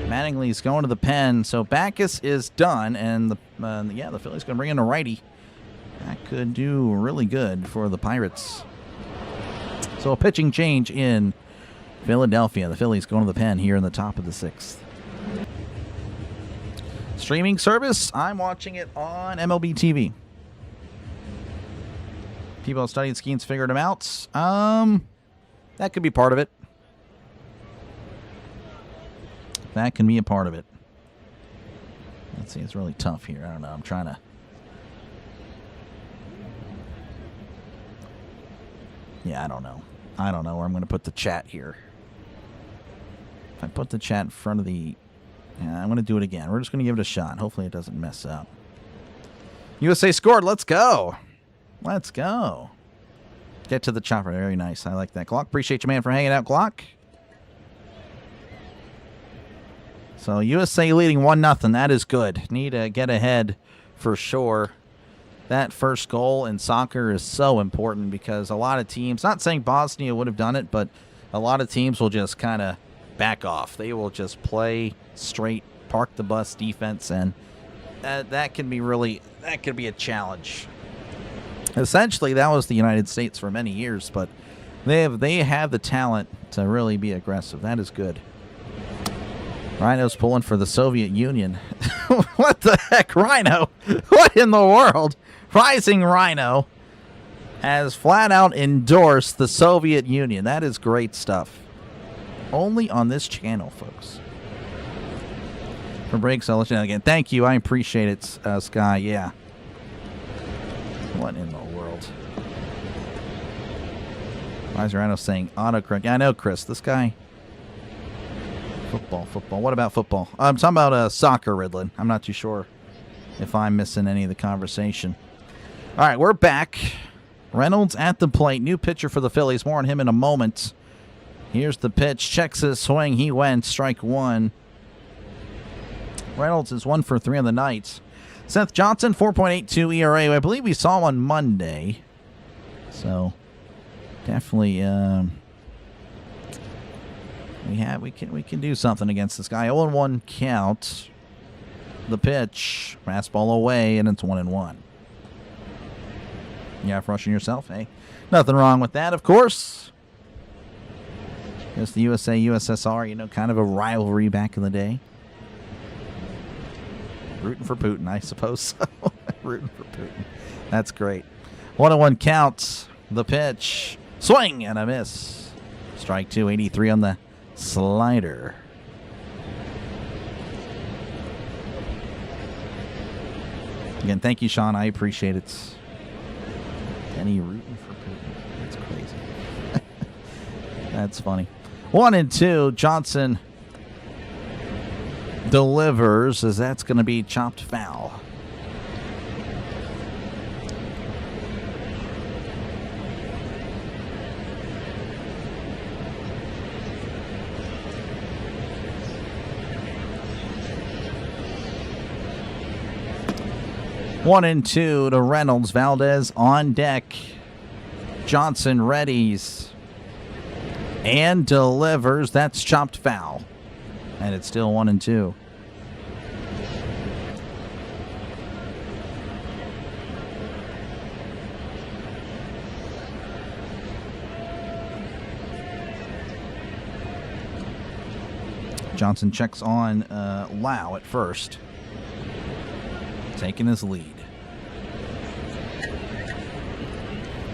Mattingly's going to the pen, so Backus is done, and the Phillies going to bring in a righty. That could do really good for the Pirates. So a pitching change in Philadelphia. The Phillies going to the pen here in the top of the 6th. Streaming service, I'm watching it on MLB TV. People have studied Skeens figured them out. That could be part of it. That can be a part of it. Let's see, it's really tough here. I don't know. I'm trying to... Yeah, I don't know. I don't know where I'm going to put the chat here. If I put the chat in front of the... Yeah, I'm going to do it again. We're just going to give it a shot. Hopefully it doesn't mess up. USA scored. Let's go. Let's go. Get to the chopper. Very nice. I like that. Glock. Appreciate you, man, for hanging out, Glock. So USA leading 1-0. That is good. Need to get ahead for sure. That first goal in soccer is so important because a lot of teams, not saying Bosnia would have done it, but a lot of teams will just kind of back off. They will just play straight, park the bus defense, and that can be a challenge. Essentially, that was the United States for many years, but they have the talent to really be aggressive. That is good. Rhino's pulling for the Soviet Union. What the heck, Rhino? What in the world? Rising Rhino has flat out endorsed the Soviet Union. That is great stuff. Only on this channel, folks. For breaks, I'll let you know again. Thank you. I appreciate it, Sky. Yeah. What in the world? Why is Rhino saying autocorrect? Yeah, I know, Chris. This guy... Football. What about football? I'm talking about soccer, Ridlin. I'm not too sure if I'm missing any of the conversation. All right, we're back. Reynolds at the plate. New pitcher for the Phillies. More on him in a moment. Here's the pitch. Checks his swing. He went. Strike one. Reynolds is 1 for 3 on the night. Seth Johnson, 4.82 ERA. I believe we saw him on Monday. So, definitely... We can do something against this guy. 0-1 count. The pitch. Fastball away, and it's 1-1. Yeah, rushing yourself. Hey, nothing wrong with that, of course. Just the USA-USSR, kind of a rivalry back in the day. Rooting for Putin, I suppose so. Rooting for Putin. That's great. 1-1 count. The pitch. Swing and a miss. Strike 2, 83 on the slider. Again, thank you, Sean. I appreciate it. Kenny rooting for Putin. That's crazy. That's funny. 1-2. Johnson delivers as that's going to be chopped foul. One and two to Reynolds. Valdez on deck. Johnson readies and delivers. That's chopped foul. And it's still 1-2. Johnson checks on Lau at first. Taking his lead.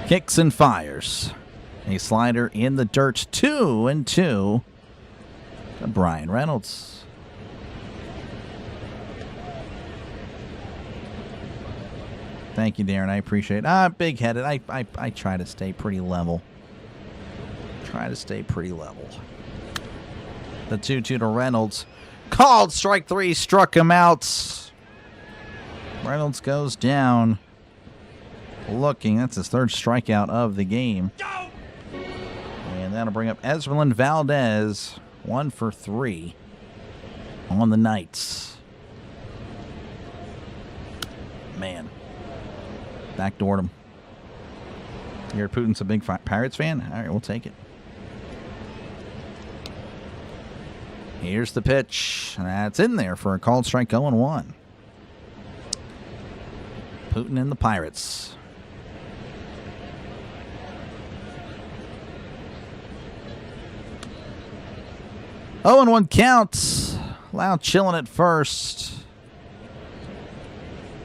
Kicks and fires. A slider in the dirt. 2-2 to Brian Reynolds. Thank you, Darren. I appreciate it. Big-headed. I try to stay pretty level. The 2-2 to Reynolds. Called strike 3. Struck him out. Reynolds goes down. Looking. That's his third strikeout of the game. And that'll bring up Esmeralyn Valdez. 1 for 3 on the night. Man. Backdoored him. You're Putin's a big Pirates fan? All right, we'll take it. Here's the pitch. That's in there for a called strike 0-1. Putin and the Pirates. Oh, and 1 count. Lau chilling at first.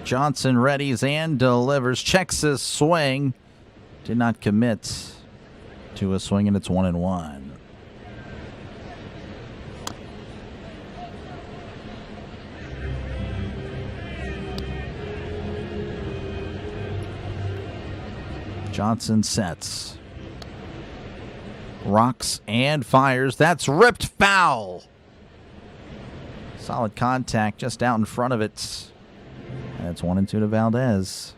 Johnson readies and delivers. Checks his swing. Did not commit to a swing, and it's 1-1. Johnson sets. Rocks and fires. That's ripped foul. Solid contact just out in front of it. That's 1-2 to Valdez.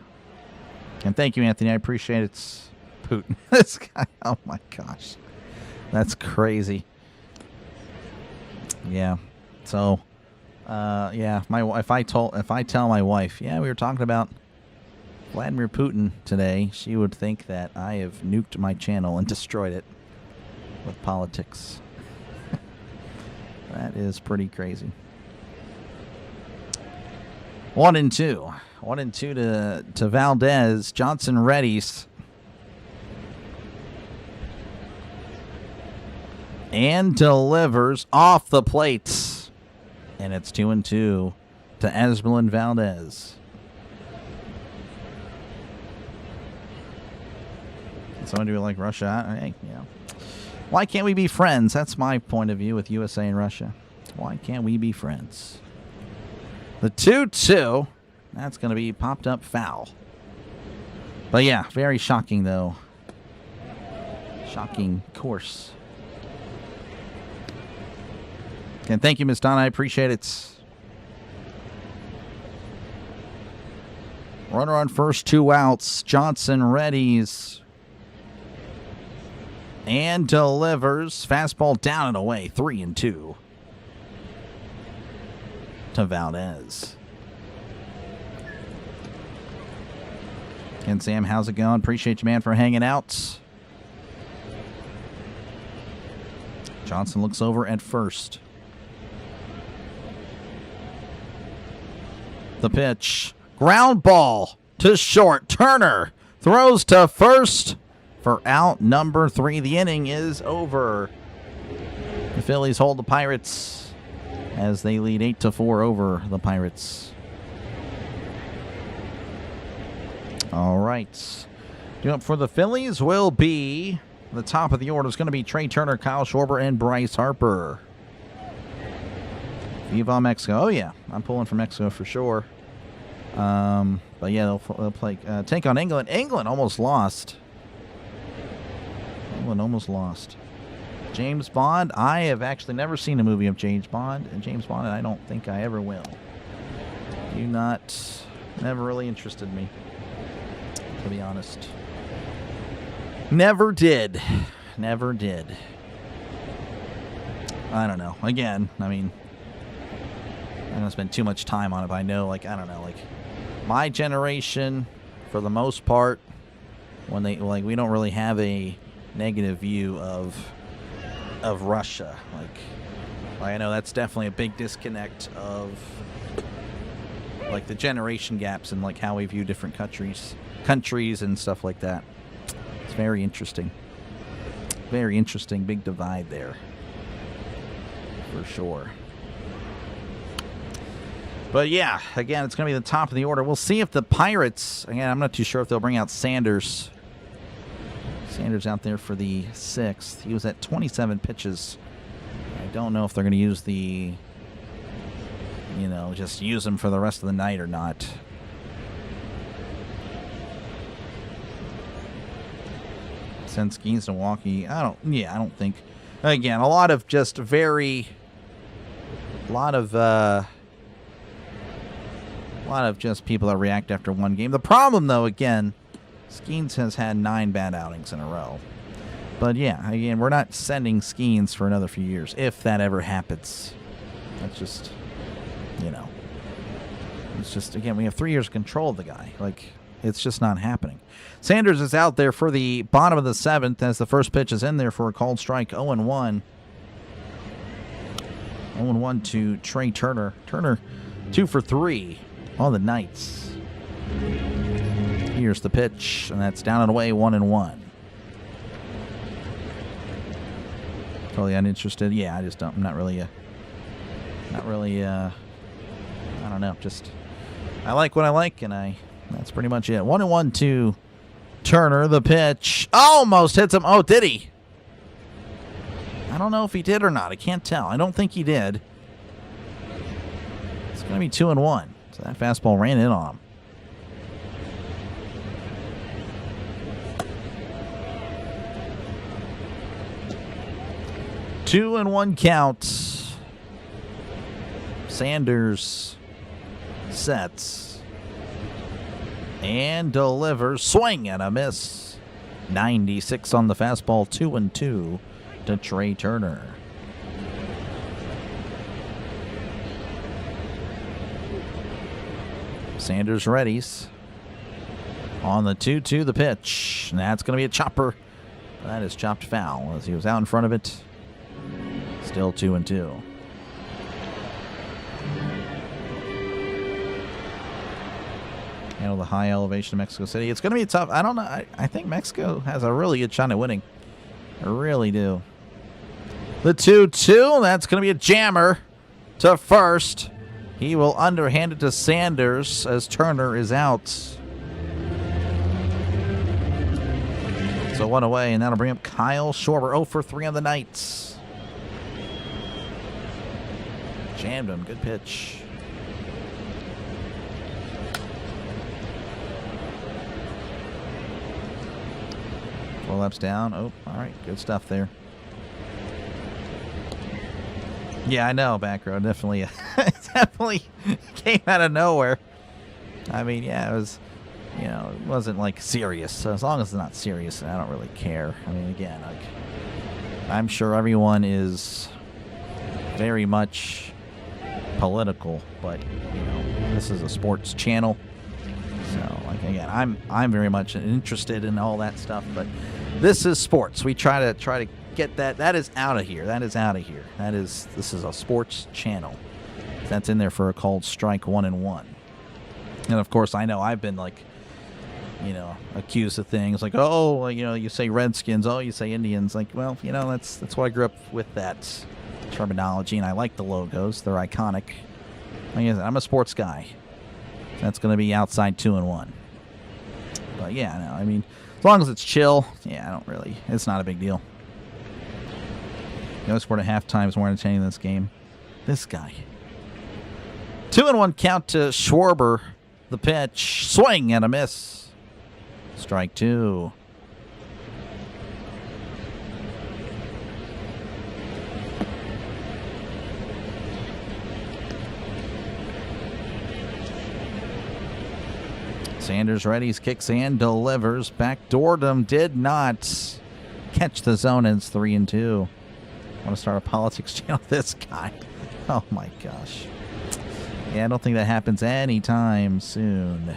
And thank you, Anthony. I appreciate it. Putin. This guy. Oh my gosh. That's crazy. Yeah. So, yeah. If I tell my wife, yeah, we were talking about Vladimir Putin today, she would think that I have nuked my channel and destroyed it with politics. That is pretty crazy. 1-2. 1-2 to Valdez. Johnson readies. And delivers off the plate. And it's 2-2 to Esmelin Valdez. Someone do like Russia? Hey, yeah. Why can't we be friends? That's my point of view with USA and Russia. Why can't we be friends? The 2-2. That's going to be popped up foul. But yeah, very shocking though. Shocking course. And thank you, Miss Donna. I appreciate it. Runner on first, 2 outs. Johnson readies. And delivers. Fastball down and away. 3-2 to Valdez. And Sam, how's it going? Appreciate you, man, for hanging out. Johnson looks over at first. The pitch. Ground ball to short. Turner throws to first for out number 3. The inning is over. The Phillies hold the Pirates as they lead 8-4 over the Pirates. All right. Due up for the Phillies will be the top of the order. It's going to be Trey Turner, Kyle Schwarber, and Bryce Harper. Viva Mexico. Oh, yeah. I'm pulling for Mexico for sure. But, yeah, they'll play take on England. England almost lost. England almost lost. James Bond. I have actually never seen a movie of James Bond, and I don't think I ever will. Never really interested me, to be honest. Never did. Never did. I don't know. Again, I mean, I don't spend too much time on it, but I know, I don't know, my generation, for the most part, when they, we don't really have a negative view of Russia. I know that's definitely a big disconnect of, the generation gaps and, how we view different countries and stuff like that. It's very interesting. Very interesting. Big divide there. For sure. But yeah, again, it's going to be the top of the order. We'll see if the Pirates, again, I'm not too sure if they'll bring out Sanders. Sanders out there for the 6th. He was at 27 pitches. I don't know if they're going to use just use him for the rest of the night or not. Send Skeens to Milwaukee. I don't think. Again, a lot of just just people that react after one game. The problem, though, again, Skeens has had 9 bad outings in a row. But yeah, again, we're not sending Skeens for another few years, if that ever happens. That's just, it's just, again, we have 3 years of control of the guy. It's just not happening. Sanders is out there for the bottom of the 7th as the first pitch is in there for a called strike. 0-1. 0-1 to Trey Turner. Turner 2 for 3 on the Knights. Here's the pitch, and that's down and away, 1-1. Totally uninterested. Yeah, I'm not really, I don't know, just, I like what I like, and that's pretty much it. 1-1 to Turner, the pitch. Almost hits him. Oh, did he? I don't know if he did or not. I can't tell. I don't think he did. It's going to be 2-1. So that fastball ran in on him. Two and 1 count. Sanders sets and delivers. Swing and a miss. 96 on the fastball. 2-2 to Trey Turner. Sanders readies. On the 2-2, the pitch. And that's going to be a chopper. That is chopped foul as he was out in front of it. Still 2-2. Handle the high elevation of Mexico City. It's going to be tough. I don't know. I think Mexico has a really good shot at winning. I really do. The 2-2. That's going to be a jammer to first. He will underhand it to Sanders as Turner is out. So 1 away, and that'll bring up Kyle Schwarber. 0 for 3 on the Knights. Jammed him. Good pitch. Four laps down. Oh, all right. Good stuff there. Yeah, I know, back row. Definitely, it definitely came out of nowhere. I mean, yeah, it was, you know, it wasn't like serious. So as long as it's not serious, I don't really care. I mean, again, like, I'm sure everyone is very much political, but you know, this is a sports channel. So, like, again, I'm very much interested in all that stuff, but this is sports. We try to get that is out of here. That is out of here. This is a sports channel. That's in there for a called strike. 1-1. And of course, I know I've been, like, you know, accused of things like, oh, you know, you say Redskins, oh, you say Indians. Like, well, you know, that's why I grew up with that terminology, and I like the logos. They're iconic. Like I said, I'm a sports guy. That's going to be outside 2-1. But yeah, no, I mean, as long as it's chill, yeah, I don't really, it's not a big deal. No sport at halftime is more entertaining than this game. This guy. 2-1 count to Schwarber. The pitch. Swing and a miss. Strike 2. Sanders readies, kicks and delivers. Backdoored him. Did not catch the zone, and it's 3-2. I want to start a politics channel with this guy. Oh my gosh. Yeah, I don't think that happens anytime soon.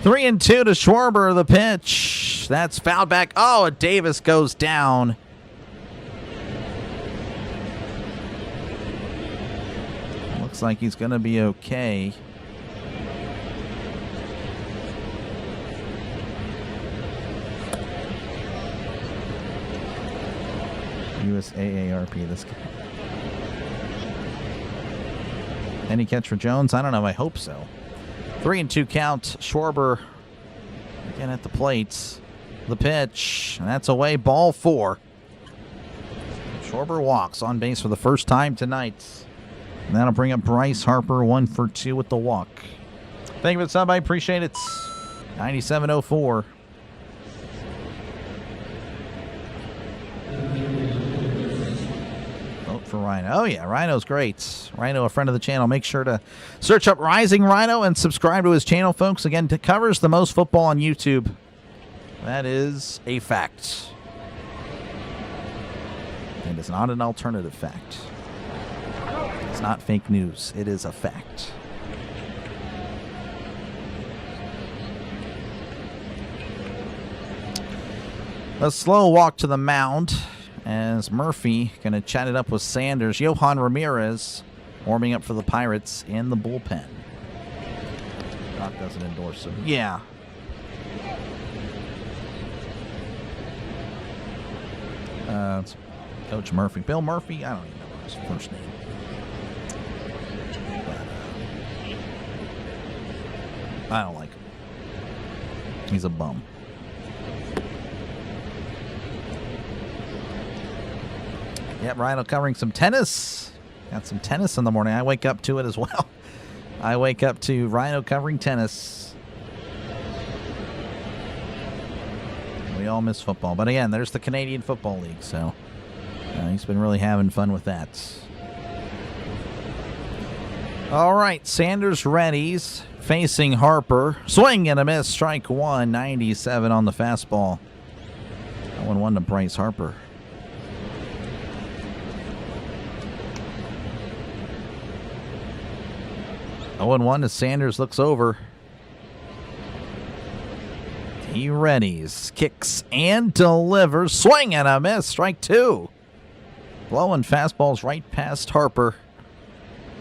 3-2 to Schwarber, the pitch. That's fouled back. Oh, Davis goes down. Looks like he's going to be okay. USAARP, this guy. Any catch for Jones? I don't know. I hope so. 3-2 count. Schwarber again at the plate. The pitch. And that's away. Ball 4. Schwarber walks on base for the first time tonight. And that'll bring up Bryce Harper. 1 for 2 with the walk. Thank you for the sub. I appreciate it. 9704. For Rhino. Oh yeah, Rhino's great. Rhino, a friend of the channel. Make sure to search up Rising Rhino and subscribe to his channel, folks. Again, covers the most football on YouTube. That is a fact. And it's not an alternative fact. It's not fake news. It is a fact. A slow walk to the mound as Murphy going to chat it up with Sanders. Johan Ramirez warming up for the Pirates in the bullpen. Doc doesn't endorse him. Yeah. It's Coach Murphy. Bill Murphy? I don't even know his first name. But, I don't like him. He's a bum. Yep, Rhino covering some tennis. Got some tennis in the morning. I wake up to it as well. I wake up to Rhino covering tennis. We all miss football. But again, there's the Canadian Football League, so he's been really having fun with that. All right, Sanders readies facing Harper. Swing and a miss. Strike one. 97 on the fastball. 0-1 to Bryce Harper. Oh, and 1 as Sanders looks over. He readies, kicks, and delivers. Swing and a miss. Strike 2. Blowing fastballs right past Harper.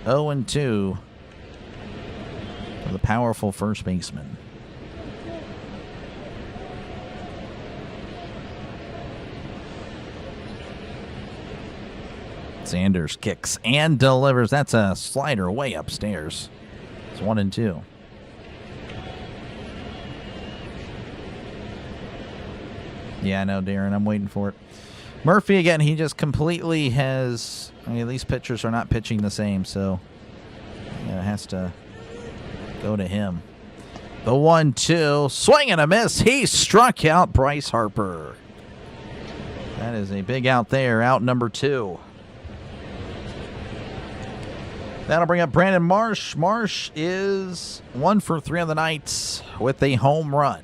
0-2 for the powerful first baseman. Sanders kicks and delivers. That's a slider way upstairs. It's 1-2. Yeah, I know, Darren. I'm waiting for it. Murphy, again, he just completely has... I mean, these pitchers are not pitching the same, so it has to go to him. The 1-2. Swing and a miss. He struck out Bryce Harper. That is a big out there. Out number 2. That'll bring up Brandon Marsh. Marsh is 1 for 3 on the night with a home run.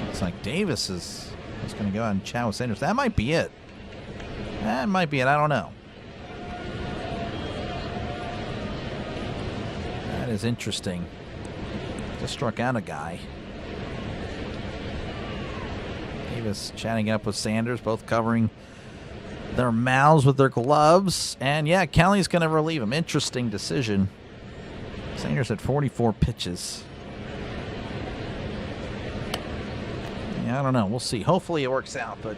Looks like Davis is going to go out and chat with Sanders. That might be it. That might be it. I don't know. That is interesting. Just struck out a guy. Davis chatting up with Sanders, both covering their mouths with their gloves. And yeah, Kelly's going to relieve him. Interesting decision. Sanders at 44 pitches. Yeah, I don't know. We'll see. Hopefully it works out, but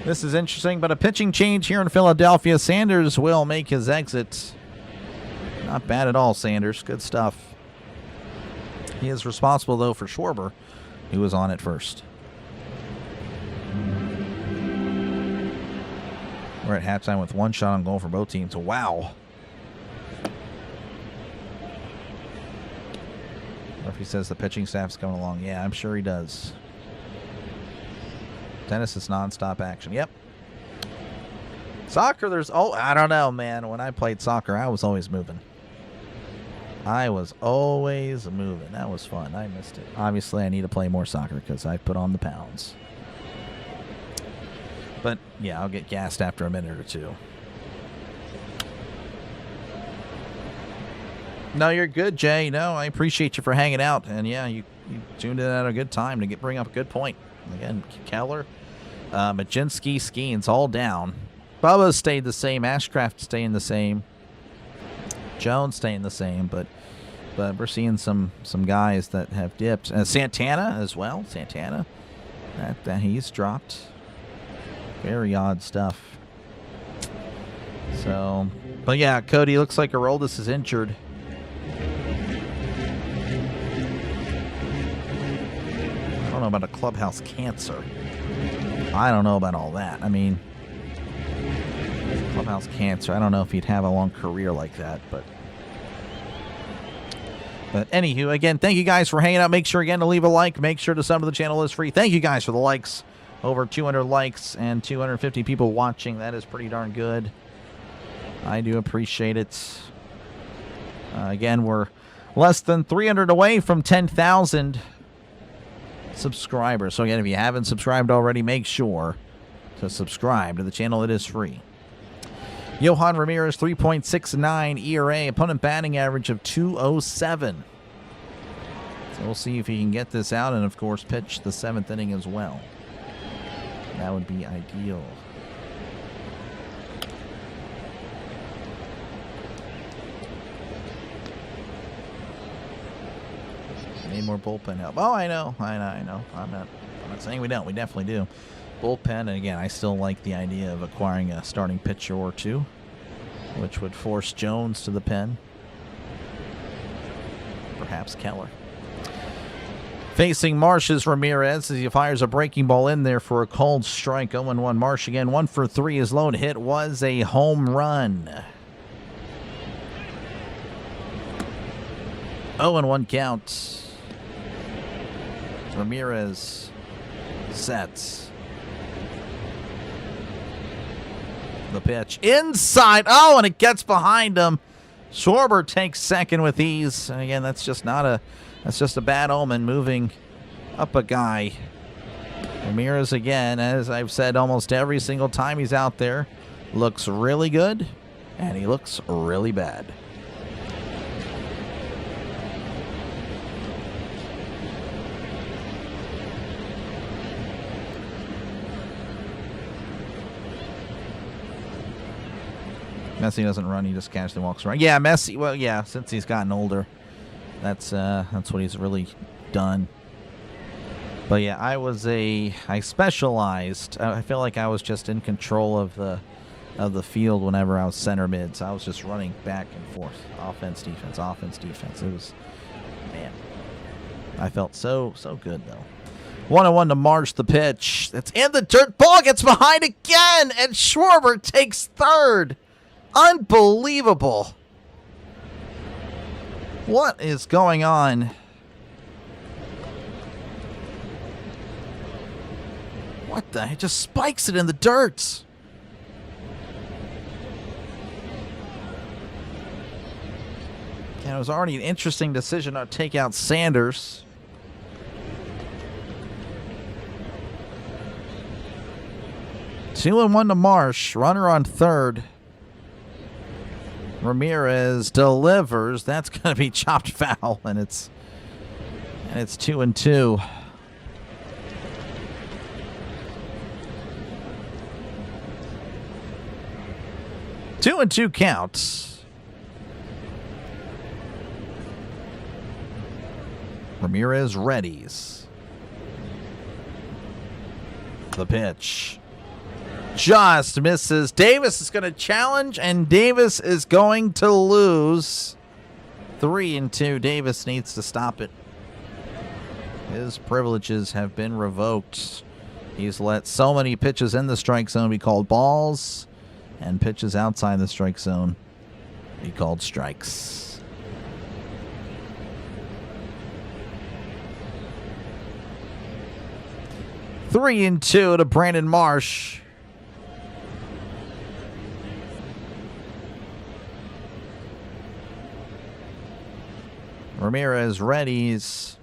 this is interesting. But a pitching change here in Philadelphia. Sanders will make his exit. Not bad at all, Sanders. Good stuff. He is responsible, though, for Schwarber, who was on at first. We're at halftime with 1 shot on goal for both teams. Wow. Murphy says the pitching staff's coming along. Yeah, I'm sure he does. Tennis is nonstop action. Yep. Soccer, I don't know, man. When I played soccer, I was always moving. I was always moving. That was fun. I missed it. Obviously, I need to play more soccer because I put on the pounds. But, yeah, I'll get gassed after a minute or two. No, you're good, Jay. No, I appreciate you for hanging out. And, yeah, you tuned in at a good time to bring up a good point. Again, Keller, Majinski, Skeens all down. Bubba stayed the same. Ashcraft staying the same. Jones staying the same, but we're seeing some guys that have dipped. Santana as well. Santana, that he's dropped. Very odd stuff. So, but yeah, Cody, looks like Aroldis is injured. I don't know about a clubhouse cancer. I don't know about all that. I mean, clubhouse cancer. I don't know if he'd have a long career like that, but anywho, again, thank you guys for hanging out. Make sure again to leave a like. Make sure to sub to the channel is free. Thank you guys for the likes. Over 200 likes and 250 people watching. That is pretty darn good. I do appreciate it. Again, we're less than 300 away from 10,000 subscribers. So again, if you haven't subscribed already, make sure to subscribe to the channel. It is free. Yohan Ramirez, 3.69 ERA, opponent batting average of 207. So we'll see if he can get this out and, of course, pitch the 7th inning as well. That would be ideal. Need more bullpen help. Oh, I know. I'm not saying we don't. We definitely do. Bullpen, and again, I still like the idea of acquiring a starting pitcher or two, which would force Jones to the pen. Perhaps Keller. Facing Marsh is Ramirez as he fires a breaking ball in there for a cold strike. 0-1 Marsh again. 1 for 3. His lone hit was a home run. 0-1 count. Ramirez sets. The pitch inside. Oh, and it gets behind him. Schwarber takes second with ease. And again, that's just a bad omen moving up a guy. Ramirez again, as I've said almost every single time he's out there, looks really good and he looks really bad. Messi doesn't run, he just casually walks around. Yeah, Messi, well, yeah, since he's gotten older, that's what he's really done. But yeah, I specialized. I feel like I was just in control of the field whenever I was center mid. So I was just running back and forth. Offense, defense, offense, defense. It was, man, I felt so good though. 1-1 to Marsh, the pitch. That's in the dirt. Ball gets behind again, and Schwarber takes third. Unbelievable. What is going on? What the? He just spikes it in the dirt. And it was already an interesting decision to take out Sanders. Two and one to Marsh. Runner on third. Ramirez delivers. That's going to be chopped foul, and it's 2-2. Two and two counts. Ramirez readies. The pitch. Just misses. Davis is going to challenge, and Davis is going to lose. 3-2. Davis needs to stop it. His privileges have been revoked. He's let so many pitches in the strike zone be called balls, and pitches outside the strike zone be called strikes. Three and two to Brandon Marsh. Ramirez readies,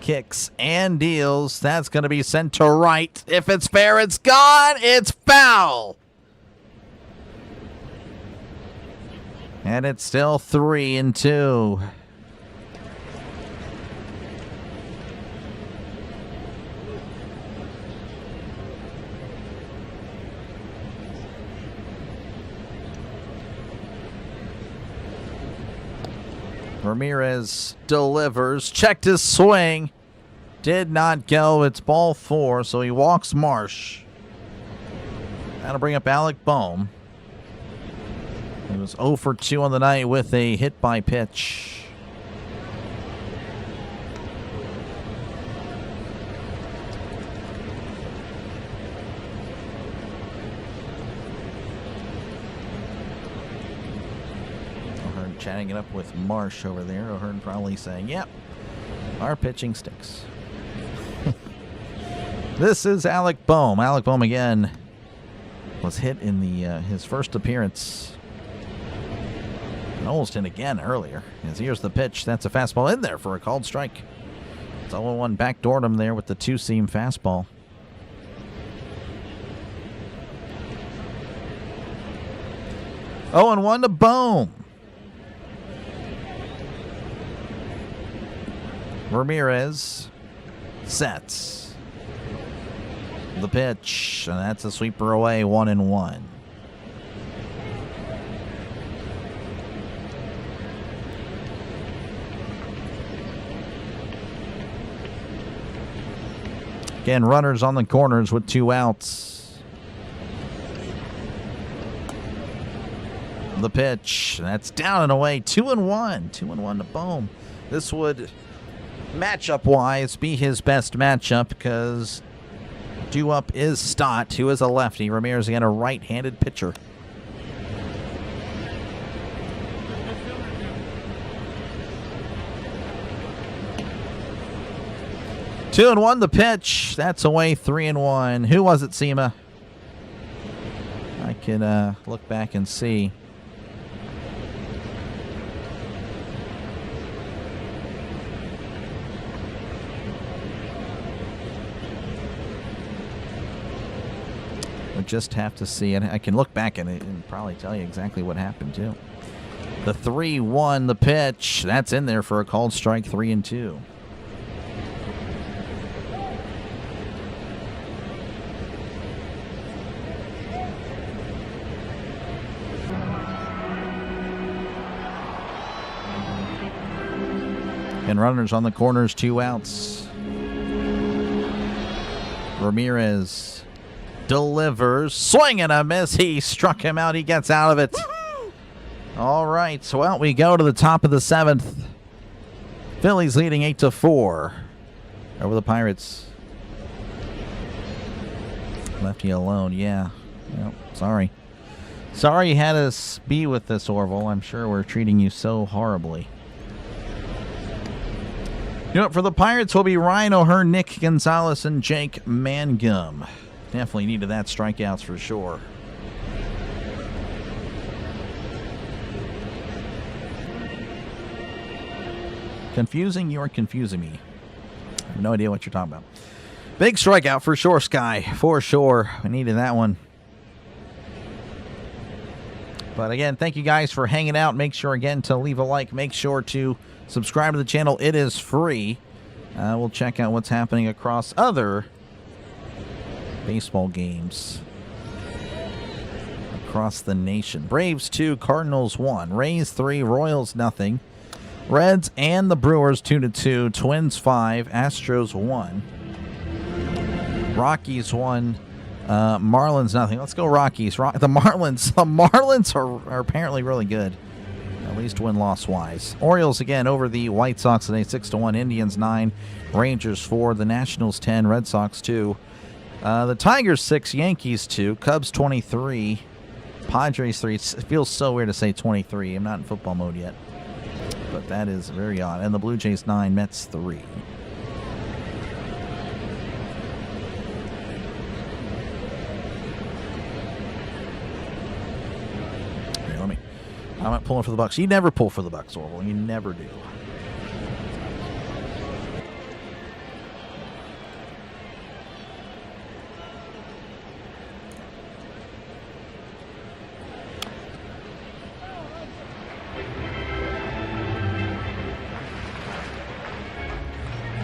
kicks and deals. That's going to be sent to right. If it's fair, it's gone. It's foul. And it's still 3-2. Ramirez delivers, checked his swing, did not go. It's ball 4, so he walks Marsh. That'll bring up Alec Boehm. He was 0 for 2 on the night with a hit by pitch. Chatting it up with Marsh over there. O'Hearn probably saying, yep, our pitching stinks. This is Alec Boehm. Alec Boehm again was hit in the his first appearance. And almost hit again earlier. As here's the pitch. That's a fastball in there for a called strike. It's 0-1 backdoored him there with the two-seam fastball. 0-1 to Bohm. Ramirez sets the pitch, and that's a sweeper away, 1-1. Again, runners on the corners with 2 outs. The pitch, that's down and away, 2-1. 2-1 to Bohm. This would, matchup-wise, be his best matchup because due up is Stott, who is a lefty. Ramirez again, a right-handed pitcher. Two and one the pitch. That's away, 3-1. Who was it, Seema? I can look back and see. We'll just have to see it. I can look back at it and probably tell you exactly what happened, too. The 3-1, the pitch. That's in there for a called strike, 3-2. And runners on the corners, 2 outs. Ramirez delivers. Swing and a miss. He struck him out. He gets out of it. Woo-hoo! All right. So out we go to the top of the 7th. Phillies leading 8-4 over the Pirates. Left you alone. Yeah. Well, sorry. Sorry you had us be with this, Orville. I'm sure we're treating you so horribly. You know, for the Pirates will be Ryan O'Hearn, Nick Gonzalez, and Jake Mangum. Definitely needed that strikeouts for sure. Confusing? You're confusing me. I have no idea what you're talking about. Big strikeout for sure, Sky. For sure. We needed that one. But again, thank you guys for hanging out. Make sure, again, to leave a like. Make sure to subscribe to the channel. It is free. We'll check out what's happening across other baseball games across the nation. Braves 2, Cardinals 1, Rays 3, Royals nothing. Reds and the Brewers 2-2, Twins 5, Astros 1, Rockies 1, Marlins nothing. Let's go Rockies. The Marlins are apparently really good. At least win-loss wise. Orioles again over the White Sox today, 6-1. Indians 9, Rangers 4, the Nationals 10, Red Sox 2. The Tigers 6, Yankees 2, Cubs 23, Padres 3. It feels so weird to say 23. I'm not in football mode yet, but that is very odd. And the Blue Jays 9, Mets 3. I'm not pulling for the Bucks. You never pull for the Bucks, Orville. You never do.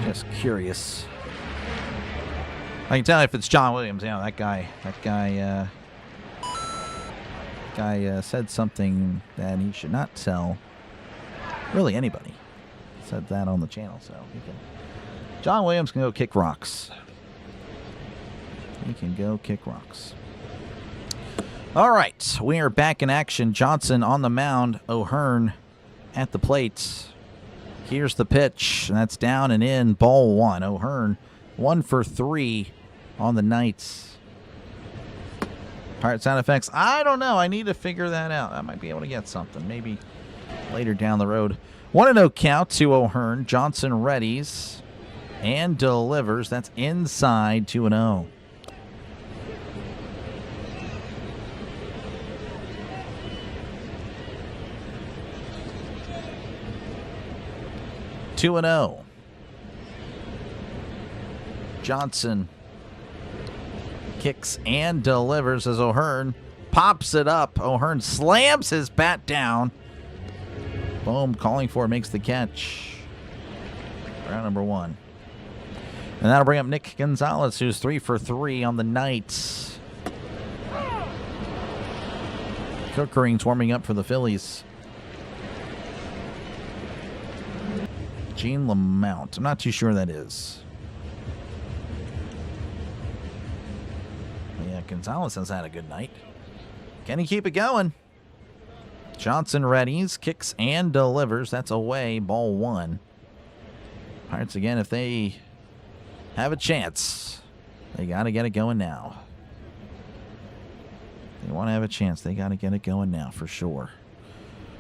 Just curious. I can tell if it's John Williams. You know, that guy said something that he should not tell really anybody. Said that on the channel, so he can. John Williams can go kick rocks. He can go kick rocks. All right, we are back in action. Johnson on the mound. O'Hearn at the plate. Here's the pitch, and that's down and in. Ball 1. O'Hearn 1 for 3 on the night. Pirate sound effects. I don't know. I need to figure that out. I might be able to get something. Maybe later down the road. 1-0 count to O'Hearn. Johnson readies and delivers. That's inside, 2-0. Johnson kicks and delivers as O'Hearn pops it up. O'Hearn slams his bat down. Bohm calling for it, makes the catch. Round number 1. And that'll bring up Nick Gonzalez, who's 3 for 3 on the night. Cookering's warming up for the Phillies. Gene Lamount. I'm not too sure who that is. But yeah, Gonzalez has had a good night. Can he keep it going? Johnson readies, kicks and delivers. That's away, ball 1. Pirates again, if they have a chance, they got to get it going now. They want to have a chance. They got to get it going now for sure.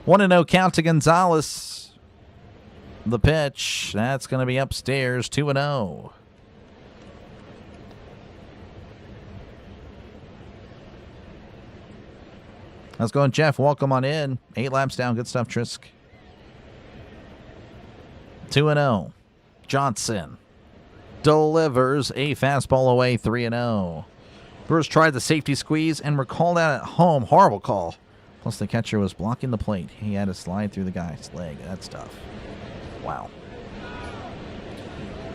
1-0 count to Gonzalez. The pitch, that's going to be upstairs, 2-0. How's it going, Jeff? Welcome on in. 8 laps down. Good stuff, Trisk. 2-0. Johnson delivers a fastball away, 3-0. Brewers tried the safety squeeze and were called out at home. Horrible call. Plus, the catcher was blocking the plate. He had to slide through the guy's leg. That's tough. Wow.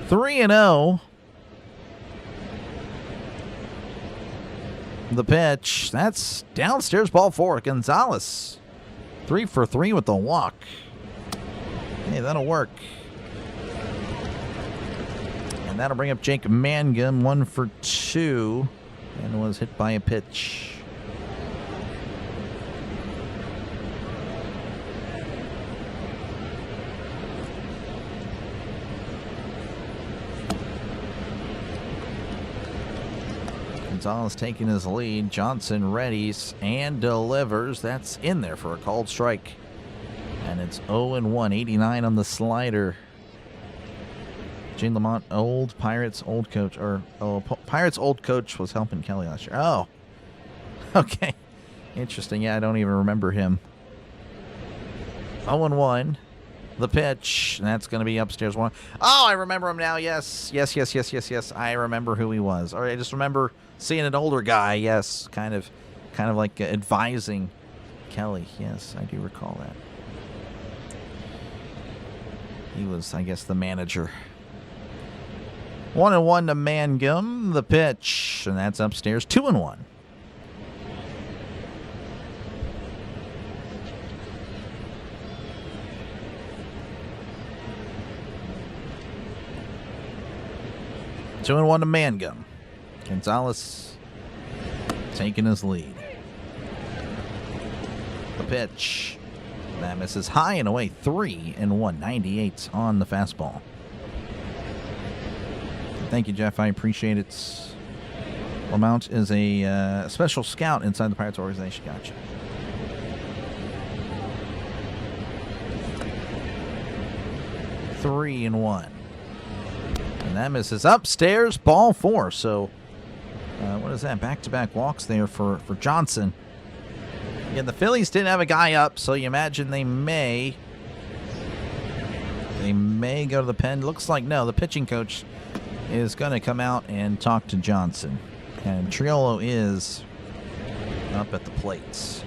3-0. The pitch. That's downstairs, ball 4. Gonzalez. 3 for 3 with the walk. Hey, that'll work. And that'll bring up Jake Mangum, 1 for 2. And was hit by a pitch. Gonzalez taking his lead. Johnson readies and delivers. That's in there for a called strike. And it's 0-1, 89 on the slider. Gene Lamont, old Pirates old coach, or Pirates old coach was helping Kelly last year. Oh, okay, interesting. Yeah, I don't even remember him. 0-1, the pitch, and that's going to be upstairs 1. Oh, I remember him now. Yes. I remember who he was. All right, I just remember seeing an older guy. Yes, kind of like advising Kelly. Yes, I do recall that. He was, I guess, the manager. 1-1 to Mangum, the pitch, and that's upstairs, 2-1. Two and 1 to Mangum. Gonzalez taking his lead. The pitch. That misses high and away, 3-1, 98 on the fastball. Thank you, Jeff. I appreciate it. Lamount is a special scout inside the Pirates organization. Gotcha. Three and 1. And that misses upstairs, ball 4. So, what is that? Back-to-back walks there for Johnson. Again, the Phillies didn't have a guy up, so you imagine they may go to the pen. Looks like no. The pitching coach is going to come out and talk to Johnson. And Triolo is up at the plates.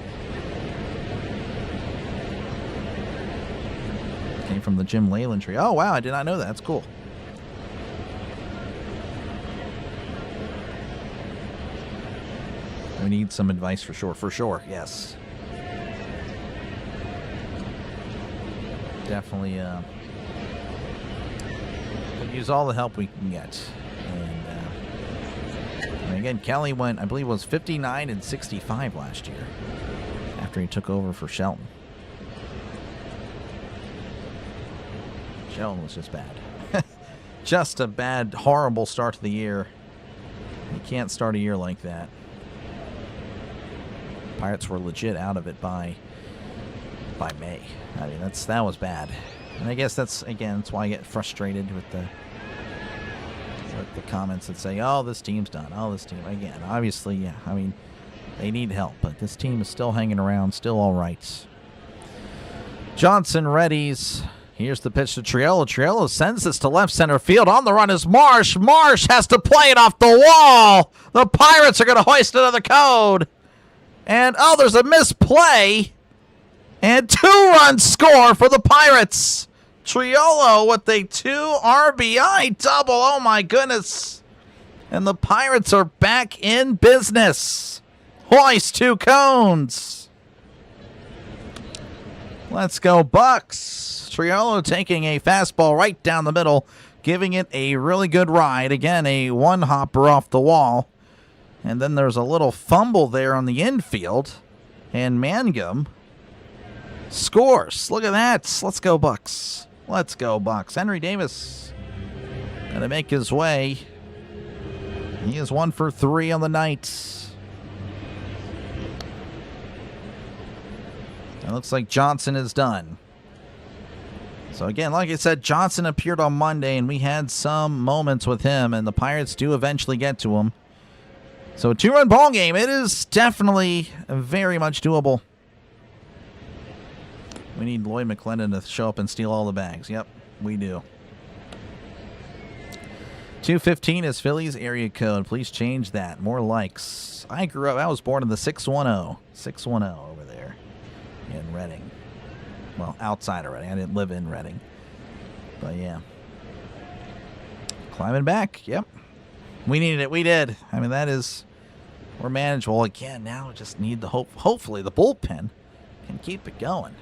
Came from the Jim Leyland tree. Oh, wow, I did not know that. That's cool. We need some advice for sure. For sure, yes. Definitely could use all the help we can get. And again, Kelly went, I believe it was 59 and 65 last year after he took over for Shelton. Shelton was just bad. Just a bad, horrible start to the year. You can't start a year like that. Pirates were legit out of it by May. I mean, that was bad. And I guess that's why I get frustrated with the comments that say, oh, this team's done. Oh, this team. Again, obviously, yeah. I mean, they need help, but this team is still hanging around, still all right. Johnson readies. Here's the pitch to Triolo. Triolo sends this to left center field. On the run is Marsh. Marsh has to play it off the wall. The Pirates are going to hoist another code. And, oh, there's a misplay. And 2-run score for the Pirates. Triolo with a 2 RBI double. Oh, my goodness. And the Pirates are back in business. Hoist 2 cones. Let's go, Bucks. Triolo taking a fastball right down the middle, giving it a really good ride. Again, a one-hopper off the wall. And then there's a little fumble there on the infield. And Mangum scores. Look at that. Let's go, Bucks. Let's go, Bucks. Henry Davis going to make his way. He is 1 for 3 on the night. It looks like Johnson is done. So again, like I said, Johnson appeared on Monday, and we had some moments with him, and the Pirates do eventually get to him. So a 2-run ball game. It is definitely very much doable. We need Lloyd McClendon to show up and steal all the bags. Yep, we do. 215 is Phillies area code. Please change that. More likes. I was born in the 610. 610 over there in Reading. Well, outside of Reading. I didn't live in Reading. But yeah. Climbing back. Yep. We needed it. We did. I mean, we're manageable. Again, now we just need the hopefully the bullpen can keep it going.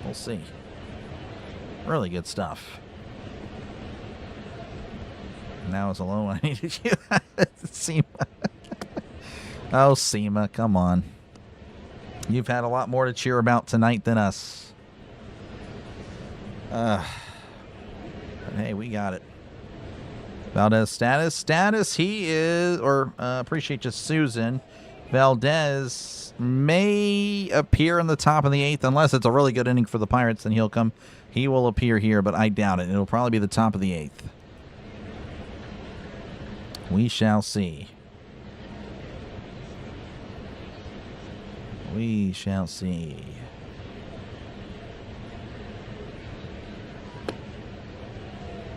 We'll see. Really good stuff. Now it's alone. I needed you. Seema. Oh, Seema, come on. You've had a lot more to cheer about tonight than us. But hey, we got it. Valdez status. He is, appreciate just Susan. Valdez may appear in the top of the 8th unless it's a really good inning for the Pirates. Then he'll come. He will appear here, but I doubt it. It'll probably be the top of the 8th. We shall see. We shall see.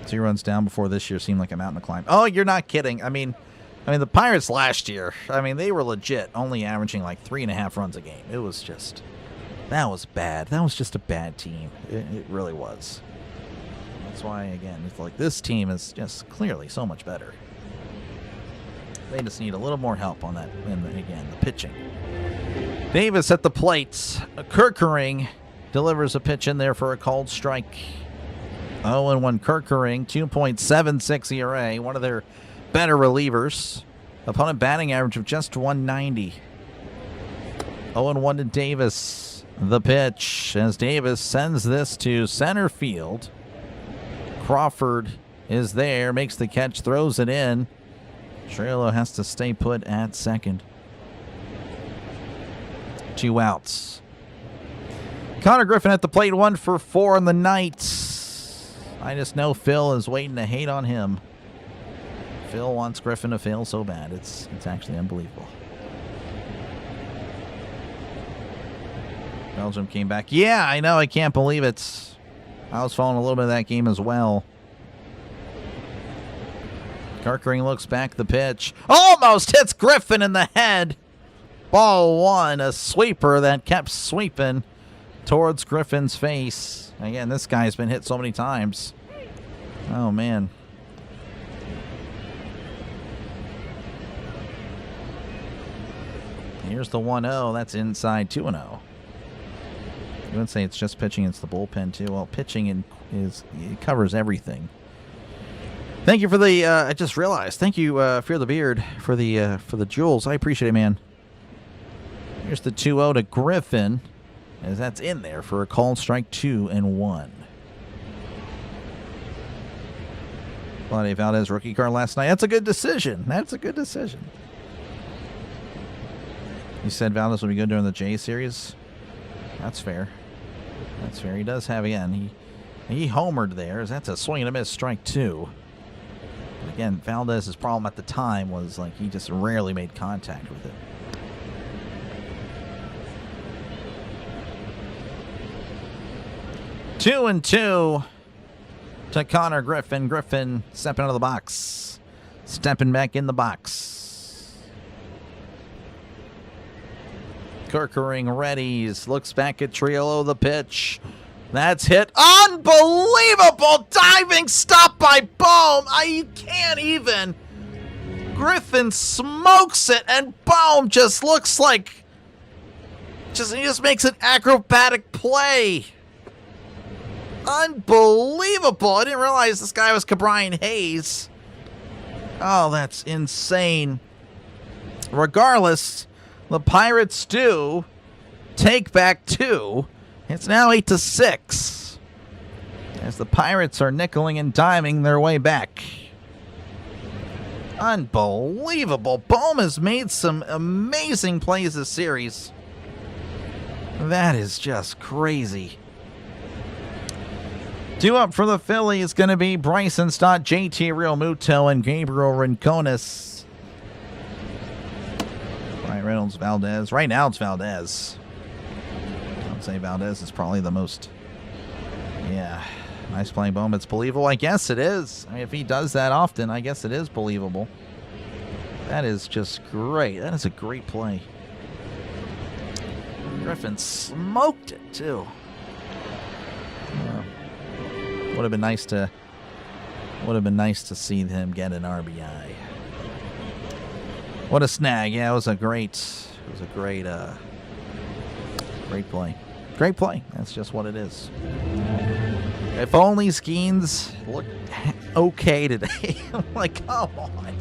Two runs down before this year seemed like a mountain to climb. Oh, you're not kidding. I mean, the Pirates last year, they were legit only averaging like 3.5 runs a game. It was just, that was bad. That was just a bad team. It really was. That's why, again, it's like this team is just clearly so much better. They just need a little more help on that, again, the pitching. Davis at the plate. Kerkering delivers a pitch in there for a called strike. 0-1 Kerkering, 2.76 ERA, one of their better relievers. Opponent batting average of just 190. 0-1 to Davis. The pitch as Davis sends this to center field. Crawford is there, makes the catch, throws it in. Triolo has to stay put at second. 2 outs. Connor Griffin at the plate, 1 for 4 in the night. I just know Phil is waiting to hate on him. Phil wants Griffin to fail so bad. It's actually unbelievable. Belgium came back. Yeah, I know. I can't believe it. I was following a little bit of that game as well. Kerkering looks back the pitch. Almost hits Griffin in the head. Ball 1, a sweeper that kept sweeping towards Griffin's face. Again, this guy's been hit so many times. Oh, man. Here's the 1-0. That's inside 2-0. You wouldn't say it's just pitching, it's the bullpen, too. Well, pitching it covers everything. Thank you for the, I just realized, thank you, Fear the Beard, for the jewels. I appreciate it, man. Here's the 2-0 to Griffin, as that's in there for a called strike, 2-1. Vlade Valdez rookie card last night. That's a good decision. That's a good decision. You said Valdez will be good during the J series. That's fair. That's fair. He does have, again, he homered there. That's a swing and a miss, strike 2. Again, Valdez's problem at the time was like he just rarely made contact with it. Two and 2 to Connor Griffin. Griffin stepping out of the box. Stepping back in the box. Kirkering readies. Looks back at Triolo, the pitch. That's hit. Unbelievable diving stop by Bohm. You can't even. Griffin smokes it, and Bohm just looks like. He just makes an acrobatic play. Unbelievable. I didn't realize this guy was Cabrian Hayes. Oh, that's insane. Regardless, the Pirates do take back 2. It's now 8-6. As the Pirates are nickeling and diming their way back. Unbelievable. Bohm has made some amazing plays this series. That is just crazy. 2 up for the Phillies is going to be Bryson Stott, JT Realmuto, and Gabriel Rincones. Right, Reynolds, Valdez. Right now it's Valdez. I would say Valdez is probably the most. Yeah, nice playing Bohm. It's believable. I guess it is. I mean, if he does that often, I guess it is believable. That is just great. That is a great play. Griffin smoked it too. Would have been nice to see him get an RBI. What a snag! Yeah, it was a great play. Great play. That's just what it is. If only Skeens looked okay today. I'm like, come on.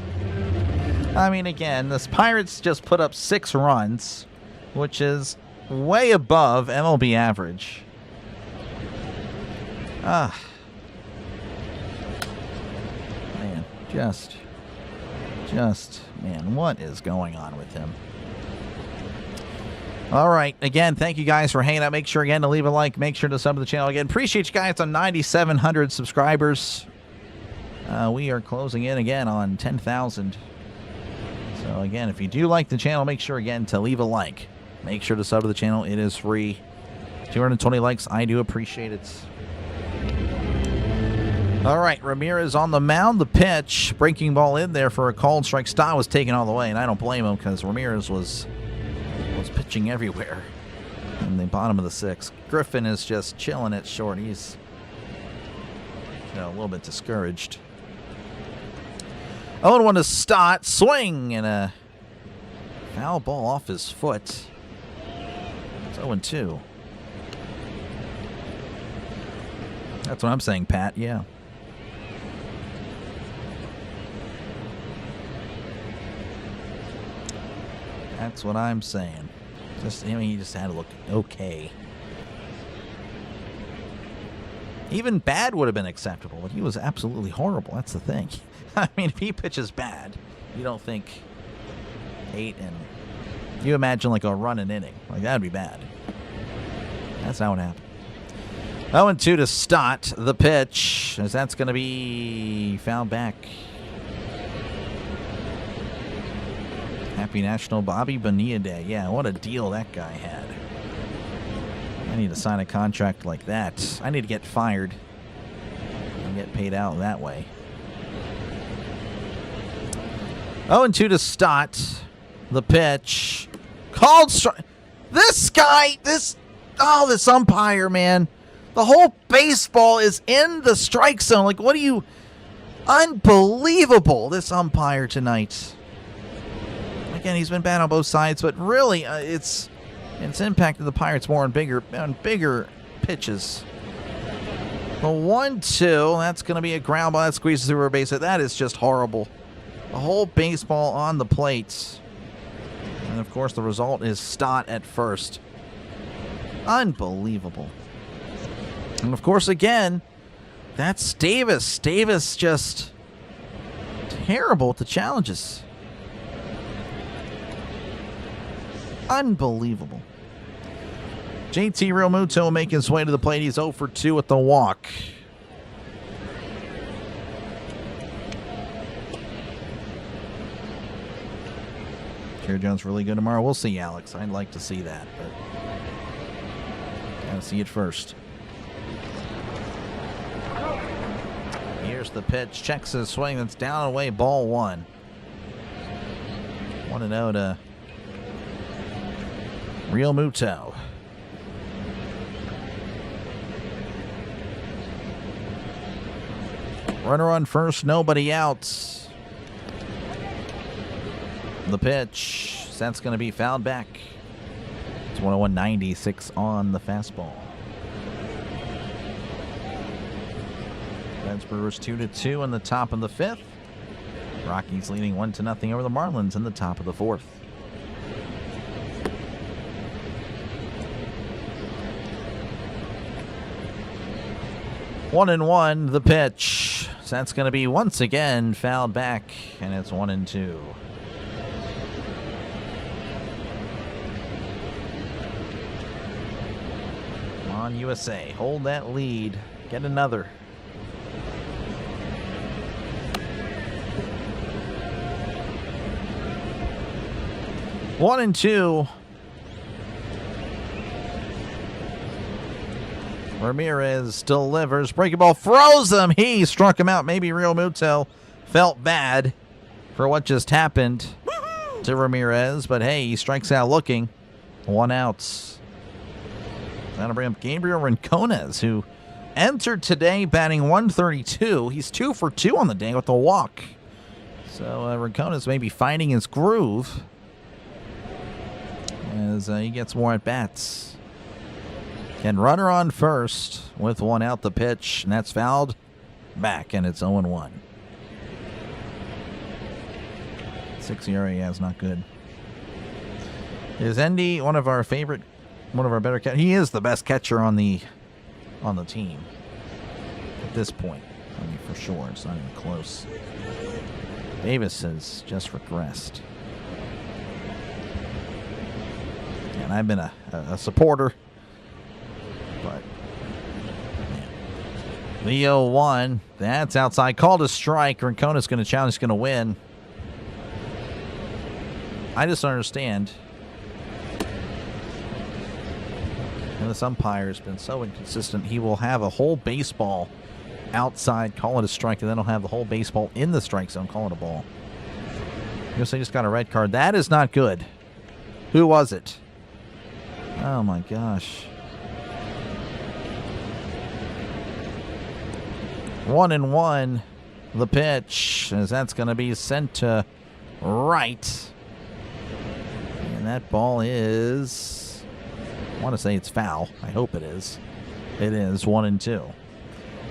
I mean, again, the Pirates just put up 6 runs, which is way above MLB average. Man, man, what is going on with him? All right, again, thank you guys for hanging out. Make sure, again, to leave a like. Make sure to sub to the channel. Again, appreciate you guys on 9,700 subscribers. We are closing in, again, on 10,000. So, again, if you do like the channel, make sure, again, to leave a like. Make sure to sub to the channel. It is free. 220 likes. I do appreciate it. All right, Ramirez on the mound. The pitch. Breaking ball in there for a called strike. Stott was taken all the way, and I don't blame him because Ramirez was pitching everywhere in the bottom of the 6th. Griffin is just chilling at short. He's a little bit discouraged. 0-1 to Stott. Swing and a foul ball off his foot. It's 0-2. That's what I'm saying, Pat. Yeah. That's what I'm saying. He just had to look okay. Even bad would have been acceptable, but he was absolutely horrible. That's the thing. I mean, if he pitches bad, you don't think 8 and... You imagine like a run an inning. Like, that would be bad. That's not what happened. 0-2 to Stott. The pitch, as that's going to be fouled back. Happy National Bobby Bonilla Day. Yeah, what a deal that guy had. I need to sign a contract like that. I need to get fired and get paid out that way. 0-2 to Stott. The pitch. Called strike. This guy, this umpire, man. The whole baseball is in the strike zone. Like, what do you... Unbelievable, this umpire tonight. Again, he's been bad on both sides, but really, it's impacted the Pirates more on bigger pitches. The 1-2, that's going to be a ground ball that squeezes through a base hit. That is just horrible. The whole baseball on the plate. And, of course, the result is Stott at first. Unbelievable. And, of course, again, that's Davis. Davis just terrible at the challenges. Unbelievable. JT Realmuto will make his way to the plate. He's 0 for 2 with the walk. Jerry Jones really good tomorrow. We'll see, Alex. I'd like to see that, but gotta see it first. Here's the pitch. Checks his swing. That's down and away. Ball 1. 1-0 to Real Muto. Runner on first, nobody out. The pitch. That's going to be fouled back. It's 101.96 on the fastball. Reds Brewers 2-2 in the top of the fifth. Rockies leading 1-0 over the Marlins in the top of the fourth. One and one, the pitch. So that's going to be once again fouled back, and it's 1-2. Come on, USA. Hold that lead. Get another. One and two. Ramirez delivers. Breaking ball. Froze him. He struck him out. Maybe Real Muto felt bad for what just happened to Ramirez. But hey, he strikes out looking. 1 out. That'll bring up Gabriel Rincones, who entered today batting 132. He's 2 for 2 on the day with a walk. So Rincones may be finding his groove as he gets more at bats. And runner on first with 1 out, the pitch, and that's fouled back, and it's 0-1. 6 ERA, yeah, is not good. Is Endy one of our better catchers? He is the best catcher on the team at this point. I mean, for sure, it's not even close. Davis has just regressed. And I've been a supporter. But the 0-1, that's outside. Called a strike. Rincones going to challenge, going to win. I just don't understand. And this umpire has been so inconsistent. He will have a whole baseball outside, call it a strike, and then he'll have the whole baseball in the strike zone, call it a ball. I guess they just got a red card. That is not good. Who was it? Oh my gosh. 1-1, the pitch, as that's going to be sent to right. And that ball is, I want to say it's foul. I hope it is. It is 1-2.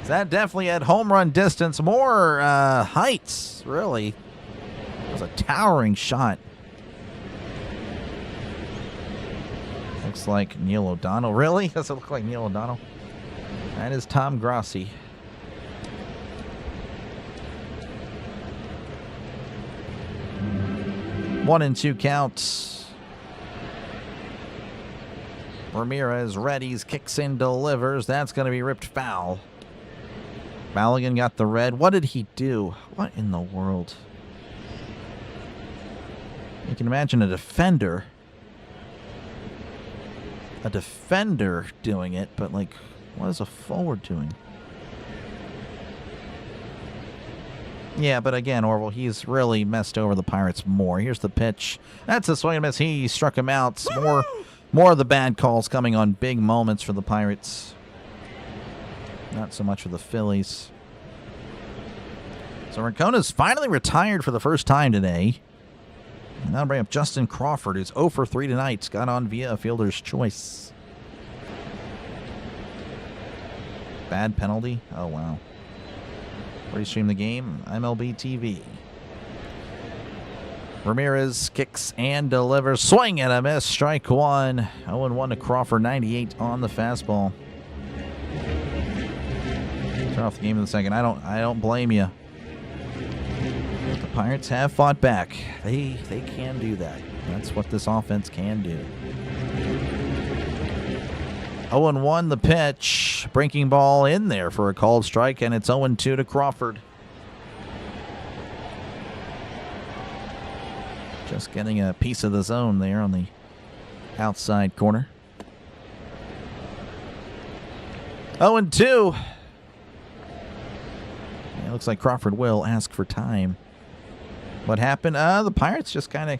That definitely at home run distance. More heights, really. It was a towering shot. Looks like Neil O'Donnell. Really? Does it look like Neil O'Donnell? That is Tom Grossi. One and 2 counts. Ramirez readies, kicks in, delivers. That's going to be ripped foul. Balogun got the red. What did he do? What in the world? You can imagine a defender doing it, but like, what is a forward doing? Yeah, but again, Orville, he's really messed over the Pirates more. Here's the pitch. That's a swing and miss. He struck him out. More of the bad calls coming on big moments for the Pirates. Not so much for the Phillies. So Rincones finally retired for the first time today. And that'll bring up Justin Crawford, who's 0 for 3 tonight. Got on via a fielder's choice. Bad penalty? Oh, wow. Where do you stream the game? MLB TV. Ramirez kicks and delivers. Swing and a miss. Strike one. 0-1 to Crawford. 98 on the fastball. Turn off the game in the second. I don't blame you. The Pirates have fought back. They can do that. That's what this offense can do. 0-1 the pitch. Breaking ball in there for a called strike, and it's 0-2 to Crawford. Just getting a piece of the zone there on the outside corner. 0-2. It looks like Crawford will ask for time. What happened? The Pirates just kind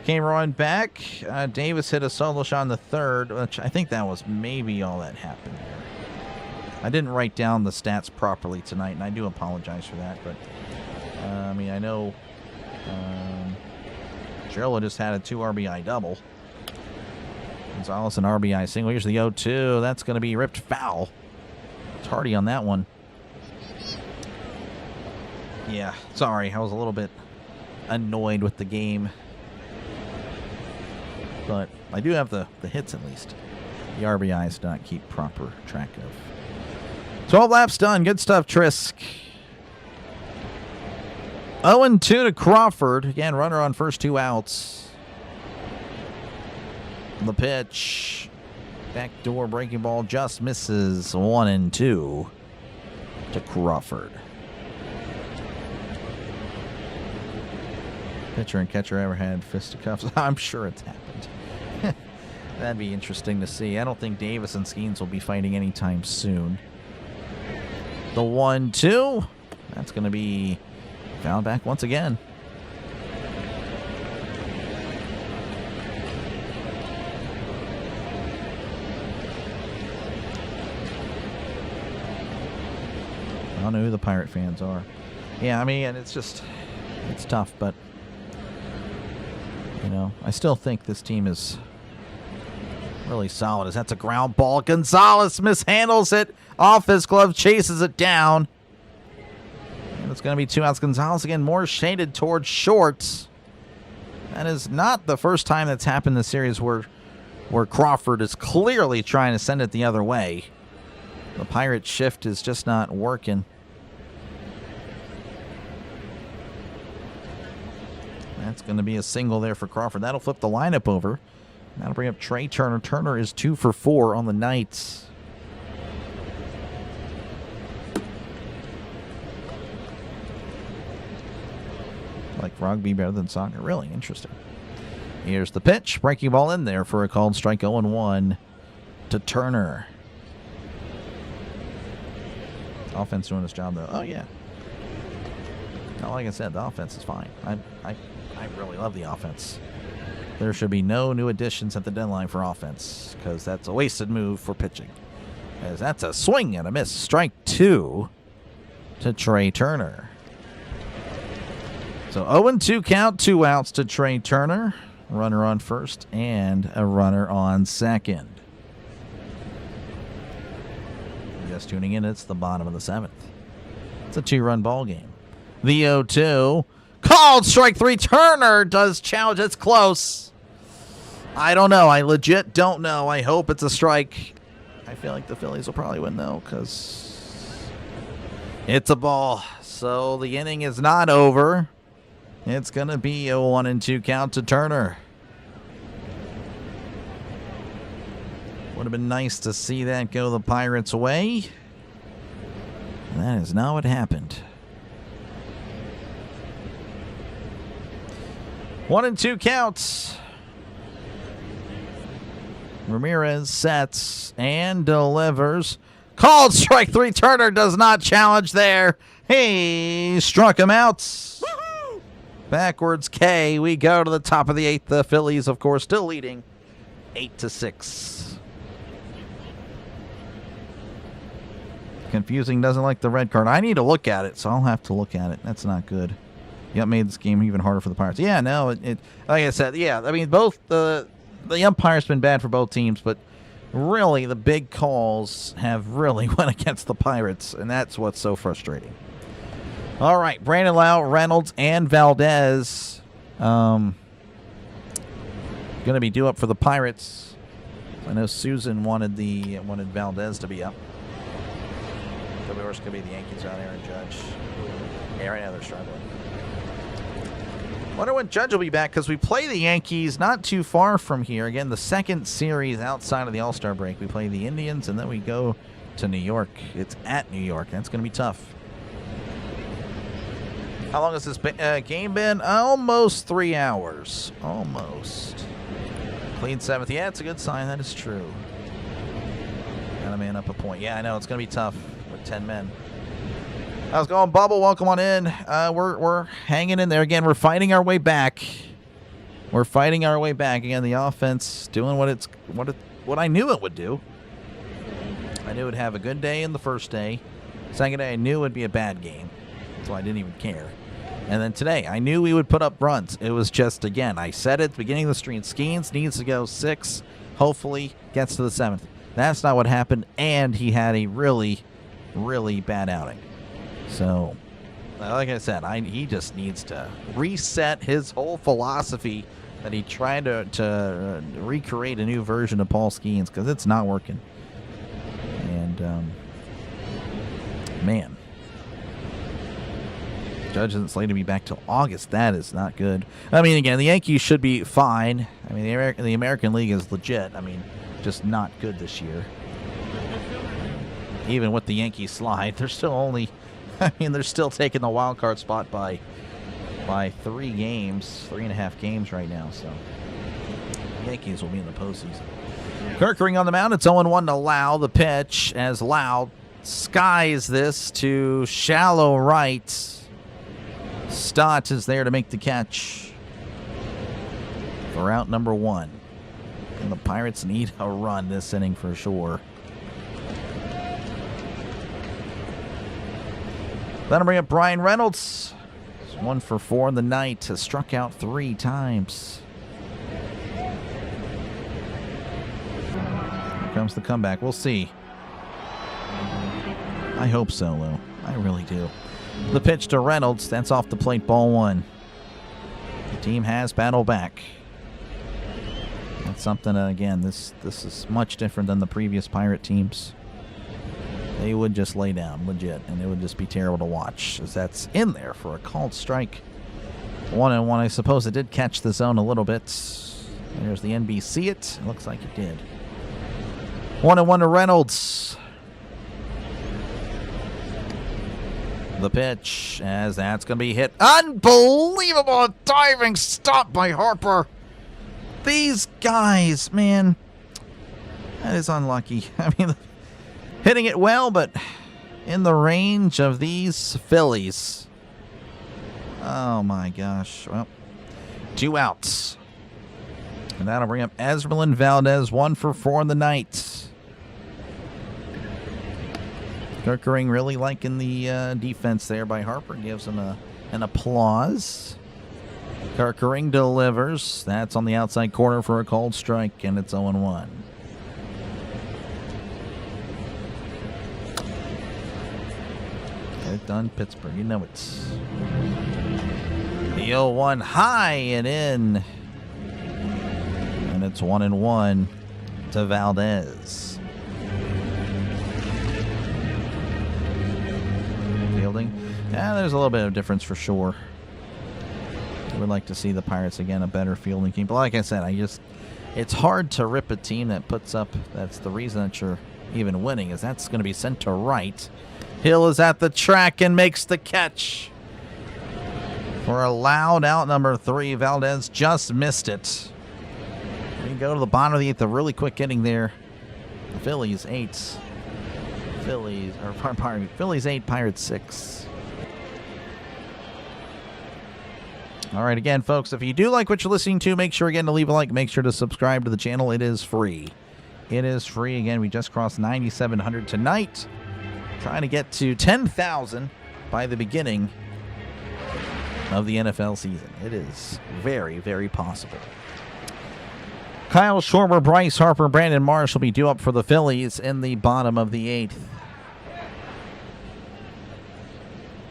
came running back. Davis hit a solo shot in the third, which I think that was maybe all that happened there. I didn't write down the stats properly tonight, and I do apologize for that. But, I mean, I know Gerald just had a 2 RBI double. Gonzalez an RBI single. Here's the 0-2. That's going to be ripped foul. Tardy on that one. Yeah, sorry. I was a little bit annoyed with the game. But I do have the hits at least. The RBIs do not keep proper track of. 12 laps done. Good stuff, Trisk. 0-2 to Crawford. Again, runner on first 2 outs. The pitch. Backdoor breaking ball just misses. 1-2 to Crawford. Pitcher and catcher ever had fisticuffs? I'm sure it's happened. That'd be interesting to see. I don't think Davis and Skeens will be fighting anytime soon. The 1-2. That's going to be fouled back once again. I don't know who the Pirate fans are. Yeah, I mean, and it's tough, but, you know, I still think this team is really solid. As that's a ground ball. Gonzalez mishandles it off his glove, chases it down. And it's going to be 2 outs. Gonzalez again more shaded towards short. That is not the first time that's happened in the series where Crawford is clearly trying to send it the other way. The Pirate shift is just not working. That's going to be a single there for Crawford. That'll flip the lineup over. That'll bring up Trey Turner. Turner is 2 for 4 on the night. Like rugby better than soccer. Really interesting. Here's the pitch. Breaking ball in there for a called strike. 0-1 to Turner. Offense doing its job, though. Oh, yeah. No, like I said, the offense is fine. I really love the offense. There should be no new additions at the deadline for offense because that's a wasted move for pitching. As that's a swing and a miss. Strike 2 to Trey Turner. So 0-2 count, 2 outs to Trey Turner. Runner on first and a runner on second. Just tuning in, it's the bottom of the 7th. It's a 2-run ball game. The 0-2. Called strike 3. Turner does challenge. It's close. I don't know. I legit don't know. I hope it's a strike. I feel like the Phillies will probably win, though, because it's a ball. So the inning is not over. It's going to be a 1-2 count to Turner. Would have been nice to see that go the Pirates' way. That is not what happened. 1-2 counts. Ramirez sets and delivers. Called strike 3. Turner does not challenge there. He struck him out. Woo-hoo! Backwards K. We go to the top of the 8th. The Phillies, of course, still leading 8-6. Confusing, doesn't like the red card. I need to look at it, so I'll have to look at it. That's not good. You got made this game even harder for the Pirates. Yeah, no, it like I said, yeah, I mean, both the umpire's been bad for both teams, but really the big calls have really went against the Pirates, and that's what's so frustrating. All right, Brandon Lau, Reynolds, and Valdez going to be due up for the Pirates. I know Susan wanted Valdez to be up. The worst could be the Yankees out there and Judge. Yeah, right now they're struggling. Wonder when Judge will be back, because we play the Yankees not too far from here. Again, the second series outside of the All-Star break. We play the Indians, and then we go to New York. It's at New York. That's going to be tough. How long has this game been? Almost 3 hours. Almost. Clean 7th. Yeah, it's a good sign. That is true. Got a man up a point. Yeah, I know. It's going to be tough with 10 men. How's it going, Bubble? Welcome on in. We're hanging in there. Again, we're fighting our way back. we're fighting our way back again. The offense doing what I knew it would do. I knew it would have a good day in the first day. Second day, I knew it would be a bad game, so I didn't even care. And then today, I knew we would put up runs. It was just, again, I said at the beginning of the stream, Skeens needs to go 6, hopefully gets to the 7th. That's not what happened, and he had a really, really bad outing. So, like I said, he just needs to reset his whole philosophy that he tried to recreate a new version of Paul Skeens, because it's not working. And, man. Judge isn't slated to be back till August. That is not good. I mean, again, the Yankees should be fine. I mean, the American League is legit. I mean, just not good this year. Even with the Yankees slide, they're still only... I mean, they're still taking the wild card spot by 3 games, 3.5 games right now. So, the Yankees will be in the postseason. Kirkering on the mound. It's 0-1 to Lau. The pitch as Lau skies this to shallow right. Stott is there to make the catch for out number 1. And the Pirates need a run this inning for sure. That'll bring up Brian Reynolds. He's 1 for 4 in the night. Has struck out 3 times. Here comes the comeback. We'll see. I hope so, Lou. I really do. The pitch to Reynolds. That's off the plate, ball 1. The team has battled back. That's something, again, this is much different than the previous Pirate teams. They would just lay down, legit, and it would just be terrible to watch, as that's in there for a called strike. 1-1. I suppose it did catch the zone a little bit. There's the NBC it. Looks like it did. 1-1 to Reynolds. The pitch, as that's going to be hit. Unbelievable diving stop by Harper. These guys, man, that is unlucky. I mean, hitting it well, but in the range of these Phillies. Oh, my gosh. Well, 2 outs. And that'll bring up Esmeralyn Valdez, 1 for 4 in the night. Kirkering really liking the defense there by Harper. Gives him an applause. Kirkering delivers. That's on the outside corner for a called strike, and it's 0-1. Get it done, Pittsburgh. You know it's the 0-1 high and in. And it's 1-1 to Valdez. Fielding. Yeah, there's a little bit of difference for sure. I would like to see the Pirates again, a better fielding team. But like I said, it's hard to rip a team that puts up, that's the reason that you're even winning, is that's going to be sent to right. Hill is at the track and makes the catch. For a loud out number 3, Valdez just missed it. We go to the bottom of the 8th, a really quick inning there. The Phillies 8. Phillies 8, Pirates 6. All right, again, folks, if you do like what you're listening to, make sure, again, to leave a like. Make sure to subscribe to the channel. It is free. It is free. Again, we just crossed 9,700 tonight. Trying to get to 10,000 by the beginning of the NFL season. It is very, very possible. Kyle Schwarber, Bryce Harper, Brandon Marsh will be due up for the Phillies in the bottom of the 8th.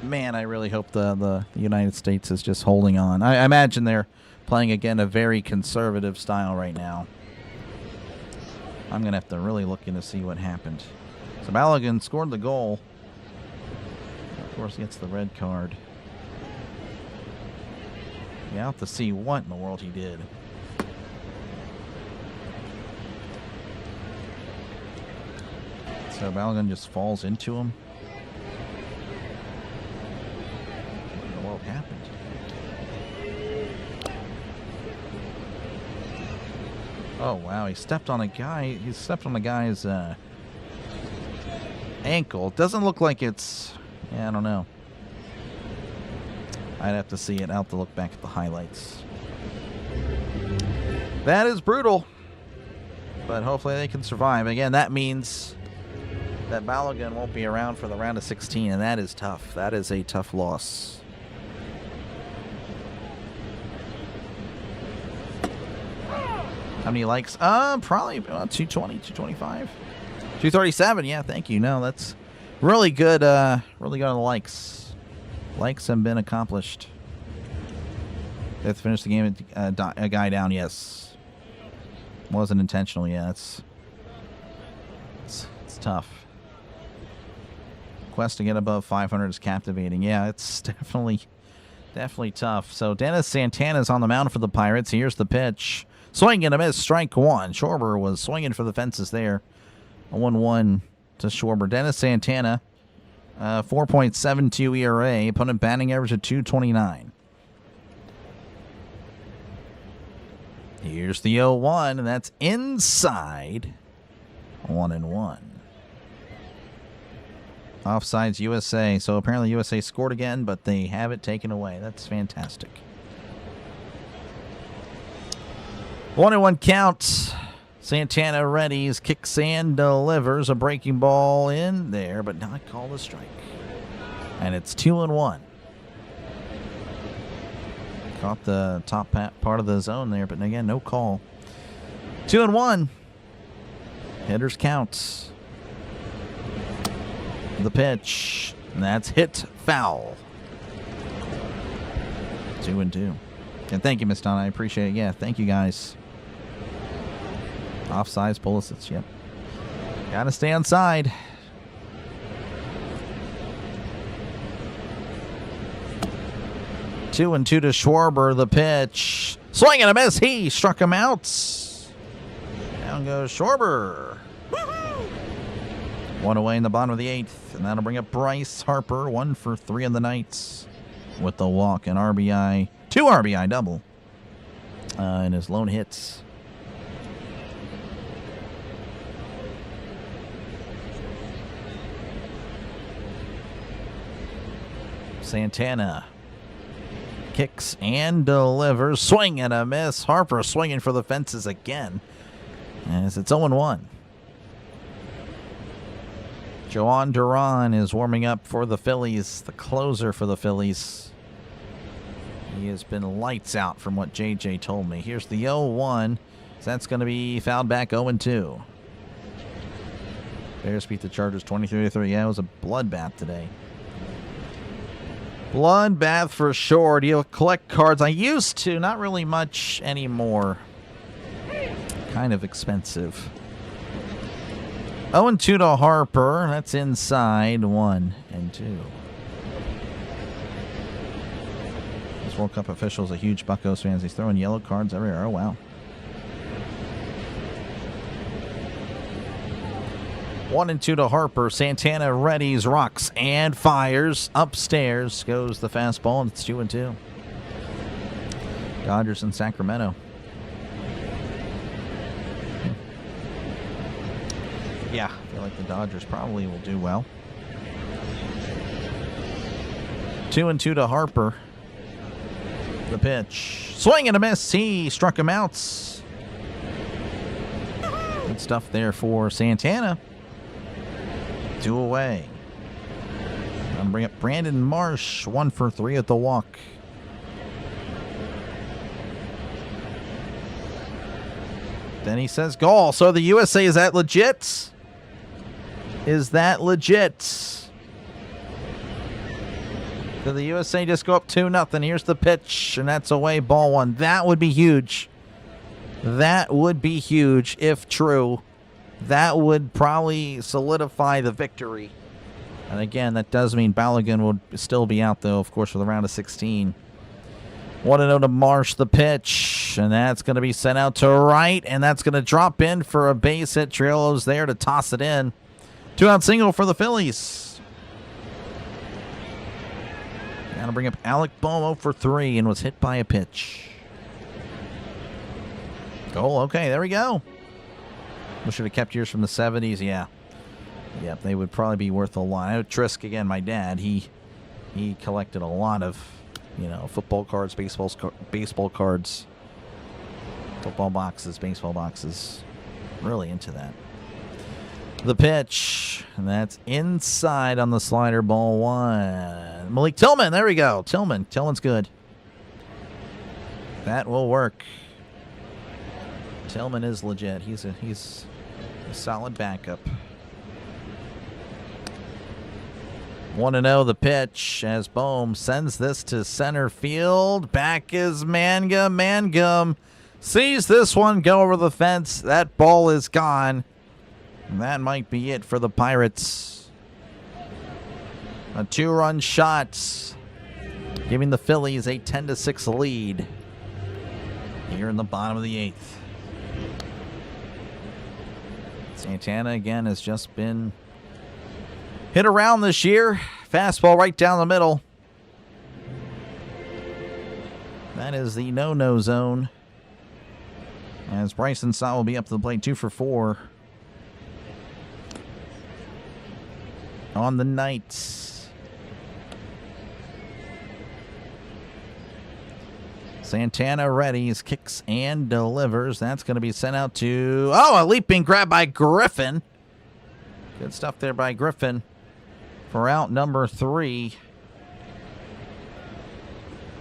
Man, I really hope the United States is just holding on. I imagine they're playing, again, a very conservative style right now. I'm going to have to really look in to see what happened. So Balogun scored the goal. Of course, gets the red card. You have to see what in the world he did. So Balogun just falls into him. What in the world happened? Oh, wow. He stepped on a guy. He stepped on the guy's ankle. Doesn't look like it's... Yeah, I don't know. I'd have to see it. I'll have to look back at the highlights. That is brutal. But hopefully they can survive. Again, that means that Balogun won't be around for the round of 16, and that is tough. That is a tough loss. How many likes? Probably about 220, 225. 237, yeah, thank you. No, that's really good, really good on the likes. Likes have been accomplished. They have to finish the game, a guy down, yes. Wasn't intentional, yeah, it's tough. Quest to get above 500 is captivating. Yeah, it's definitely tough. So Dennis Santana's on the mound for the Pirates. Here's the pitch. Swing and a miss, strike one. Schwarber was swinging for the fences there. A 1-1 to Schwarber. Dennis Santana, 4.72 ERA. Opponent batting average of 229. Here's the 0-1, and that's inside. 1-1. Offsides USA. So apparently USA scored again, but they have it taken away. That's fantastic. 1-1 count. Santana readies, kicks and delivers. A breaking ball in there, but not called a strike. And it's 2-1. Caught the top part of the zone there, but again, no call. 2-1. Hitters count. The pitch. And that's hit foul. 2-2. And thank you, Miss Donna. I appreciate it. Yeah, thank you guys. Offsides, Pulisic, yep. Gotta stay on side. 2-2 to Schwarber, the pitch. Swing and a miss. He struck him out. Down goes Schwarber. One away in the bottom of the 8th, and that'll bring up Bryce Harper, 1 for 3 in the night with the walk and RBI, 2 RBI double in his lone hits. Santana kicks and delivers. Swing and a miss. Harper swinging for the fences again as it's 0-1. Joan Duran is warming up for the Phillies, the closer for the Phillies. He has been lights out from what JJ told me. Here's the 0-1. That's going to be fouled back 0-2. Bears beat the Chargers 23-3. Yeah, it was a bloodbath today. Bloodbath for sure. Do you collect cards? I used to, not really much anymore. Kind of expensive. 0-2 to Harper. That's inside 1-2. This World Cup official is a huge Buccos fan. He's throwing yellow cards everywhere. Oh, wow. 1-2 to Harper. Santana readies, rocks, and fires. Upstairs goes the fastball, and it's 2-2. Dodgers in Sacramento. Yeah, I feel like the Dodgers probably will do well. 2-2 to Harper. The pitch. Swing and a miss. He struck him out. Good stuff there for Santana. 2 away. I'm bring up Brandon Marsh, 1 for 3 at the walk. Then he says goal. So the USA, is that legit? Is that legit? Did the USA just go up 2-0? Here's the pitch, and that's away, ball 1. That would be huge. That would be huge if true. That would probably solidify the victory. And again, that does mean Balogun would still be out, though, of course, for the round of 16. 1-0 to Marsh, the pitch. And that's going to be sent out to right. And that's going to drop in for a base hit. Triolo's there to toss it in. 2-out single for the Phillies. Now to bring up Alec Bohm, 0 for 3 and was hit by a pitch. Goal, okay, there we go. We should have kept yours from the 70s, yeah. Yep, they would probably be worth a lot. I know Trisk, again, my dad, he collected a lot of, football cards, baseball cards. Football boxes, baseball boxes. Really into that. The pitch. And that's inside on the slider, ball one. Malik Tillman, there we go. Tillman's good. That will work. Tillman is legit. He's a solid backup. 1-0 the pitch as Bohm sends this to center field. Back is Mangum. Mangum sees this one go over the fence. That ball is gone. And that might be it for the Pirates. A 2-run shot, giving the Phillies a 10-6 lead here in the bottom of the 8th. Santana again has just been hit around this year. Fastball right down the middle. That is the no-no zone. As Bryson Stott will be up to the plate, 2 for 4 on the night. Santana readies, kicks and delivers. That's going to be sent out to... Oh, a leaping grab by Griffin. Good stuff there by Griffin for out number 3.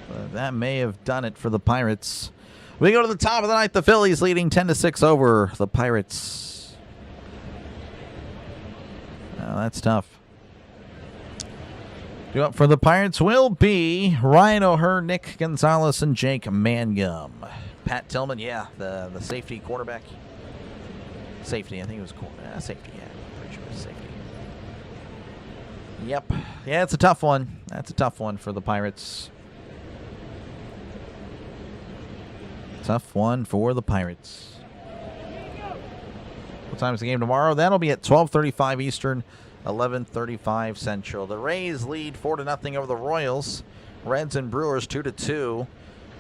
But that may have done it for the Pirates. We go to the top of the 9th. The Phillies leading 10-6 over the Pirates. Oh, that's tough. Due up for the Pirates will be Ryan O'Hearn, Nick Gonzalez, and Jake Mangum. Pat Tillman, yeah, the safety quarterback. Safety, I think it was safety, yeah. Pretty sure it was safety. Yep. Yeah, it's a tough one. That's a tough one for the Pirates. Tough one for the Pirates. What time is the game tomorrow? That'll be at 12:35 Eastern, 11:35 Central. The Rays lead 4-0 over the Royals. Reds and Brewers 2-2.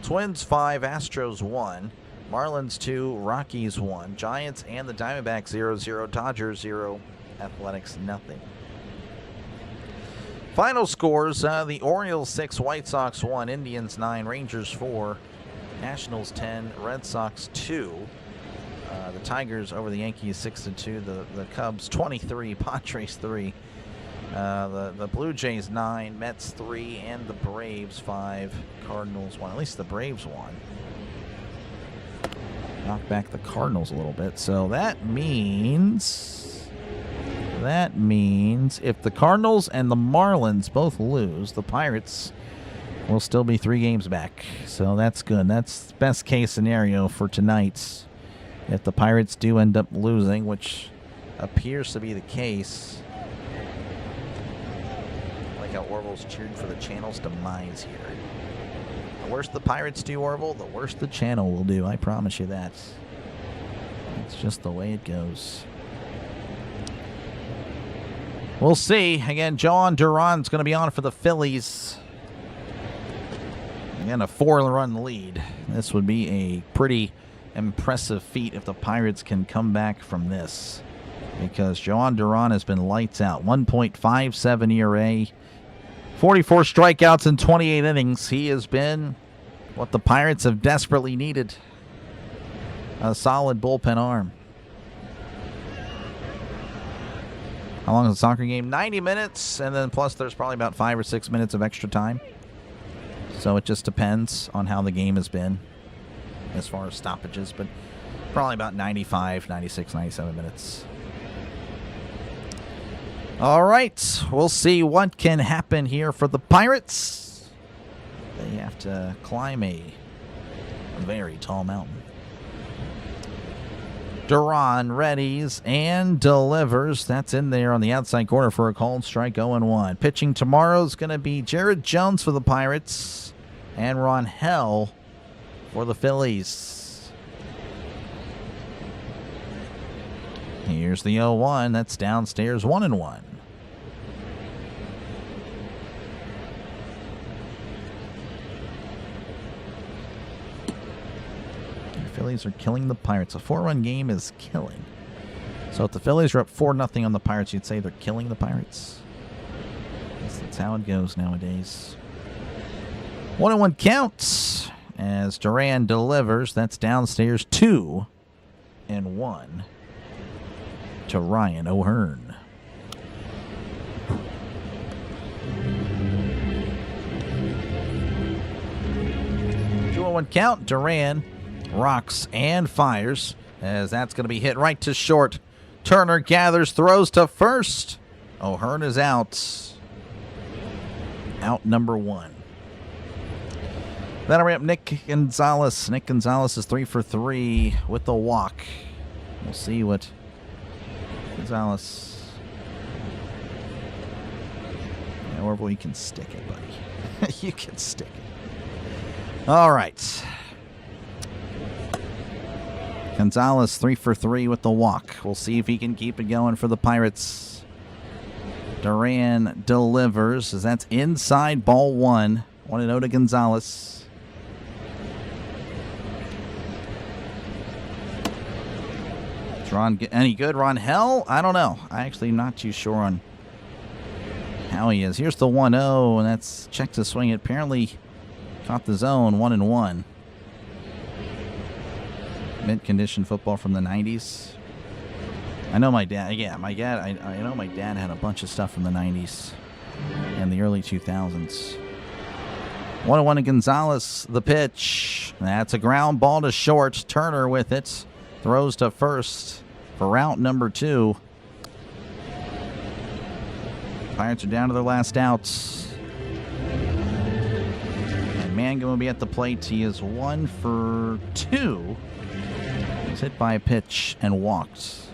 Twins 5, Astros 1. Marlins 2, Rockies 1. Giants and the Diamondbacks 0-0. Dodgers 0. Athletics nothing. Final scores: the Orioles 6, White Sox 1, Indians 9, Rangers 4, Nationals 10, Red Sox 2. The Tigers over the Yankees 6-2. The Cubs 23, Padres 3. The Blue Jays 9, Mets 3, and the Braves 5, Cardinals 1. At least the Braves won. Knocked back the Cardinals a little bit. So that means if the Cardinals and the Marlins both lose, the Pirates will still be 3 games back. So that's good. That's best case scenario for tonight. If the Pirates do end up losing, which appears to be the case. I like how Orville's cheered for the channel's demise here. The worse the Pirates do, Orville, the worse the channel will do. I promise you that. It's just the way it goes. We'll see. Again, John Duran's going to be on for the Phillies. Again, a 4-run lead. This would be a pretty impressive feat if the Pirates can come back from this, because Joan Duran has been lights out. 1.57 ERA, 44 strikeouts in 28 innings. He has been what the Pirates have desperately needed. A solid bullpen arm. How long is the soccer game? 90 minutes, and then plus there's probably about 5 or 6 minutes of extra time. So it just depends on how the game has been as far as stoppages, but probably about 95, 96, 97 minutes. All right, we'll see what can happen here for the Pirates. They have to climb a very tall mountain. Duran readies and delivers. That's in there on the outside corner for a called strike, 0-1. Pitching tomorrow is going to be Jared Jones for the Pirates and Ron Hell for the Phillies. Here's the 0-1. That's downstairs, 1-1. The Phillies are killing the Pirates. A 4-run game is killing. So if the Phillies are up 4-0 on the Pirates, you'd say they're killing the Pirates. I guess that's how it goes nowadays. 1-1 counts. as Duran delivers. That's downstairs 2-1 to Ryan O'Hearn. One count. Duran rocks and fires as that's going to be hit right to short. Turner gathers, throws to first. O'Hearn is out. Out number 1. That'll bring up Nick Gonzalez. Nick Gonzalez is 3 for 3 with the walk. We'll see what Gonzalez. However, you can stick it, buddy. You can stick it. All right. Gonzalez 3 for 3 with the walk. We'll see if he can keep it going for the Pirates. Duran delivers as that's inside ball 1. 1-0 to Gonzalez. Is Ron any good? Ron Hell? I don't know. I actually am not too sure on how he is. Here's the 1-0, and that's check to swing it. Apparently caught the zone, 1-1. Mint-condition football from the 90s. I know my dad. Yeah, my dad. I know my dad had a bunch of stuff from the 90s and the early 2000s. 1-1 to Gonzalez. The pitch. That's a ground ball to short. Turner with it. Throws to first for route number 2. Pirates are down to their last outs. Mangum will be at the plate. He is 1 for 2. He's hit by a pitch and walked.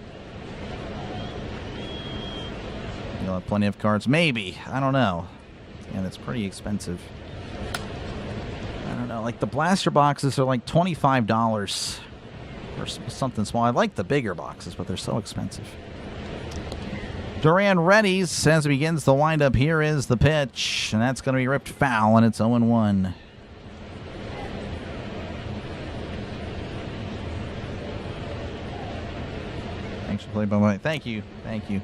You'll have plenty of cards. Maybe. I don't know. And it's pretty expensive. I don't know. Like the blaster boxes are like $25 or something small. I like the bigger boxes, but they're so expensive. Duran readies as he begins the windup. Here is the pitch, and that's going to be ripped foul, and it's 0-1. Thanks for play-by-play. Thank you. Thank you.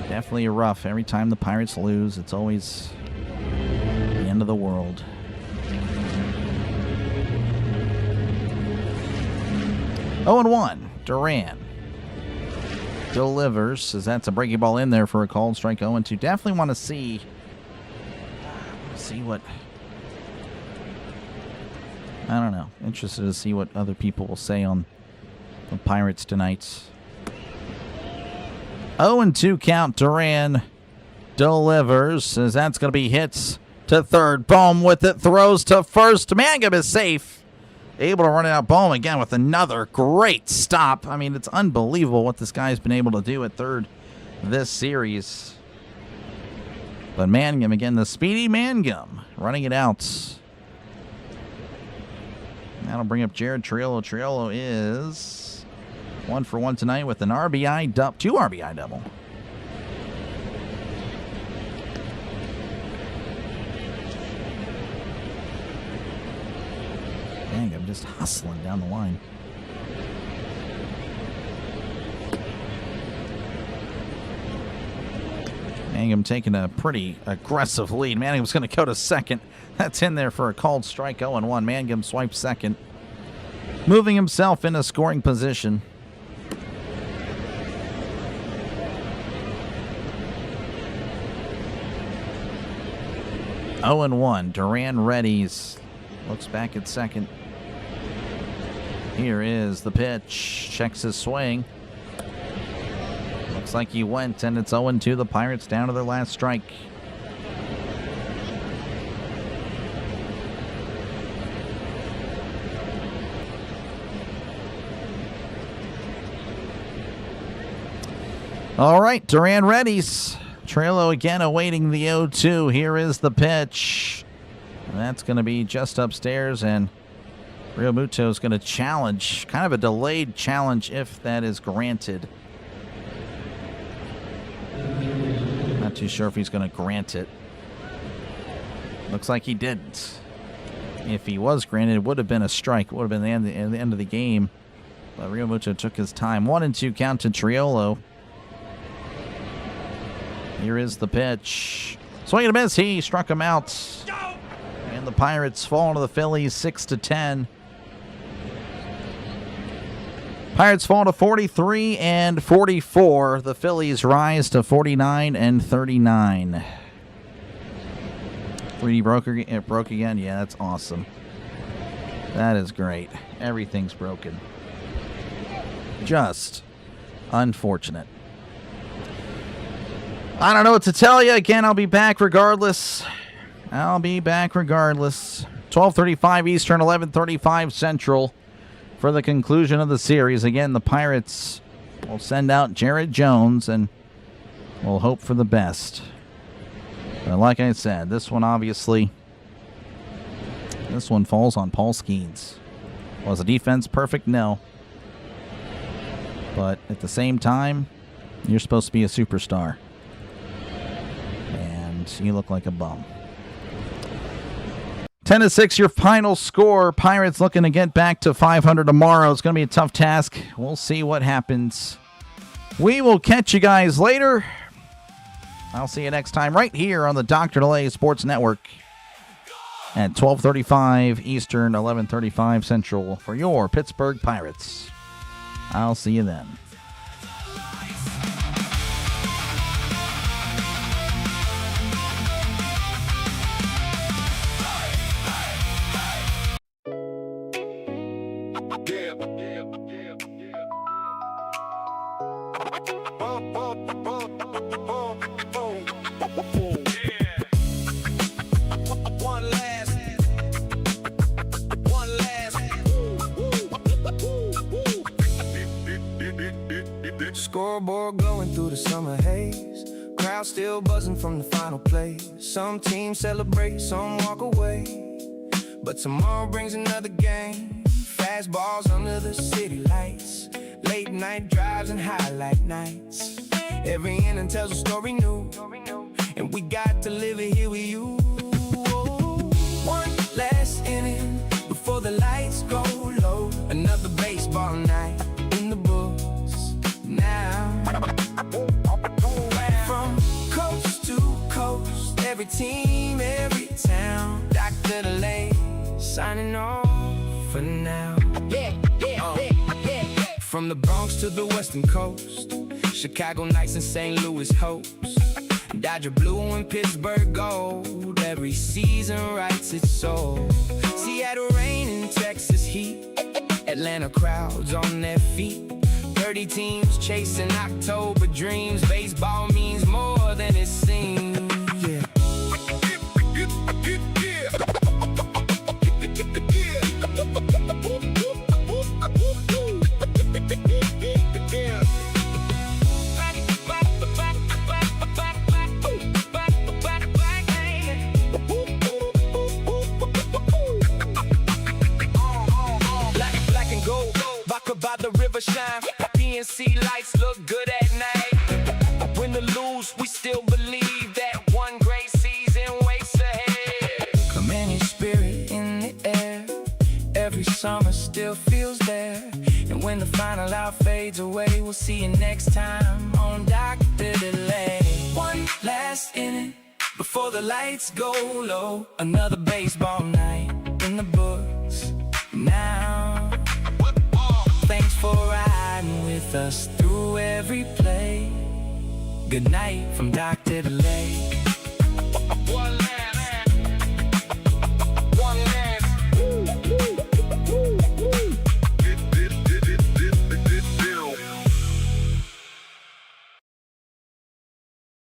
Definitely rough. Every time the Pirates lose, it's always the end of the world. Oh and 1. Duran delivers as that's a breaking ball in there for a called strike. 0-2. Definitely want to see what. I don't know. Interested to see what other people will say on the Pirates tonight. 0-2 count. Duran delivers as that's going to be hits to third. Bohm with it. Throws to first. Mangum is safe. Able to run it out. Bohm again with another great stop. I mean, it's unbelievable what this guy's been able to do at third this series. But Mangum again, the speedy Mangum, running it out. That'll bring up Jared Triolo. Triolo is 1 for 1 tonight with an RBI double, 2 RBI double. Dang, I'm just hustling down the line. Mangum taking a pretty aggressive lead. Mangum's going to go to second. That's in there for a called strike. 0-1. Mangum swipes second, moving himself into scoring position. Oh and 1. Duran readies. Looks back at second. Here is the pitch. Checks his swing. Looks like he went, and it's 0-2. The Pirates down to their last strike. All right, Duran readies. Triolo again awaiting the 0-2. Here is the pitch. And that's going to be just upstairs, and Realmuto is going to challenge. Kind of a delayed challenge if that is granted. Not too sure if he's going to grant it. Looks like he didn't. If he was granted, it would have been a strike. It would have been the end of the game. But Realmuto took his time. 1-2 count to Triolo. Here is the pitch. Swing and a miss. He struck him out. And The Pirates fall to the Phillies 6-10. Pirates fall to 43 and 44. The Phillies rise to 49 and 39. 3D broke again. Yeah, that's awesome. That is great. Everything's broken. Just unfortunate. I don't know what to tell you. Again, I'll be back regardless. 12:35 Eastern, 11:35 Central for the conclusion of the series. Again, the Pirates will send out Jared Jones and we'll hope for the best. But like I said, this one falls on Paul Skeens. Was the defense perfect? No. But at the same time, you're supposed to be a superstar. And you look like a bum. 10-6, your final score. Pirates looking to get back to 500 tomorrow. It's going to be a tough task. We'll see what happens. We will catch you guys later. I'll see you next time right here on the Dr. DeLay Sports Network at 12:35 Eastern, 11:35 Central for your Pittsburgh Pirates. I'll see you then. Scoreboard glowing through the summer haze. Crowd still buzzing from the final play. Some teams celebrate, some walk away. But tomorrow brings another game. Fastballs under the city lights. Late night drives and highlight nights. Every inning tells a story new. And we got to live it here with you. One last inning before the lights go low. Another baseball night in the books now. From coast to coast, every team, every town. Dr. DeLay signing off for now. From the Bronx to the Western Coast, Chicago Knights and St. Louis Hopes, Dodger blue and Pittsburgh gold. Every season writes its soul. Seattle rain and Texas heat, Atlanta crowds on their feet. 30 teams chasing October dreams. Baseball means more than it seems. Yeah. Black and gold, vodka by the river shine. PNC lights look good at night. Win or lose, we still believe that one great season waits ahead. Commanding spirit in the air, every summer still feels there. And when the final out fades away, we'll see you next time on Dr. DeLay. One last inning before the lights go low. Another baseball night in the books now. Thanks for riding with us through every play. Good night from Dr. DeLay.